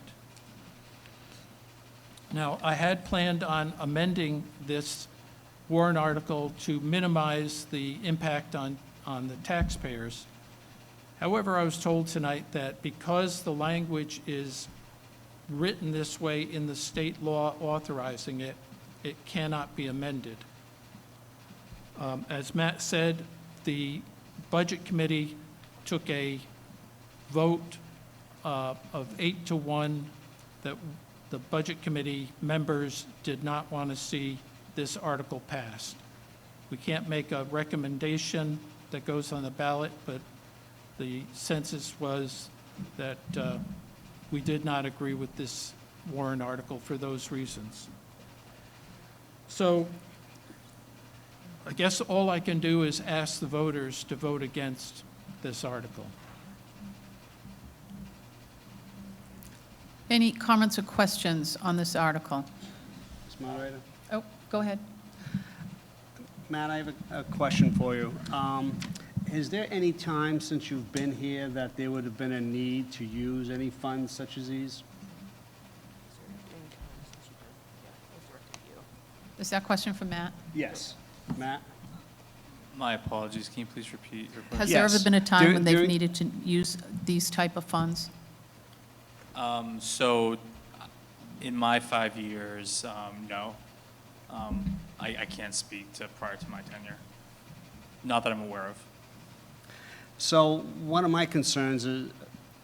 T: Now, I had planned on amending this warrant article to minimize the impact on the taxpayers. However, I was told tonight that because the language is written this way in the state law authorizing it, it cannot be amended. As Matt said, the Budget Committee took a vote of 8-1 that the Budget Committee members did not want to see this article passed. We can't make a recommendation that goes on the ballot, but the census was that we did not agree with this warrant article for those reasons. So I guess all I can do is ask the voters to vote against this article.
A: Any comments or questions on this article?
U: Ms. Moderator?
A: Oh, go ahead.
U: Matt, I have a question for you. Is there any time since you've been here that there would have been a need to use any funds such as these?
A: Is that question for Matt?
U: Yes. Matt?
D: My apologies, can you please repeat your question?
A: Has there ever been a time when they've
U: During-
A: needed to use these type of funds?
D: So, in my 5 years, no. I can't speak to prior to my tenure. Not that I'm aware of.
U: So one of my concerns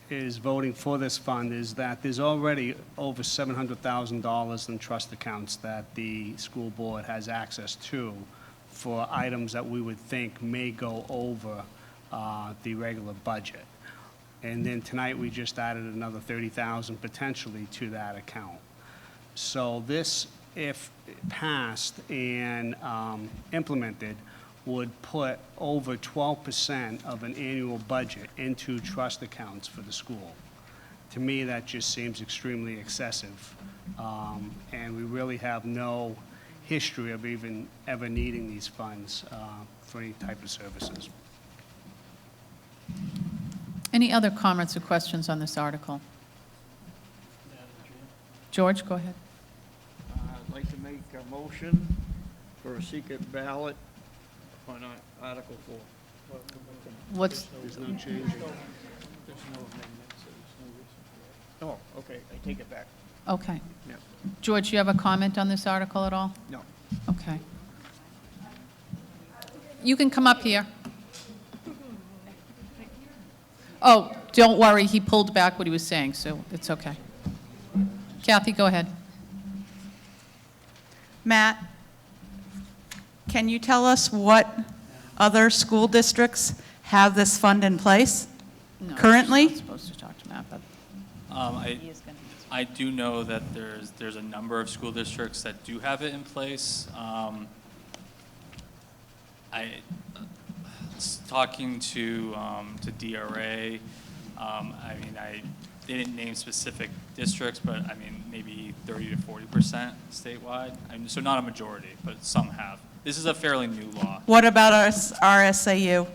U: is voting for this fund is that there's already over $700,000 in trust accounts that the school board has access to for items that we would think may go over the regular budget. And then tonight, we just added another $30,000 potentially to that account. So this, if passed and implemented, would put over 12% of an annual budget into trust accounts for the school. To me, that just seems extremely excessive. And we really have no history of even ever needing these funds for any type of services.
A: Any other comments or questions on this article? George, go ahead.
E: I'd like to make a motion for a secret ballot on Article 4.
A: What's,
U: There's no change.
T: There's no amendment, so there's no reason for it.
E: Oh, okay, I take it back.
A: okay.
E: Yeah.
A: George, you have a comment on this article at all?
E: No.
A: Okay. You can come up here. Oh, don't worry, he pulled back what he was saying, so it's okay. Kathy, go ahead.
P: Matt, can you tell us what other school districts have this fund in place
A: No,
P: currently?
A: you're not supposed to talk to Matt, but
D: I do know that there's a number of school districts that do have it in place. Talking to DRA, they didn't name specific districts, but I mean, maybe 30 to 40% statewide. So not a majority, but some have. This is a fairly new law.
P: What about our SAU?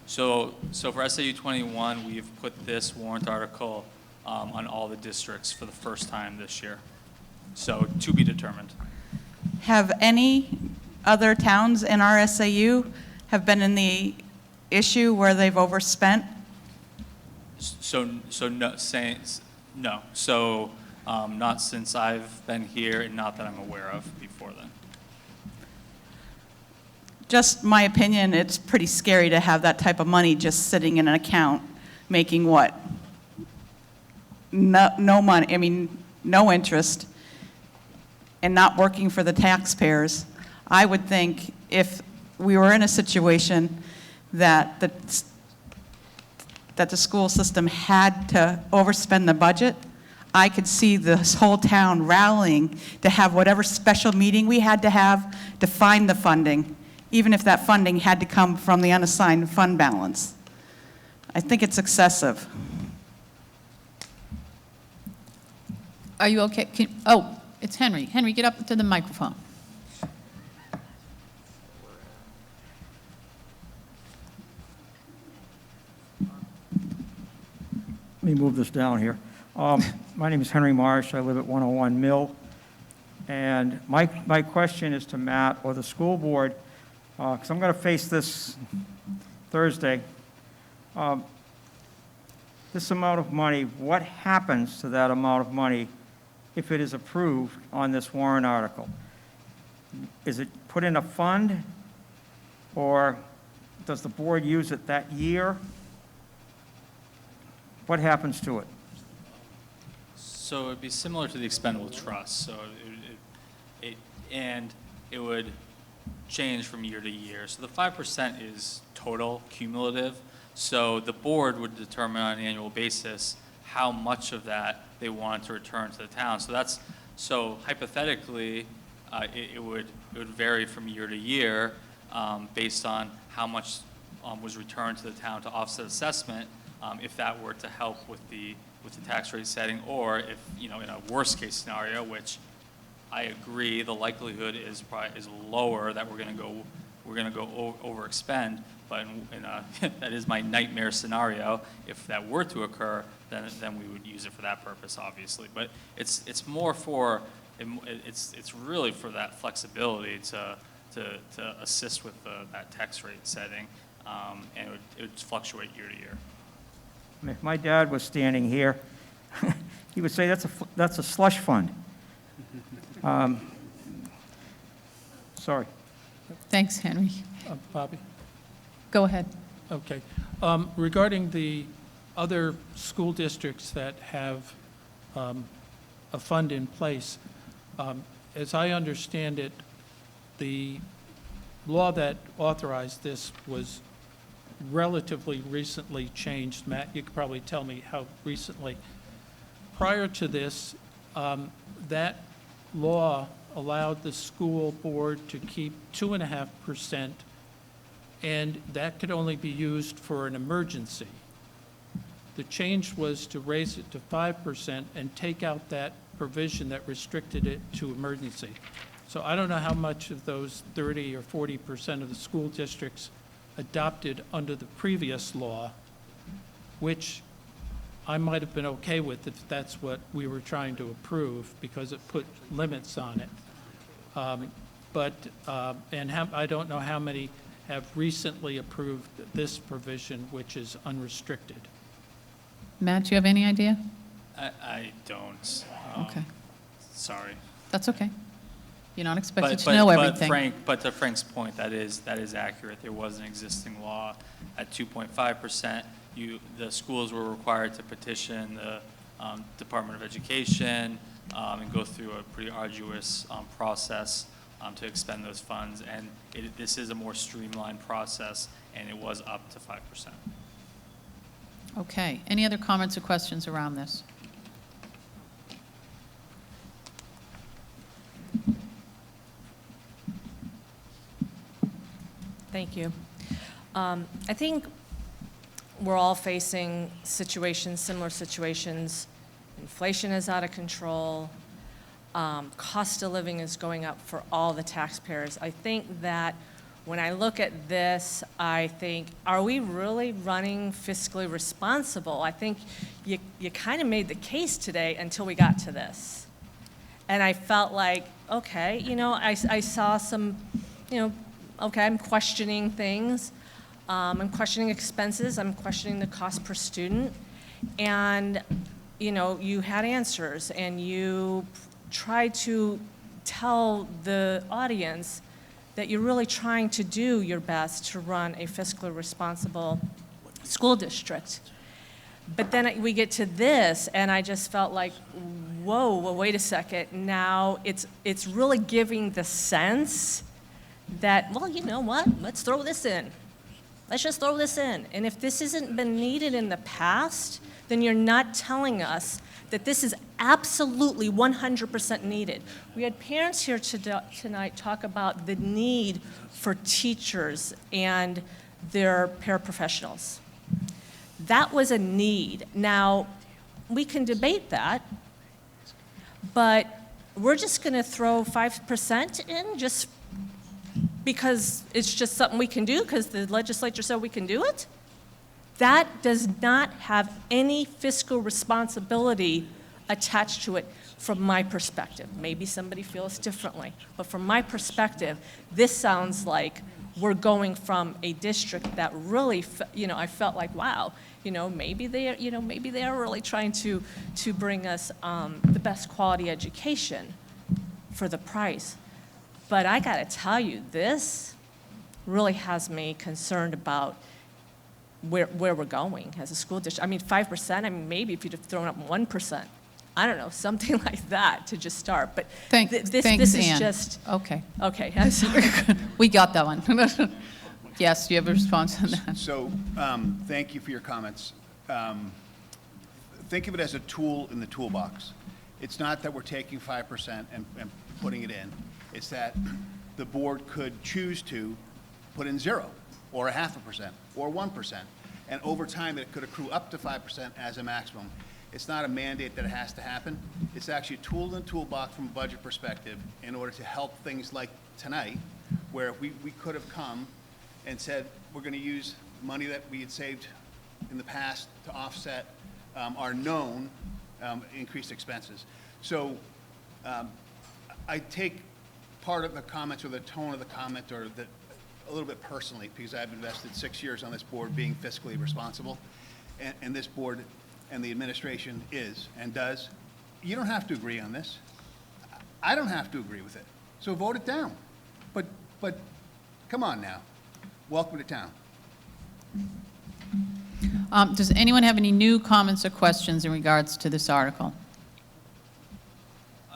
D: So for SAU 21, we've put this warrant article on all the districts for the first time this year. So to be determined.
P: Have any other towns in our SAU have been in the issue where they've overspent?
D: So no. So not since I've been here, and not that I'm aware of before then.
P: Just my opinion, it's pretty scary to have that type of money just sitting in an account, making what? No money, I mean, no interest, and not working for the taxpayers. I would think if we were in a situation that the school system had to overspend the budget, I could see this whole town rallying to have whatever special meeting we had to have to find the funding, even if that funding had to come from the unassigned fund balance. I think it's excessive.
A: are you okay? Oh, it's Henry. Henry, get up to the microphone.
E: Let me move this down here. My name is Henry Marsh. I live at 101 Mill. And my question is to Matt or the school board, because I'm going to face this Thursday. This amount of money, what happens to that amount of money if it is approved on this warrant article? Is it put in a fund, or does the board use it that year? What happens to it?
D: So it'd be similar to the expendable trust. So it would change from year to year. So the 5% is total cumulative. So the board would determine on an annual basis how much of that they want to return to the town. So hypothetically, it would vary from year to year based on how much was returned to the town to offset assessment, if that were to help with the with the tax rate setting, or if, in a worst-case scenario, which I agree, the likelihood is lower that we're going to go overexpend, but that is my nightmare scenario. If that were to occur, then we would use it for that purpose, obviously. But it's more for it's really for that flexibility to assist with that tax rate setting, and it would fluctuate year to year.
E: If my dad was standing here, he would say that's a slush fund. Sorry.
A: Thanks, Henry.
T: Bobby?
A: Go ahead.
T: Okay. Regarding the other school districts that have a fund in place, as I understand it, the law that authorized this was relatively recently changed. Matt, you could probably tell me how recently. Prior to this, that law allowed the school board to keep 2.5%, and that could only be used for an emergency. The change was to raise it to 5% and take out that provision that restricted it to emergency. So I don't know how much of those 30 or 40% of the school districts adopted under the previous law, which I might have been okay with if that's what we were trying to approve, because it put limits on it. I don't know how many have recently approved this provision, which is unrestricted.
A: Matt, do you have any idea?
D: I don't.
A: Okay.
D: Sorry.
A: That's okay. You're not expected to know everything.
D: But to Frank's point, that is accurate. There was an existing law at 2.5%. The schools were required to petition the Department of Education and go through a pretty arduous process to expend those funds. And this is a more streamlined process, and it was up to 5%.
A: Okay. Any other comments or questions around this?
F: Thank you. I think we're all facing similar situations. Inflation is out of control. Cost of living is going up for all the taxpayers. I think that when I look at this, I think, are we really running fiscally responsible? I think you kind of made the case today until we got to this. And I felt like, okay, I saw some, okay, I'm questioning things. I'm questioning expenses. I'm questioning the cost per student. And, you had answers, and you tried to tell the audience that you're really trying to do your best to run a fiscally responsible school district. But then we get to this, and I just felt like, whoa, well, wait a second. Now it's really giving the sense that, well, you know what? Let's throw this in. Let's just throw this in. And if this hasn't been needed in the past, then you're not telling us that this is absolutely 100% needed. We had parents here tonight talk about the need for teachers and their paraprofessionals. That was a need. Now, we can debate that, but we're just going to throw 5% in just because it's just something we can do because the legislature said we can do it? That does not have any fiscal responsibility attached to it from my perspective. Maybe somebody feels differently, but from my perspective, this sounds like we're going from a district that really, I felt like, wow, maybe they are really trying to bring us the best quality education for the price. But I got to tell you, this really has me concerned about where we're going as a school district. I mean, 5%, maybe if you'd have thrown up 1%, I don't know, something like that to just start. But
A: Thanks,
F: this is
A: Ann.
F: just...
A: Okay.
F: Okay, I'm sorry.
A: We got that one. Yes, do you have a response on that?
B: So, thank you for your comments. Think of it as a tool in the toolbox. It's not that we're taking 5% and putting it in. It's that the board could choose to put in 0 or 0.5% or 1%. And over time, it could accrue up to 5% as a maximum. It's not a mandate that it has to happen. It's actually a tool in the toolbox from a budget perspective in order to help things like tonight, where we could have come and said, we're going to use money that we had saved in the past to offset our known increased expenses. So I take part of the comments or the tone of the comment or a little bit personally, because I've invested 6 years on this board being fiscally responsible, and this board and the administration is and does. You don't have to agree on this. I don't have to agree with it. So vote it down. But come on now. Welcome to town.
A: Does anyone have any new comments or questions in regards to this article?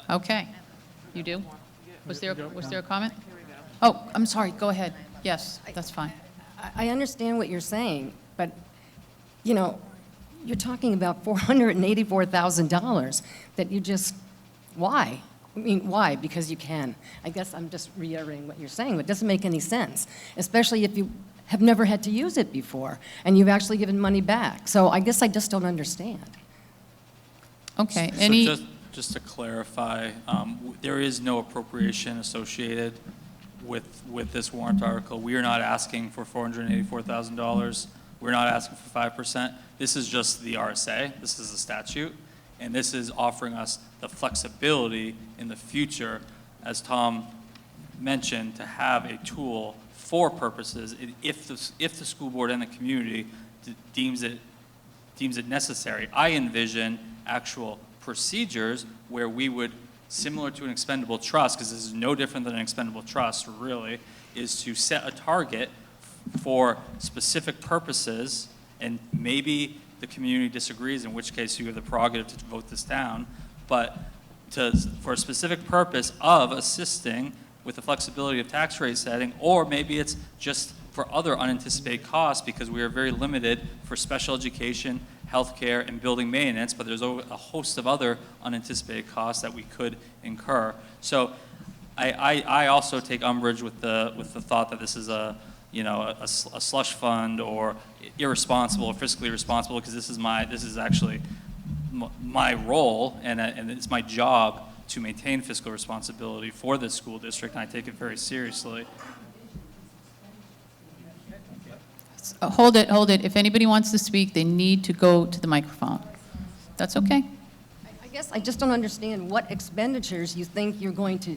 A: Okay. You do? Was there a comment? Oh, I'm sorry. Go ahead. Yes, that's fine.
M: I understand what you're saying, but, you know, you're talking about $484,000 that you just, why? I mean, why? Because you can. I guess I'm just reiterating what you're saying, but it doesn't make any sense, especially if you have never had to use it before, and you've actually given money back. So I guess I just don't understand.
A: Okay.
D: So just to clarify, there is no appropriation associated with this warrant article. We are not asking for $484,000. We're not asking for 5%. This is just the RSA. This is the statute. And this is offering us the flexibility in the future, as Tom mentioned, to have a tool for purposes if the school board and the community deems it necessary. I envision actual procedures where we would, similar to an expendable trust, because this is no different than an expendable trust, really, is to set a target for specific purposes, and maybe the community disagrees, in which case you have the prerogative to vote this down, but for a specific purpose of assisting with the flexibility of tax rate setting, or maybe it's just for other unanticipated costs, because we are very limited for special education, healthcare, and building maintenance, but there's a host of other unanticipated costs that we could incur. So I also take umbrage with the thought that this is a slush fund or irresponsible or fiscally irresponsible, because this is actually my role, and it's my job to maintain fiscal responsibility for this school district, and I take it very seriously.
A: Hold it. If anybody wants to speak, they need to go to the microphone. That's okay.
M: I guess I just don't understand what expenditures you think you're going to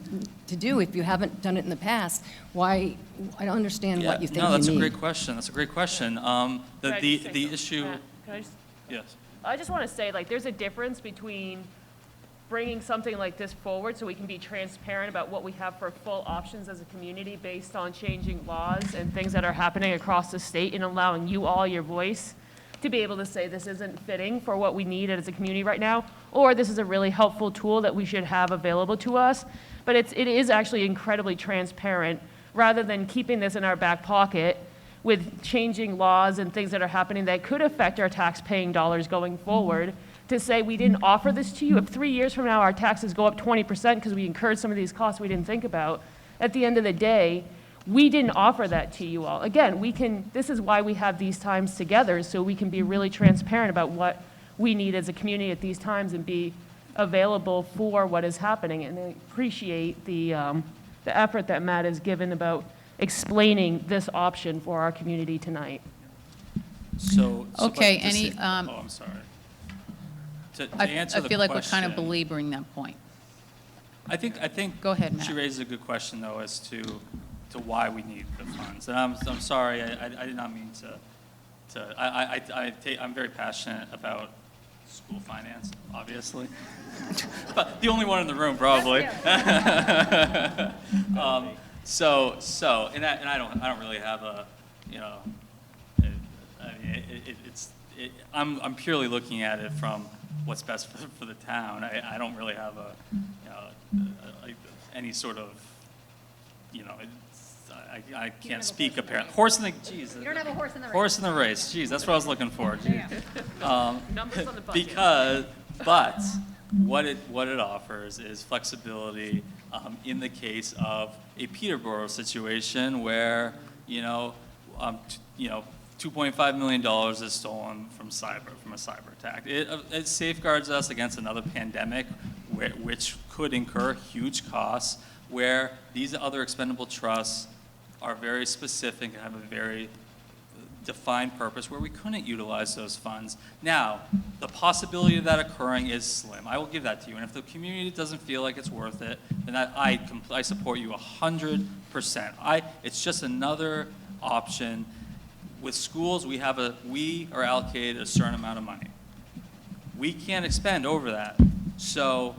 M: do if you haven't done it in the past. Why, I don't understand what you think you need.
D: No, that's a great question. That's a great question. The issue.
S: Matt, can I just,
D: yes.
S: I just want to say, like, there's a difference between bringing something like this forward so we can be transparent about what we have for full options as a community based on changing laws and things that are happening across the state, and allowing you all your voice to be able to say this isn't fitting for what we need as a community right now, or this is a really helpful tool that we should have available to us. But it is actually incredibly transparent, rather than keeping this in our back pocket with changing laws and things that are happening that could affect our tax-paying dollars going forward, to say we didn't offer this to you. If 3 years from now our taxes go up 20% because we incurred some of these costs we didn't think about, at the end of the day, we didn't offer that to you all. Again, this is why we have these times together, so we can be really transparent about what we need as a community at these times and be available for what is happening. And I appreciate the effort that Matt has given about explaining this option for our community tonight.
A: Okay,
D: I'm sorry. To answer the
A: I feel like we're kind of
D: question,
A: belaboring that point.
D: I think
A: Go ahead, Matt.
D: she raises a good question, though, as to why we need the funds. And I'm sorry, I did not mean I'm very passionate about school finance, obviously. But the only one in the room, probably. And I don't really have a, I'm purely looking at it from what's best for the town. I don't really have any sort of, I can't speak apparently. Horse in the, geez.
C: You don't have a horse in the race.
D: Horse in the race, geez, that's what I was looking for.
S: Numbers on the budget.
D: But what it offers is flexibility in the case of a Peterborough situation where, $2.5 million is stolen from from a cyber attack. It safeguards us against another pandemic, which could incur huge costs, where these other expendable trusts are very specific and have a very defined purpose where we couldn't utilize those funds. Now, the possibility of that occurring is slim. I will give that to you. And if the community doesn't feel like it's worth it, then I support you 100%. It's just another option. With schools, we are allocated a certain amount of money. We can't expend over that. So,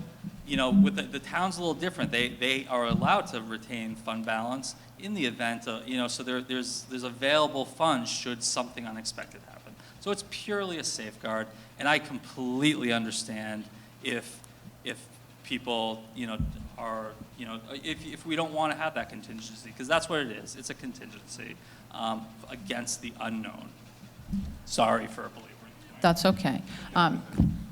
D: with the town's a little different. They are allowed to retain fund balance in the event of, so there's available funds should something unexpected happen. So it's purely a safeguard, and I completely understand if people, are, if we don't want to have that contingency, because that's what it is. It's a contingency against the unknown. Sorry for belaboring.
A: That's okay.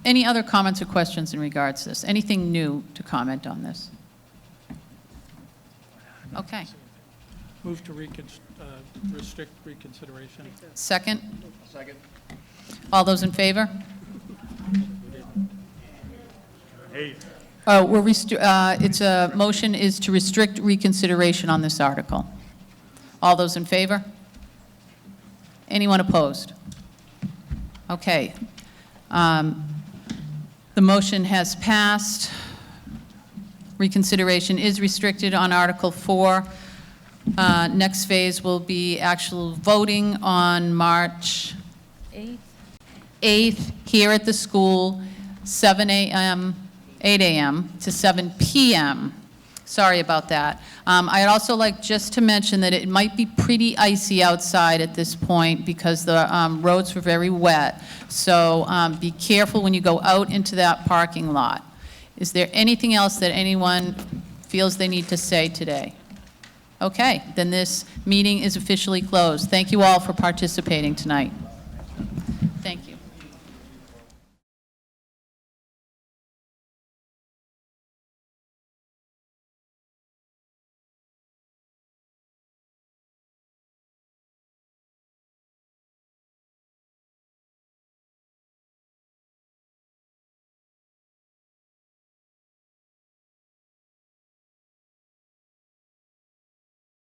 A: Any other comments or questions in regards to this? Anything new to comment on this? Okay.
T: Move to restrict reconsideration.
A: Second?
B: Second.
A: All those in favor? Oh, motion is to restrict reconsideration on this article. All those in favor? Anyone opposed? Okay. The motion has passed. Reconsideration is restricted on Article 4. Next phase will be actual voting on March 8th here at the school, 8 a.m. to 7 p.m. Sorry about that. I'd also like just to mention that it might be pretty icy outside at this point because the roads were very wet. So be careful when you go out into that parking lot. Is there anything else that anyone feels they need to say today? Okay, then this meeting is officially closed. Thank you all for participating tonight.